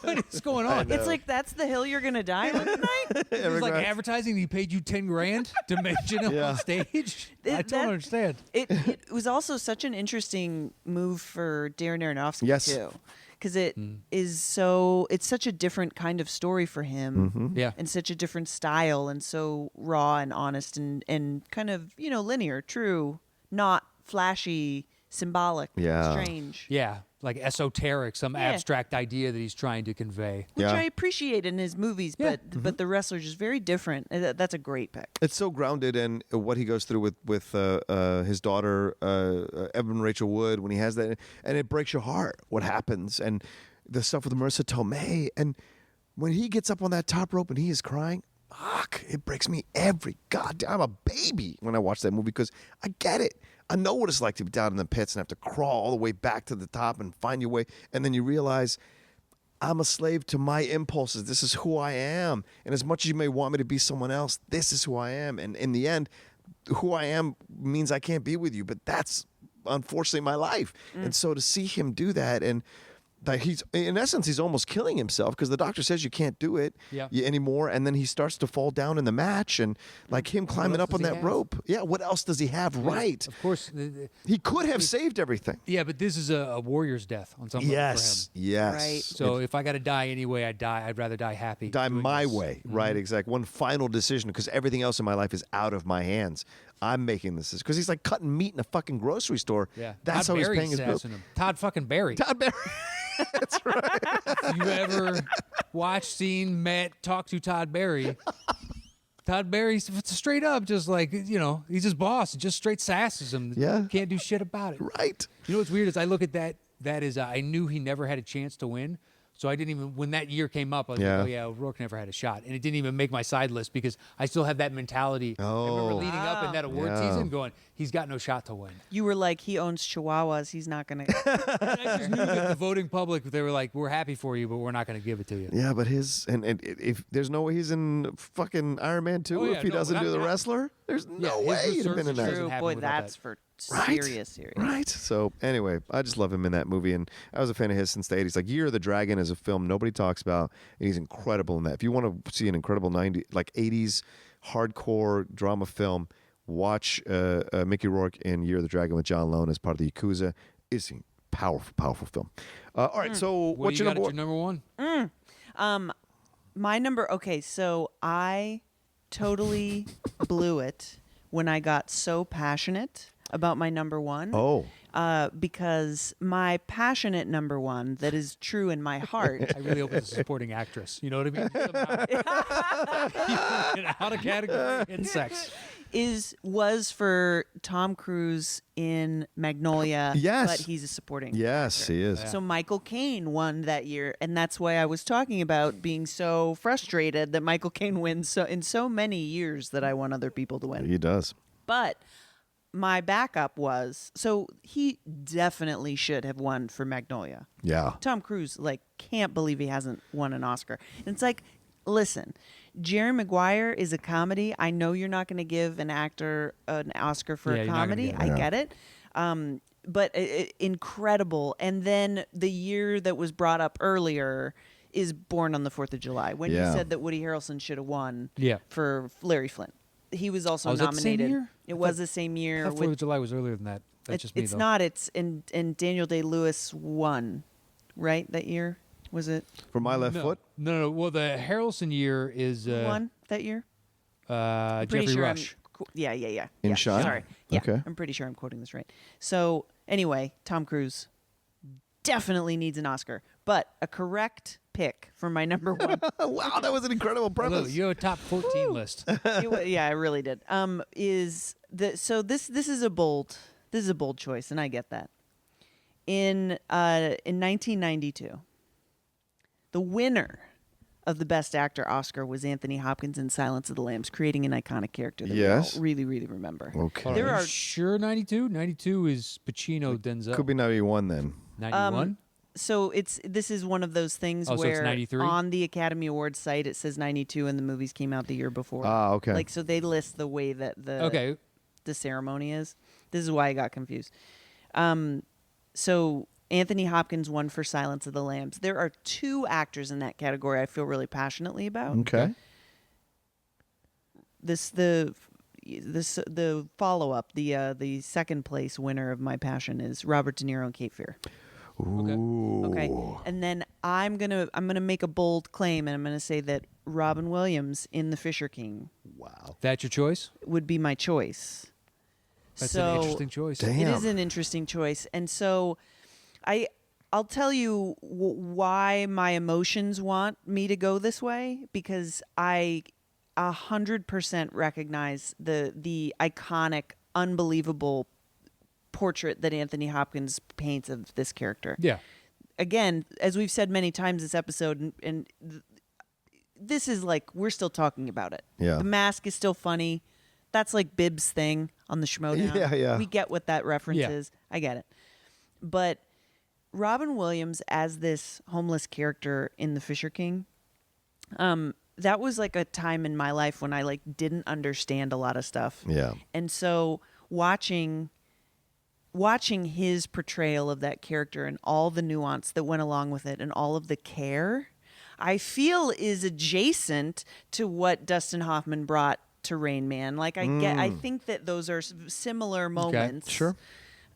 B: What is going on?
C: It's like that's the hill you're gonna die on tonight.
B: It was like advertising. He paid you $10,000 to mention him
A: Yeah.
B: on stage. I
C: That-
B: don't understand.
C: It was also such an interesting move for Darren Aronofsky
A: Yes.
C: too, because it is so it's such a different kind of story for him.
A: Mm-hmm.
B: Yeah.
C: And such a different style, and so raw and honest, and kind of linear, true, not flashy, symbolic,
A: Yeah.
C: strange,
B: Yeah, like esoteric, some
C: Yeah.
B: abstract idea that he's trying to convey.
C: which
A: Yeah.
C: I appreciate in his movies.
B: Yeah.
C: But the Wrestler's just very different. That's a great pick.
A: It's so grounded in what he goes through with his daughter, Evan Rachel Wood, when he has that, and it breaks your heart what happens, and the stuff with Marissa Tomei, and when he gets up on that top rope and he is crying, fuck, it breaks me every goddamn. I'm a baby when I watch that movie because I get it. I know what it's like to be down in the pits and have to crawl all the way back to the top and find your way, and then you realize I'm a slave to my impulses. This is who I am. And as much as you may want me to be someone else, this is who I am. And in the end, who I am means I can't be with you, but that's unfortunately my life. And so to see him do that, and like he's in essence he's almost killing himself because the doctor says you can't do it anymore, and then he starts to fall down in the match, and like him climbing up on that rope. Yeah, what else does he have? Right.
B: Of course,
A: He could have saved everything.
B: yeah, but this is a warrior's death on some level for him.
A: Yes.
C: Right.
B: So if I got to die anyway, I'd rather die happy.
A: Die
B: doing
A: my
B: this.
A: way. Right, exactly. One final decision because everything else in my life is out of my hands. I'm making this because he's like cutting meat in a fucking grocery store.
B: Yeah,
A: That's
B: Todd
A: how he's
B: Barry's
A: paying his bills.
B: sassing him. Todd fucking Barry.
A: Todd Barry. That's right.
B: If you ever watched, seen, met, talked to Todd Barry, Todd Barry's straight up just like, he's his boss. Just straight sasses him.
A: Yeah.
B: Can't do shit about it.
A: Right.
B: You know what's weird is I look at that is I knew he never had a chance to win. So I didn't even, when that year came up, I was like, oh yeah, O'Rourke never had a shot. And it didn't even make my side list because I still have that mentality. I remember leading up in that award season going, he's got no shot to win.
C: You were like, he owns Chihuahuas. He's not going to.
B: And I just knew that the voting public, they were like, we're happy for you, but we're not going to give it to you.
A: Yeah, but and if there's no way he's in fucking Iron Man 2 if he doesn't do the wrestler, there's no
B: his
A: way he'd have been in
B: research
A: that.
B: is
C: True.
B: happen
C: Boy,
B: without
C: that's
B: that.
C: for
A: Right.
C: serious.
A: Right. So anyway, I just love him in that movie, and I was a fan of his since the 80s. Like Year of the Dragon is a film nobody talks about, and he's incredible in that. If you want to see an incredible 80s hardcore drama film, watch Mickey Rourke in Year of the Dragon with John Lone as part of the Yakuza. It's a powerful, powerful film. All right, so
B: What
A: what's
B: do you
A: your
B: got
A: number
B: at your
A: one?
B: number one?
C: My number. Okay, so I totally blew it when I got so passionate about my number one.
A: Oh.
C: Because my passionate number one that is true in my heart.
B: I really hope it's a supporting actress. You know what I mean? Somehow. Out of category in sex.
C: was for Tom Cruise in Magnolia.
A: Yes.
C: But he's a supporting
A: Yes,
C: actor.
A: he is.
C: So Michael Caine won that year, and that's why I was talking about being so frustrated that Michael Caine wins in so many years that I want other people to win.
A: He does.
C: But my backup was, so he definitely should have won for Magnolia.
A: Yeah.
C: Tom Cruise, can't believe he hasn't won an Oscar. And it's like, listen, Jerry Maguire is a comedy. I know you're not going to give an actor an Oscar for a
B: you're not gonna
C: comedy.
B: get
C: I
B: it.
C: get it. But incredible. And then the year that was brought up earlier is Born on the 4th of July, when you said that Woody Harrelson should have won for Larry Flint. He was also
B: Was that the same
C: nominated.
B: year?
C: It was the same
B: I
C: year.
B: thought 4th of July was earlier than that. That's just me,
C: It's
B: though.
C: not. It's and Daniel Day-Lewis won, right? That year was it?
A: For My Left Foot?
B: No. Well, the Harrelson year is
C: Who won that year? I'm pretty
B: Jeffrey
C: sure
B: Rush.
C: Yeah.
A: In
C: Yeah,
A: Shine?
C: Sorry. Yeah,
A: Okay.
C: I'm pretty sure I'm quoting this right. So anyway, Tom Cruise definitely needs an Oscar, but a correct pick for my number one.
A: Wow, that was an incredible
B: Look,
A: premise.
B: you have a top 14 list.
C: Yeah, I really did. This is a bold choice, and I get that. In 1992, the winner of the Best Actor Oscar was Anthony Hopkins in Silence of the Lambs, creating an iconic character that
A: Yes.
C: we all really, really remember.
A: Okay.
C: There
B: Are
C: are
B: you sure 92? 92 is Pacino, Denzel.
A: Could be 91 then.
B: 91?
C: So this is one of those things
B: Oh, so it's
C: where
B: 93?
C: on the Academy Awards site it says 92 and the movies came out the year before.
A: Ah, okay.
C: So they list the way that the ceremony is. This is why I got confused. So Anthony Hopkins won for Silence of the Lambs. There are two actors in that category I feel really passionately about.
A: Okay.
C: The follow up, the second place winner of my passion is Robert De Niro and Cape Fear.
A: Ooh.
C: Okay. And then I'm gonna make a bold claim, and I'm gonna say that Robin Williams in The Fisher King
A: Wow.
B: That's your choice?
C: would be my choice.
B: That's
C: So
B: an interesting choice.
A: Damn.
C: it is an interesting choice, and so I'll tell you why my emotions want me to go this way, because I 100% recognize the iconic, unbelievable portrait that Anthony Hopkins paints of this character.
B: Yeah.
C: Again, as we've said many times this episode, and this is like, we're still talking about it.
A: Yeah.
C: The Mask is still funny. That's like Bibbs' thing on the Schmodown.
A: Yeah.
C: We get what that reference
B: Yeah.
C: is. I get it. But Robin Williams as this homeless character in The Fisher King, that was like a time in my life when I didn't understand a lot of stuff.
A: Yeah.
C: And so watching watching his portrayal of that character and all the nuance that went along with it and all of the care, I feel is adjacent to what Dustin Hoffman brought to Rain Man. Like I think that those are similar moments.
A: Sure.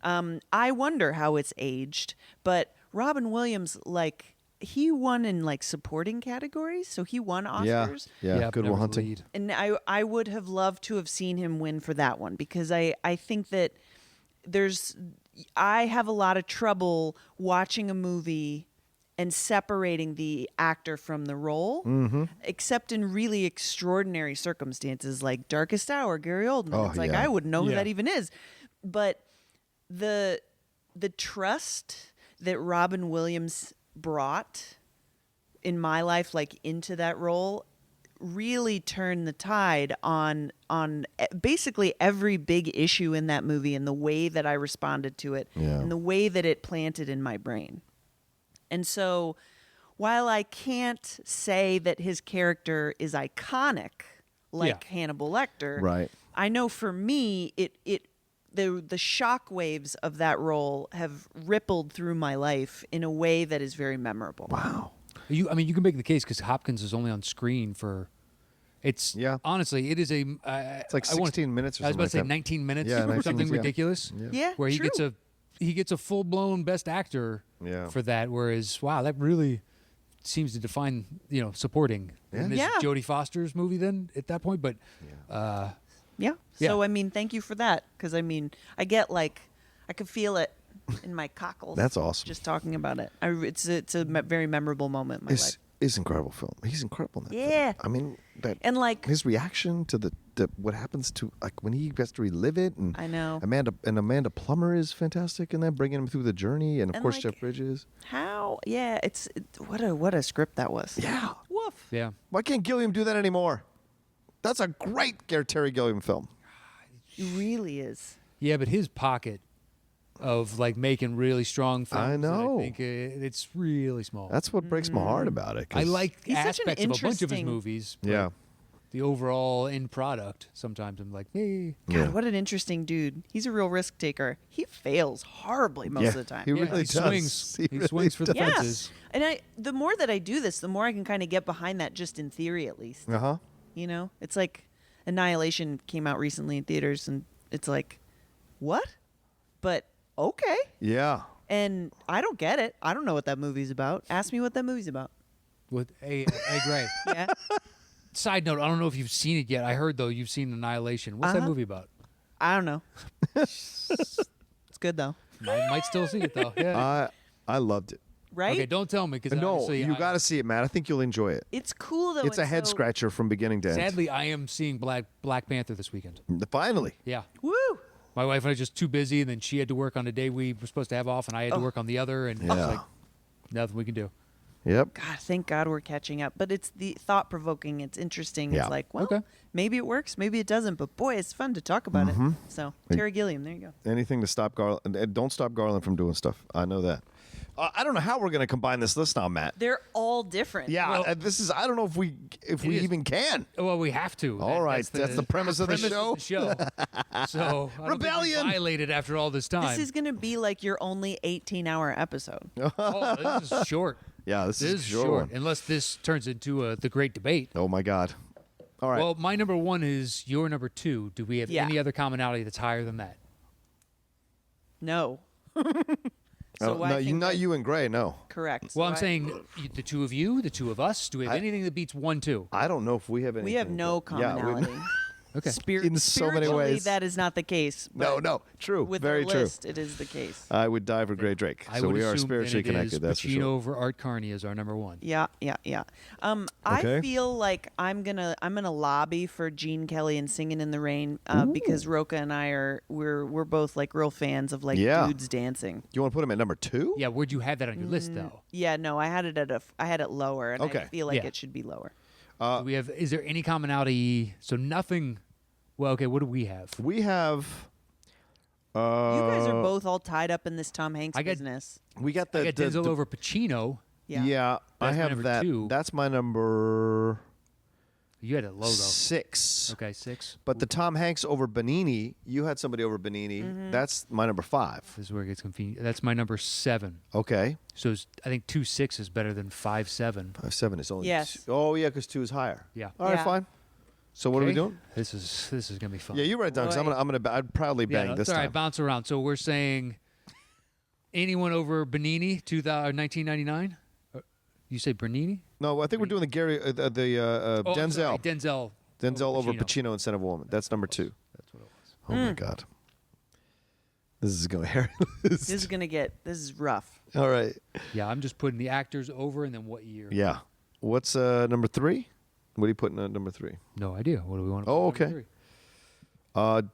C: I wonder how it's aged, but Robin Williams, like, he won in like supporting categories, so he won Oscars.
A: Yeah. Good Will
B: never
A: Hunting.
B: lead.
C: And I would have loved to have seen him win for that one, because I think that I have a lot of trouble watching a movie and separating the actor from the role, except in really extraordinary circumstances like Darkest Hour, Gary Oldman.
A: Oh,
C: it's like,
A: yeah.
C: I wouldn't know who
B: Yeah.
C: that even is. But the trust that Robin Williams brought in my life, like, into that role, really turned the tide on basically every big issue in that movie, and the way that I responded to it,
A: Yeah.
C: and the way that it planted in my brain. And so, while I can't say that his character is iconic like
B: Yeah.
C: Hannibal Lecter,
A: Right.
C: I know for me, the shock waves of that role have rippled through my life in a way that is very memorable.
A: Wow.
B: You can make the case because Hopkins is only on screen for. It's
A: Yeah.
B: honestly, it is a.
A: It's like 16 minutes or
B: I was
A: something
B: about to
A: like
B: say
A: that.
B: 19 minutes
A: Yeah,
B: or
A: 19
B: something
A: minutes, yeah.
B: ridiculous.
C: Yeah,
B: Where he
C: true.
B: gets a full blown Best Actor
A: Yeah.
B: for that. Whereas, wow, that really seems to define supporting.
A: Yeah.
B: And this
C: Yeah.
B: is Jodie Foster's movie then at that point, but
C: Yeah.
B: Yeah.
C: So I mean, thank you for that, because I mean, I get like, I could feel it in my cockles.
A: That's awesome.
C: Just talking about it. It's a very memorable moment in my life.
A: It's incredible film. He's incredible in that film.
C: Yeah.
A: I mean, that
C: And like,
A: his reaction to the what happens to, like, when he has to relive it, and
C: I know.
A: Amanda Plummer is fantastic in that, bringing him through the journey, and of
C: And,
A: course
C: like,
A: Jeff Bridges.
C: how? Yeah, what a script that was.
A: Yeah.
C: Woof.
B: yeah.
A: Why can't Gilliam do that anymore? That's a great Terry Gilliam film.
C: It really is.
B: Yeah, but his pocket of like making really strong films.
A: I know.
B: I think it's really small.
A: That's what breaks my heart about it. 'cause-
B: I like
C: He's such an
B: aspects of a bunch of his
C: interesting-
B: movies. but
A: Yeah.
B: The overall end product, sometimes I'm like, hey.
C: God,
A: Yeah.
C: what an interesting dude. He's a real risk taker. He fails horribly most of the time.
A: He
B: Yeah,
A: really
B: he
A: does.
B: swings. He
A: really
B: swings for the
A: does.
B: fences.
C: And the more that I do this, the more I can kind of get behind that, just in theory at least.
A: Uh-huh.
C: You know, it's like Annihilation came out recently in theaters, and it's like, what? But okay.
A: Yeah.
C: And I don't get it. I don't know what that movie's about. Ask me what that movie's about.
B: With a Gray.
C: Yeah.
B: Side note, I don't know if you've seen it yet. I heard though you've seen Annihilation. What's that
C: Uh-huh.
B: movie about?
C: I don't know. It's good though,
B: Might still see it though. Yeah.
A: I loved it.
C: right?
B: Okay, don't tell me because
A: No, you got to see it, Matt. I think you'll enjoy it.
C: It's cool though.
A: It's a
C: and
A: head
C: so-
A: scratcher from beginning to end.
B: Sadly, I am seeing Black Panther this weekend.
A: Finally.
B: Yeah.
C: Woo!
B: My wife and I were just too busy, and then she had to work on a day we were supposed to have off, and I had to work on the other, and
A: Yeah.
B: it's like nothing we can do.
A: Yep.
C: God, thank God we're catching up. But it's the thought provoking. It's interesting.
A: Yeah.
C: It's like, well,
B: Okay.
C: maybe it works, maybe it doesn't. But boy, it's fun to talk about it. So Terry Gilliam, there you go.
A: Anything to stop Garland. And don't stop Garland from doing stuff. I know that. I don't know how we're going to combine this list now, Matt.
C: They're all different.
A: Yeah,
B: Well-
A: this is. I don't know if we
B: is.
A: even can.
B: Well, we have to.
A: All right, that's the premise of the show.
B: So, I don't think we
A: Rebellion!
B: violated after all this time.
C: This is going to be like your only 18-hour episode.
B: oh, this is short.
A: Yeah, this
B: This
A: is
B: is
A: a short
B: short,
A: one.
B: unless this turns into the great debate.
A: Oh my God. All right.
B: Well, my number one is your number two. Do we have
C: Yeah.
B: any other commonality that's higher than that?
C: No. So
A: no,
C: I think
A: not
C: that-
A: you and Gray. No,
C: Correct.
B: Well,
C: So
B: I'm
C: I-
B: saying the two of you, the two of us. Do we have anything that beats 1-2?
A: I don't know if we have any.
C: we have no commonality.
B: Okay.
A: In so many
C: spiritually,
A: ways.
C: that is not the case. but
A: No. True.
C: With
A: Very
C: the
A: true.
C: list, it is the case.
A: I would die for Gray Drake.
B: I
A: So
B: would
A: we are
B: assume
A: spiritually
B: then it is
A: connected. That's for
B: Pacino
A: sure.
B: over Art Carney is our number one.
C: Yeah.
A: Okay.
C: I feel like I'm gonna lobby for Gene Kelly and Singing in the Rain because Roca and I we're both like real fans of like
A: Yeah.
C: dudes dancing.
A: You want to put him at number 2?
B: Yeah, where'd you have that on your list though?
C: Yeah, no, I had it lower, and I
A: Okay.
C: feel like
B: Yeah.
C: it should be lower.
B: Do we have? Is there any commonality? So nothing. Well, okay. What do we have?
A: We have.
C: You guys are both all tied up in this Tom Hanks
B: I got-
C: business.
A: We got the.
B: I got Denzel over Pacino.
C: Yeah.
A: Yeah, I
B: That's my
A: have
B: number
A: that.
B: 2.
A: That's my number.
B: You had it low though.
A: 6.
B: Okay, 6.
A: But the Tom Hanks over Benigni, you had somebody over Benigni.
C: Mm-hmm.
A: That's my number 5.
B: This is where it gets confusing. That's my number 7.
A: Okay.
B: So I think 2-6 is better than 5-7.
A: 5-7 is only.
C: Yes.
A: Oh yeah, because 2 is higher.
B: Yeah.
A: All right,
C: Yeah.
A: fine. So what are we
B: Okay.
A: doing?
B: This is gonna be fun.
A: Yeah, you write it down because I'd proudly
B: Yeah,
A: bang
B: no,
A: this
B: it's all right.
A: time.
B: Bounce around. So we're saying anyone over Benigni, 1999. You say Bernini?
A: No, I think we're doing the Gary,
B: Oh, I'm
A: Denzel.
B: sorry, Denzel.
A: Denzel over
B: Pacino.
A: Pacino instead of a woman. That's number 2.
B: That's what it was.
A: Oh my God. This is going Harry.
C: This is rough.
A: All right.
B: Yeah, I'm just putting the actors over and then what year.
A: Yeah. What's number 3? What are you putting at number 3?
B: No idea. What do we want to
A: Oh,
B: put at
A: okay.
B: number 3?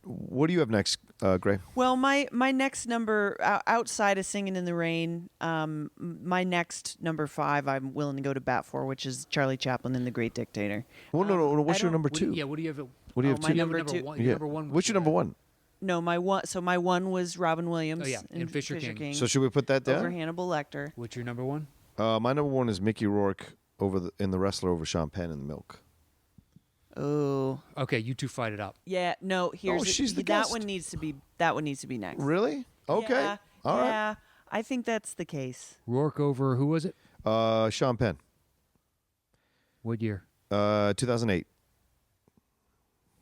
A: What do you have next, Gray?
C: Well, my next number outside of Singing in the Rain, my next number 5, I'm willing to go to bat for, which is Charlie Chaplin and the Great Dictator.
A: Well, no. What's your
C: don't-
A: number
B: What
A: 2?
B: do you- what do you have?
A: What do you have
C: my
A: two?
C: number
B: You have
C: two-
B: One, your
A: Yeah.
B: number one.
A: What's your number 1?
C: No, my one. So my 1 was Robin Williams.
B: Oh, yeah, and Fisher King.
A: So should we put that
C: over
A: down?
C: Hannibal Lecter.
B: What's your number 1?
A: My number 1 is Mickey Rourke in The Wrestler over Sean Penn in The Milk.
C: Oh,
B: Okay, you two fight it out.
C: yeah. No, here's
A: she's the
C: that
A: guest.
C: one needs to be. That one needs to be next.
A: Really? Okay.
C: Yeah,
A: All right.
C: yeah, I think that's the case.
B: Rourke over who was it?
A: Sean Penn,
B: What year?
A: 2008.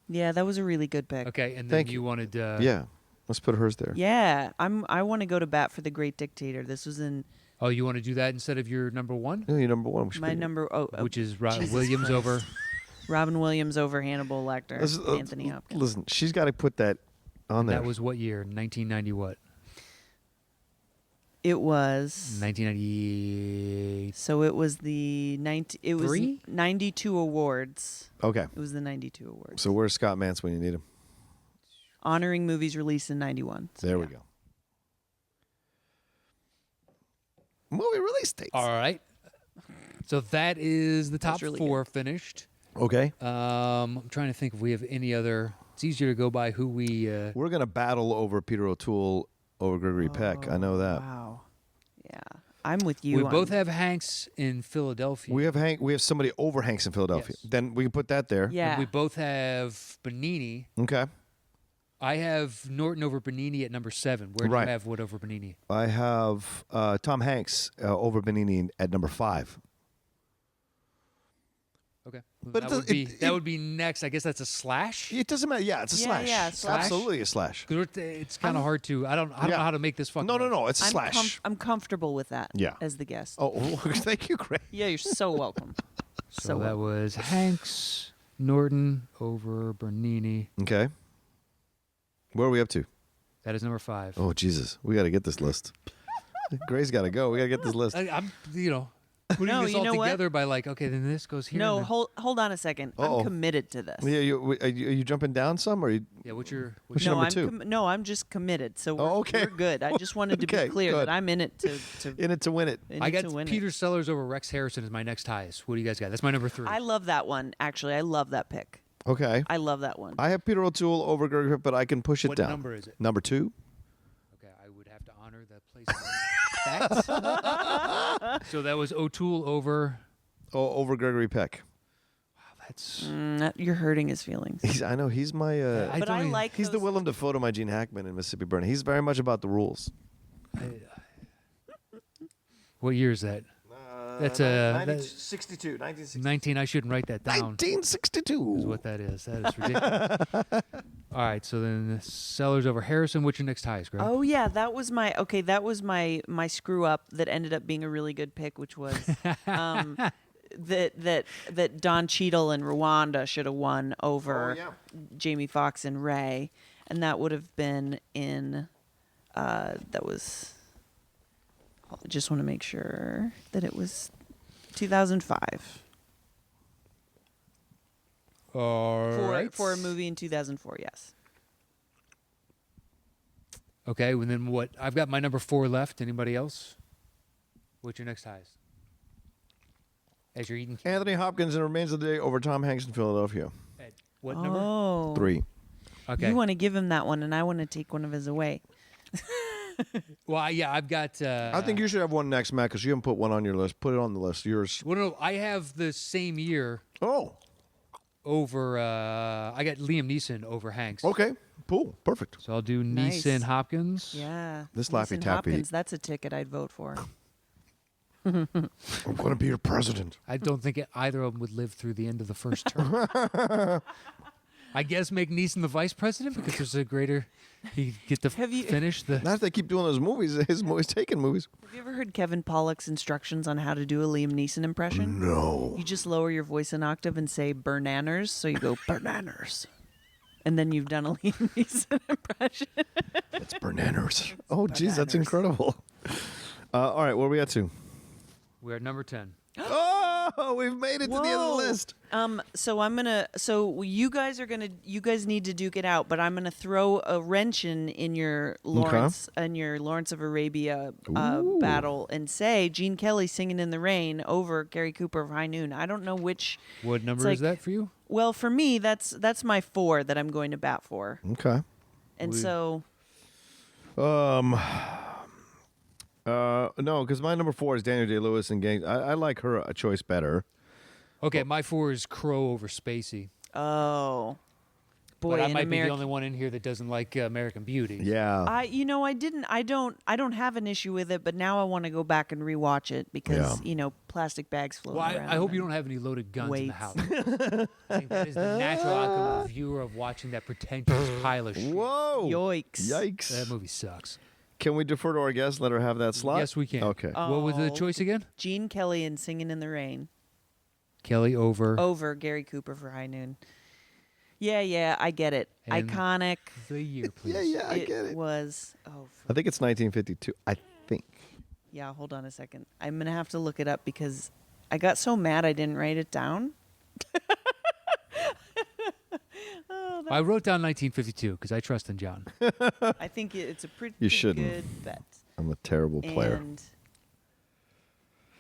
C: Yeah, that was a really good pick.
B: Okay, and then
A: Thank
B: you wanted.
A: Yeah. Let's put hers there.
C: Yeah, I want to go to bat for the Great Dictator. This was in
B: Oh, you want to do that instead of your number 1,
A: No, your number 1. We should
C: my
A: put it-
C: number.
B: which is
C: Jesus
B: Williams
C: Christ.
B: over.
C: Robin Williams over Hannibal Lecter.
A: Listen,
C: Anthony Hopkins.
A: Listen, she's got to put that on there.
B: That was what year? 1990 what?
C: It was.
B: 1998.
C: So it was the 90. It was
B: Three?
C: 92 awards.
A: Okay.
C: It was the 92 awards.
A: So where's Scott Mance when you need him?
C: Honoring movies released in 91. So
A: There we
C: yeah.
A: go. Movie release dates.
B: All right. So that is the top
C: That's really
B: 4 finished.
A: Okay.
B: I'm trying to think if we have any other. It's easier to go by who we.
A: We're going to battle over Peter O'Toole over Gregory Peck. I know that.
C: Wow. Yeah. I'm with you.
B: We
C: on-
B: both have Hanks in Philadelphia.
A: We have somebody over Hanks in Philadelphia.
B: Yes.
A: Then we can put that there.
C: Yeah.
B: And we both have Benigni.
A: Okay.
B: I have Norton over Benigni at number 7. Where do
A: Right.
B: you have what over Benigni?
A: I have Tom Hanks over Benigni at number 5.
B: Okay.
A: But
B: that
A: it
B: would
A: does-
B: be
A: it-
B: that would be next. I guess that's a slash.
A: It doesn't matter. Yeah, it's a
C: Yeah,
A: slash.
C: yeah,
A: It's
C: slash.
A: absolutely a slash.
B: 'Cause it's kind of hard to. I don't know
A: Yeah.
B: how to make this fucking.
A: No,
B: work.
A: it's a slash.
C: I'm comfortable with that.
A: Yeah.
C: As the guest.
A: Oh, thank you, Craig.
C: Yeah, you're so welcome.
B: So that
C: welcome.
B: was Hanks, Norton over Bernini.
A: Okay. Where are we up to?
B: That is number 5.
A: Oh, Jesus. We got to get this list. Gray's got to go. We got to get this list.
B: I'm putting
C: No,
B: this
C: you
B: all
C: know what?
B: together by like, okay, then this goes here.
C: No,
B: and then-
C: hold on a second.
A: Uh-oh.
C: I'm committed to this.
A: Yeah, are you jumping down some? Or are you,
B: Yeah, what's your
A: What's your
C: No,
A: number 2?
C: no, I'm just committed. So we're,
A: Oh, okay.
C: we're good. I just wanted to
A: Okay,
C: be clear
A: good.
C: that I'm in it to
A: in it to win it.
C: in
B: I
C: it
B: got
C: to win
B: Peter
C: it.
B: Sellers over Rex Harrison as my next highest. What do you guys got? That's my number 3.
C: I love that one. Actually, I love that pick.
A: Okay.
C: I love that one.
A: I have Peter O'Toole over Gregory Peck, but I can push it
B: What
A: down.
B: number is it?
A: Number 2?
B: Okay, I would have to honor the place. Facts. So that was O'Toole over.
A: Over Gregory Peck.
B: Wow, that's.
C: You're hurting his feelings.
A: I know he's my.
B: I
C: But
B: don't
C: I
B: even-
C: like
A: He's the
C: those-
A: Willem Dafoe to my Gene Hackman in Mississippi Burning. He's very much about the rules.
B: What year is that? That's a
A: 1962.
B: 19. I shouldn't write that down.
A: 1962.
B: Is what that is. That is ridiculous. All right, so then Sellers over Harrison. What's your next highest, Greg?
C: Oh yeah, that was my my screw up that ended up being a really good pick, which was that Don Cheadle and Rwanda should have won over Jamie Foxx and Ray, and that would have been in that was. I just want to make sure that it was 2005
B: All right.
C: for a movie in 2004. Yes.
B: Okay, and then what? I've got my number 4 left. Anybody else? What's your next highest? As you're eating.
A: Anthony Hopkins in Remains of the Day over Tom Hanks in Philadelphia.
B: What number?
C: Oh.
A: 3.
B: Okay.
C: You want to give him that one, and I want to take one of his away.
B: Well, yeah, I've got.
A: I think you should have one next, Matt, because you haven't put one on your list. Put it on the list. Yours.
B: Well, no, I have the same year.
A: Oh.
B: over. I got Liam Neeson over Hanks.
A: Okay, cool, perfect.
B: So I'll do
C: Nice.
B: Neeson Hopkins.
C: Yeah.
A: This Laffy
C: Neeson
A: Taffy.
C: Hopkins, that's a ticket I'd vote for.
A: I'm going to be your president.
B: I don't think either of them would live through the end of the first term. I guess make Neeson the vice president because there's a greater. He get to
C: Have you-
B: finish the.
A: Not if they keep doing those movies, his movies, taking movies.
C: Have you ever heard Kevin Pollak's instructions on how to do a Liam Neeson impression?
A: No.
C: You just lower your voice an octave and say "bernanners," so you go "bernanners," and then you've done a Liam Neeson impression.
A: It's bananas. Oh, geez, that's incredible. All right, where are we at to?
B: We're at number 10.
A: Oh, we've made it to the end of the
C: Whoa.
A: list.
C: So you guys need to duke it out, but I'm gonna throw a wrench in your Lawrence of Arabia battle and say Gene Kelly Singing in the Rain over Gary Cooper of High Noon. I don't know which.
B: What number
C: like-
B: is that for you?
C: Well, for me, that's my 4 that I'm going to bat for,
A: Okay.
C: and so
A: No, because my number 4 is Daniel Day-Lewis and Gang. I like her a choice better.
B: Okay, my 4 is Crow over Spacey.
C: boy,
B: But I
C: in
B: might be the
C: American.
B: only one in here that doesn't like American Beauty.
A: Yeah.
C: I don't have an issue with it, but now I want to go back and rewatch it because plastic bags floating
B: Well,
C: around.
B: I hope you
C: and-
B: don't have any loaded guns in the
C: Weights.
B: house. I think that is the natural outcome of a viewer of watching that pretentious pile of shit.
A: Whoa.
C: Yikes.
A: Yikes.
B: That movie sucks.
A: Can we defer to our guest? Let her have that slot?
B: Yes, we can.
A: Okay.
B: What was the
C: Oh.
B: choice again?
C: Gene Kelly and Singing in the Rain
B: Kelly over
C: over Gary Cooper for High Noon. Yeah, I get it.
B: And-
C: Iconic.
B: the year, please.
A: Yeah, I get it.
C: Was
A: I think it's 1952. I think.
C: yeah. Hold on a second. I'm gonna have to look it up because I got so mad I didn't write it down.
B: I wrote down 1952 because I trust in John.
C: I think it's a pretty
A: You shouldn't.
C: good bet.
A: I'm a terrible player.
C: And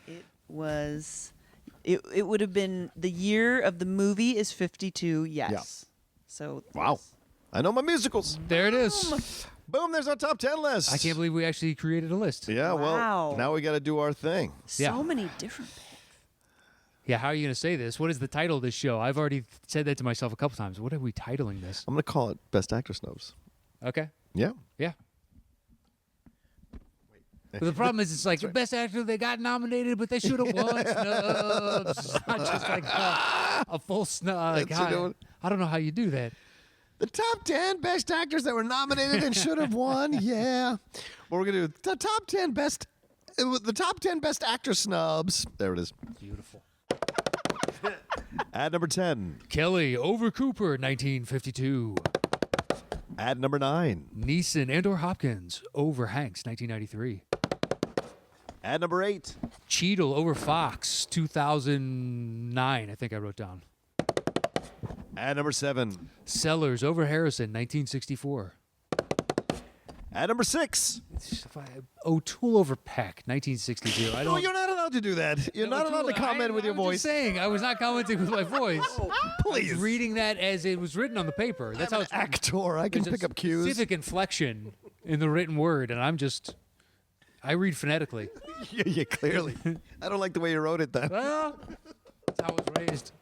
C: it was. It would have been the year of the movie is 52. Yes.
A: Yeah.
C: So
A: Wow. I know my musicals.
B: There it is.
A: Boom, there's our top 10 list.
B: I can't believe we actually created a list.
A: Yeah, well,
C: Wow.
A: now we got to do our thing.
C: So
B: Yeah.
C: many different picks.
B: Yeah, how are you going to say this? What is the title of this show? I've already said that to myself a couple times. What are we titling this?
A: I'm going to call it Best Actor Snubs.
B: Okay.
A: Yeah.
B: Yeah. But the problem is, it's like the best actor they got nominated, but they should have won snubs. It's not just like a full snub. Like,
A: That's what you're doing.
B: I don't know how you do that.
A: The top 10 best actors that were nominated and should have won. Yeah. Well, we're going to do the top 10 best actor snubs. There it is.
B: Beautiful.
A: At number 10.
B: Kelly over Cooper, 1952.
A: At number 9.
B: Neeson and/or Hopkins over Hanks, 1993.
A: At number 8.
B: Cheadle over Fox, 2009. I think I wrote down.
A: At number 7.
B: Sellers over Harrison, 1964.
A: At number 6.
B: O'Toole over Peck, 1962. I
A: No,
B: don't.
A: you're not allowed to do that. You're not allowed to comment with your
B: I'm
A: voice.
B: Just saying, I was not commenting with my voice.
A: Please.
B: I was reading that as it was written on the paper. That's how it's written.
A: Actor. I can
B: There's
A: pick
B: a
A: up cues.
B: specific inflection in the written word, and I read phonetically.
A: Yeah, clearly. I don't like the way you wrote it then.
B: Well, that's how I was raised.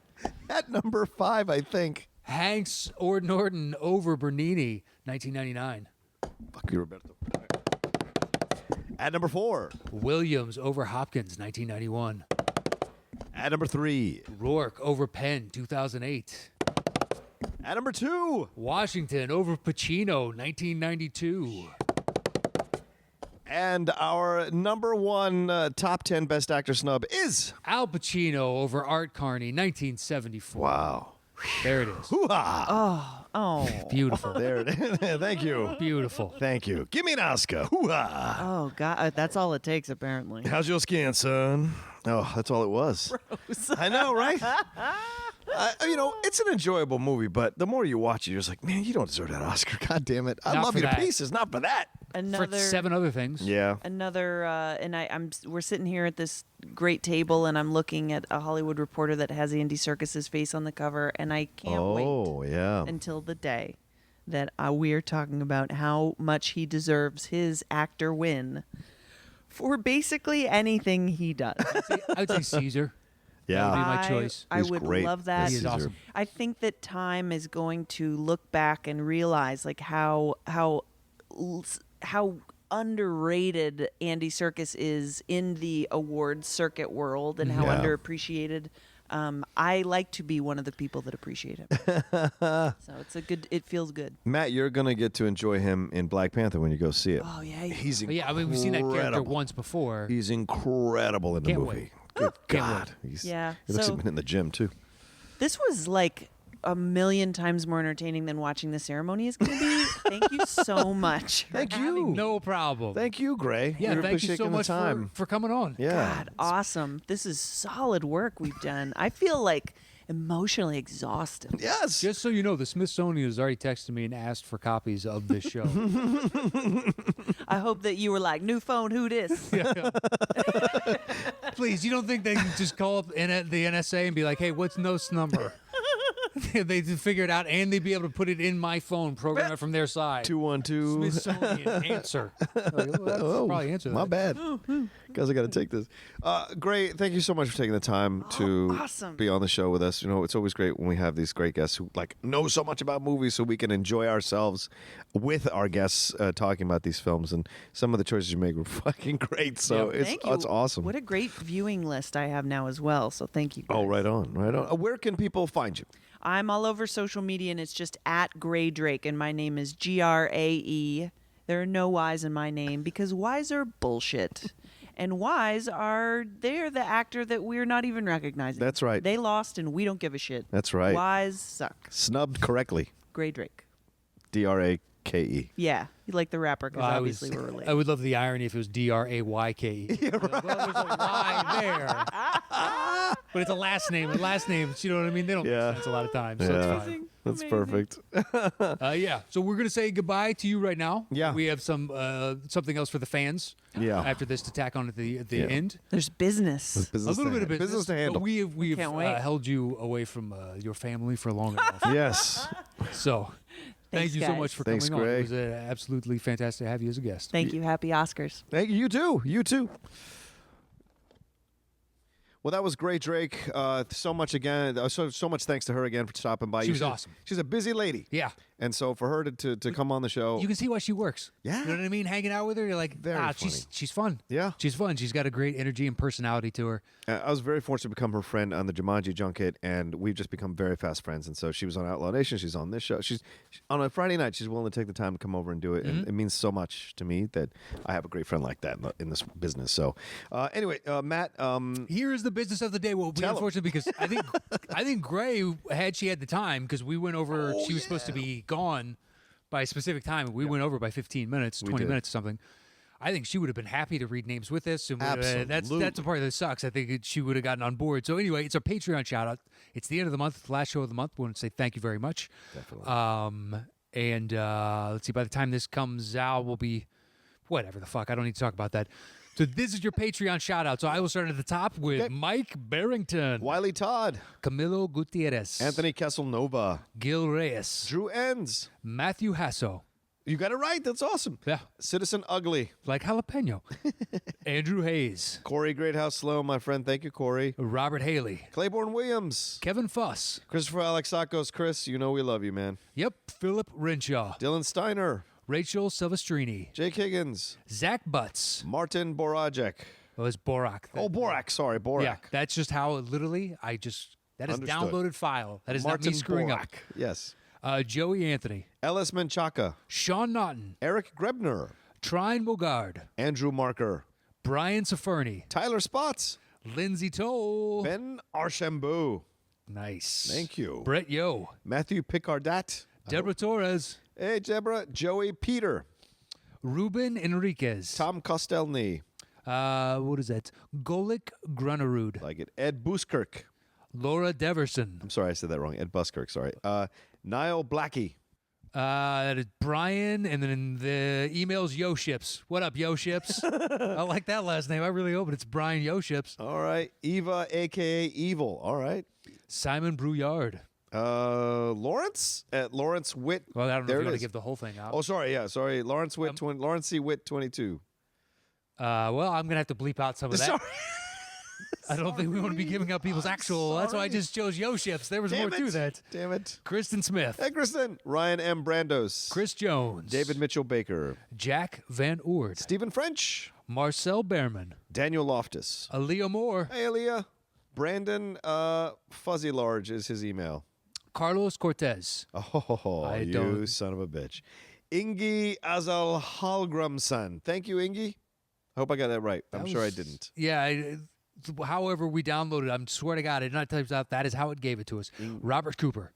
A: At number 5, I think.
B: Hanks or Norton over Bernini, 1999.
A: Fuck you, Roberto. At number 4.
B: Williams over Hopkins, 1991.
A: At number 3.
B: Rourke over Penn, 2008.
A: At number 2.
B: Washington over Pacino, 1992.
A: And our number 1 top 10 best actor snub is.
B: Al Pacino over Art Carney, 1974.
A: Wow.
B: There it is.
A: Hoo-ha.
C: Oh.
B: Beautiful.
A: There it is. Thank you.
B: Beautiful.
A: Thank you. Give me an Oscar. Hoo-ha.
C: Oh God, that's all it takes apparently.
A: How's your skin, son? Oh, that's all it was. I know, right? It's an enjoyable movie, but the more you watch it, you're just like, man, you don't deserve that Oscar. God damn it. I
B: Not
A: love
B: for
A: you to
B: that.
A: pieces, not for that.
C: Another
B: For 7 other things.
A: Yeah.
C: another and we're sitting here at this great table and I'm looking at a Hollywood Reporter that has Andy Serkis's face on the cover and I can't wait
A: Yeah.
C: until the day that we're talking about how much he deserves his actor win for basically anything he does.
B: I would say Caesar.
A: Yeah.
B: That would be my choice.
C: I
A: He's
C: would
A: great
C: love
A: as
C: that.
B: He is
A: Caesar.
B: awesome.
C: I think that time is going to look back and realize like how underrated Andy Serkis is in the awards circuit world and how
A: Yeah.
C: underappreciated. I like to be one of the people that appreciate him. So it feels good.
A: Matt, you're gonna get to enjoy him in Black Panther when you go see it.
C: Oh yeah.
A: He's
B: But yeah, I mean, we've seen that character
A: incredible.
B: once before.
A: He's incredible in the
B: Can't
A: movie.
B: wait.
A: Good
B: Can't
A: God. He's,
C: Yeah,
A: He looks
C: so-
A: like he's in the gym too.
C: This was like a million times more entertaining than watching the ceremony is going to be. Thank you so much. for
A: Thank
C: having
A: you.
C: me.
B: No problem.
A: Thank you, Gray.
B: Yeah,
A: we
B: thank
A: appreciate
B: you so
A: the
B: much
A: time.
B: for coming on.
A: Yeah.
C: God, awesome. This is solid work we've done. I feel like emotionally exhausted.
A: Yes.
B: Just so you know, the Smithsonian has already texted me and asked for copies of this show.
C: I hope that you were like, new phone, who this?
B: Please, you don't think they can just call up the NSA and be like, hey, what's NOS number? They'd figure it out, and they'd be able to put it in my phone, program it from their side.
A: 212.
B: Smithsonian answer. Like, well, that's probably answer that.
A: My bad. Guys, I got to take this. Gray, thank you so much for taking the time to
C: awesome.
A: be on the show with us. You know, it's always great when we have these great guests who like know so much about movies, so we can enjoy ourselves with our guests talking about these films. And some of the choices you make were fucking great. So
B: Yeah.
C: Thank you.
A: it's awesome.
C: What a great viewing list I have now as well. So thank you.
A: Oh,
C: guys.
A: right on, right on. Where can people find you?
C: I'm all over social media, and it's just at Gray Drake, and my name is Grae. There are no Y's in my name because Y's are bullshit. And Y's they're the actor that we're not even recognizing.
A: That's right.
C: They lost, and we don't give a shit.
A: That's right.
C: Y's suck.
A: Snubbed correctly.
C: Gray Drake.
A: Drake.
C: Yeah, you like the rapper because obviously we're
B: I
C: related.
B: would love the irony if it was Drayke. Yeah, right. Well, there's a Y there. But it's a last name. And last names, you know what I mean? They don't
A: Yeah.
B: make sense a lot of times. So
A: Yeah.
B: it's fine.
A: That's
C: Amazing.
A: perfect.
B: Yeah. So we're gonna say goodbye to you right now.
A: Yeah.
B: We have something else for the fans.
A: Yeah.
B: After this to tack on at the
A: Yeah.
B: end.
C: There's business.
A: Business
B: A little
A: to
B: bit of
A: hand-
B: business,
A: to handle.
B: But we've
C: Can't wait.
B: held you away from your family for long enough.
A: Yes.
B: So thank
C: Thanks,
B: you so
C: guys.
B: much for
A: Thanks,
B: coming on.
A: Greg.
B: It was absolutely fantastic to have you as a guest.
C: Thank you. Happy Oscars.
A: Thank you. You too. You too. Well, that was great, Drake. So much again. So much thanks to her again for stopping by.
B: She was awesome.
A: She's a busy lady.
B: Yeah.
A: And so for her to come on the show,
B: You can see why she works.
A: Yeah.
B: You know what I mean? Hanging out with her, you're like,
A: Very funny.
B: she's fun.
A: Yeah.
B: She's fun. She's got a great energy and personality to her.
A: I was very fortunate to become her friend on the Jumanji junket, and we've just become very fast friends. And so she was on Outlaw Nation. She's on this show. She's on a Friday night. She's willing to take the time to come over and do it, and it means so much to me that I have a great friend like that in this business. So, anyway, Matt.
B: Here is the business of the day. Well, we
A: Tell 'em.
B: unfortunate because I think Gray she had the time because we went over.
A: Oh,
B: she was supposed to be gone by a specific time. And we went over by 15 minutes, 20
A: did.
B: minutes or something. I think she would have been happy to read names with us. And that's
A: Absolutely.
B: the part that sucks. I think she would have gotten on board. So anyway, it's our Patreon shout out. It's the end of the month, the last show of the month. We want to say thank you very much.
A: Definitely.
B: And let's see, by the time this comes out, we'll be whatever the fuck. I don't need to talk about that. So this is your Patreon shout out. So I will start at the top with
A: Okay.
B: Mike Barrington,
A: Wiley Todd,
B: Camilo Gutierrez,
A: Anthony Kesselnova,
B: Gil Reyes,
A: Drew Enns.
B: Matthew Hasso.
A: You got it right. That's awesome.
B: Yeah,
A: Citizen Ugly,
B: like jalapeno. Andrew Hayes,
A: Corey Greathouse Slow, my friend. Thank you, Corey.
B: Robert Haley,
A: Claiborne Williams,
B: Kevin Fuss.
A: Christopher Alexakos. Chris, you know we love you, man.
B: Yep, Philip Renshaw,
A: Dylan Steiner,
B: Rachel Silvestrini,
A: Jake Higgins,
B: Zach Butts.
A: Martin Borajek.
B: Oh, it's Borak.
A: Oh, Borak. Sorry, Borak.
B: Yeah, that's just how literally that is
A: Understood.
B: downloaded file. That is
A: Martin
B: not me screwing
A: Borak.
B: up.
A: Yes.
B: Joey Anthony,
A: Ellis Menchaca,
B: Sean Naughton,
A: Eric Grebner,
B: Trine Bogard,
A: Andrew Marker,
B: Brian Saferni,
A: Tyler Spots,
B: Lindsay Toll.
A: Ben Archambault.
B: Nice.
A: Thank you.
B: Brett Yo,
A: Matthew Picardat.
B: Deborah Torres,
A: Hey, Deborah. Joey Peter.
B: Ruben Enriquez.
A: Tom Kostelny.
B: What is that? Golik Grunnerud,
A: Like it. Ed Buskirk.
B: Laura Deverson.
A: I'm sorry, I said that wrong. Ed Buskirk, sorry. Niall Blackie.
B: That is Brian, and then in the emails, Yo Ships. What up, Yo Ships? I like that last name. I really hope it's Brian Yo Ships.
A: All right. Eva, a.k.a. Evil. All right.
B: Simon Brouillard.
A: Lawrence? At Lawrence Witt.
B: Well, I don't know
A: There
B: if
A: it
B: you want
A: is.
B: to give the whole thing out.
A: Oh, sorry. Yeah, sorry. Lawrence Witt. Lawrence C. Witt 22.
B: Well, I'm gonna have to bleep out some of that.
A: Sorry.
B: I don't think we want to be giving out people's actual. That's why I
A: sorry.
B: just chose Yo Ships. There was more to that.
A: Damn it.
B: Kristen Smith,
A: Hey, Kristen. Ryan M. Brandos.
B: Chris Jones,
A: David Mitchell Baker.
B: Jack Van Oord,
A: Stephen French.
B: Marcel Behrman,
A: Daniel Loftus.
B: Aaliyah Moore,
A: Hey, Aaliyah. Brandon Fuzzy Large is his email.
B: Carlos Cortez.
A: Oh,
B: I
A: you
B: don't-
A: son of a bitch. Ingi Azal Halgramson. Thank you, Ingi. I hope I got that right. I'm sure I didn't.
B: Yeah. However we downloaded, I swear to God, it not types out. That is how it gave it to us. Robert Cooper,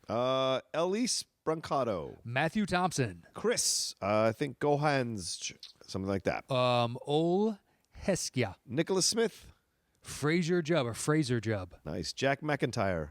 A: Elise Brancato.
B: Matthew Thompson,
A: Chris. I think Gohans. Something like that.
B: Ol Heskia,
A: Nicholas Smith.
B: Fraser Jubb,
A: Nice. Jack McIntyre.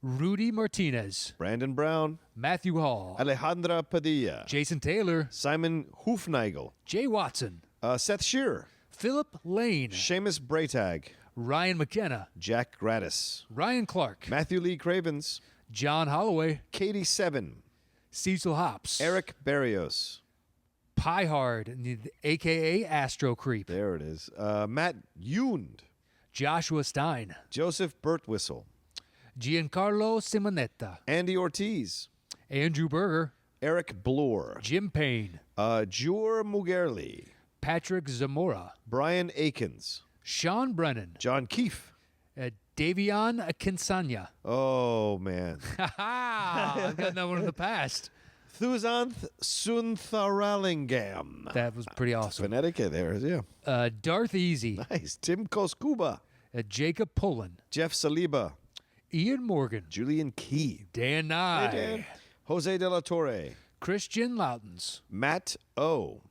B: Rudy Martinez,
A: Brandon Brown.
B: Matthew Hall,
A: Alejandra Padilla.
B: Jason Taylor,
A: Simon Hoofnagel.
B: Jay Watson,
A: Seth Shearer.
B: Philip Lane,
A: Seamus Braytag.
B: Ryan McKenna,
A: Jack Gratis.
B: Ryan Clark,
A: Matthew Lee Cravens.
B: John Holloway,
A: Katie Seven.
B: Cecil Hops,
A: Eric Barrios.
B: Pie Hard, a.k.a. Astro Creep,
A: There it is. Matt Yound.
B: Joshua Stein,
A: Joseph Birtwhistle.
B: Giancarlo Simonetta,
A: Andy Ortiz.
B: Andrew Berger,
A: Eric Bloor.
B: Jim Payne,
A: Jur Mugerli.
B: Patrick Zamora,
A: Brian Akins.
B: Sean Brennan,
A: John Keefe.
B: Davion Kinsanya.
A: Oh, man.
B: I've got that one in the past.
A: Thuzanth Suntharalingam.
B: That was pretty awesome.
A: Connecticut there, yeah.
B: Darth Easy,
A: Nice. Tim Koskuba.
B: Jacob Pullen,
A: Jeff Saliba.
B: Ian Morgan,
A: Julian Key.
B: Dan Nye,
A: Hey, Dan. Jose De La Torre.
B: Christian Loudons,
A: Matt O.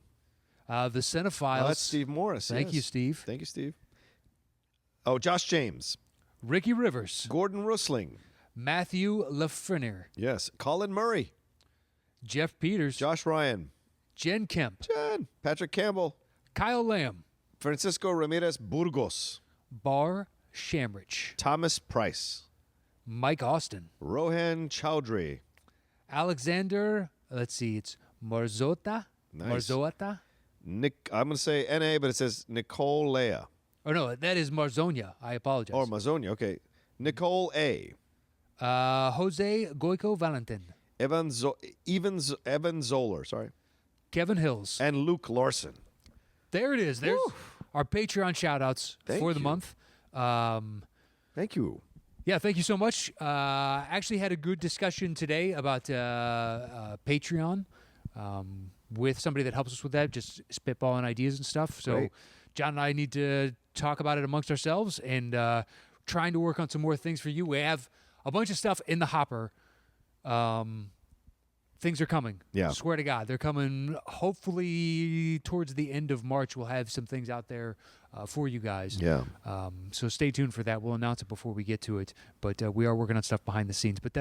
B: the Cinephiles.
A: Oh, that's Steve Morris.
B: Thank
A: yes.
B: you, Steve.
A: Thank you, Steve. Oh, Josh James.
B: Ricky Rivers,
A: Gordon Rusling.
B: Matthew Lafreniere,
A: Yes. Colin Murray.
B: Jeff Peters,
A: Josh Ryan.
B: Jen Kemp,
A: Jen. Patrick Campbell.
B: Kyle Lamb,
A: Francisco Ramirez Burgos.
B: Bar Shamrich,
A: Thomas Price.
B: Mike Austin,
A: Rohan Chowdhury.
B: Alexander, let's see, it's Marzota?
A: Nice.
B: Marzota?
A: Nick, I'm going to say N.A., but it says Nicole Leah.
B: Oh, no, that is Marzonia. I apologize.
A: Or Mazonia, okay. Nicole A.
B: Jose Goico Valentin,
A: Evan Zoller, sorry.
B: Kevin Hills.
A: And Luke Larson.
B: There it is. There's our Patreon shout-outs
A: Thank
B: for the
A: you.
B: month.
A: Thank you.
B: Yeah, thank you so much. Actually had a good discussion today about Patreon with somebody that helps us with that, just spitballing ideas and stuff. So
A: Great.
B: John and I need to talk about it amongst ourselves and trying to work on some more things for you. We have a bunch of stuff in the hopper. Things are coming.
A: Yeah.
B: Swear to God. They're coming hopefully towards the end of March. We'll have some things out there for you guys.
A: Yeah.
B: So stay tuned for that. We'll announce it before we get to it. But we are working on stuff behind the scenes. But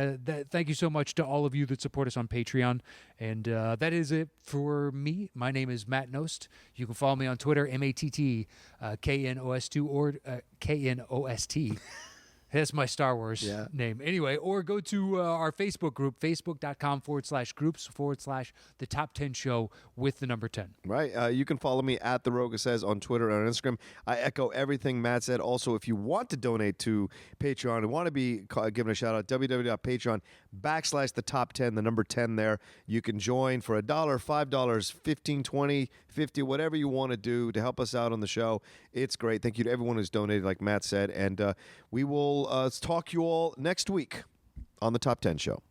B: thank you so much to all of you that support us on Patreon. And that is it for me. My name is Matt Nost. You can follow me on Twitter, MATT, KNOS2 or KNOST. That's my Star Wars name. Anyway, or go to our Facebook group, facebook.com/groups/the top 10 show with the number 10.
A: Right. You can follow me at The Roga Says on Twitter and on Instagram. I echo everything Matt said. Also, if you want to donate to Patreon and want to be given a shout out, www.patreon.com/the top 10, the number 10 there. You can join for $1, $5, $15, $20, $50, whatever you want to do to help us out on the show. It's great. Thank you to everyone who's donated, like Matt said. And we will talk you all next week on the Top 10 Show.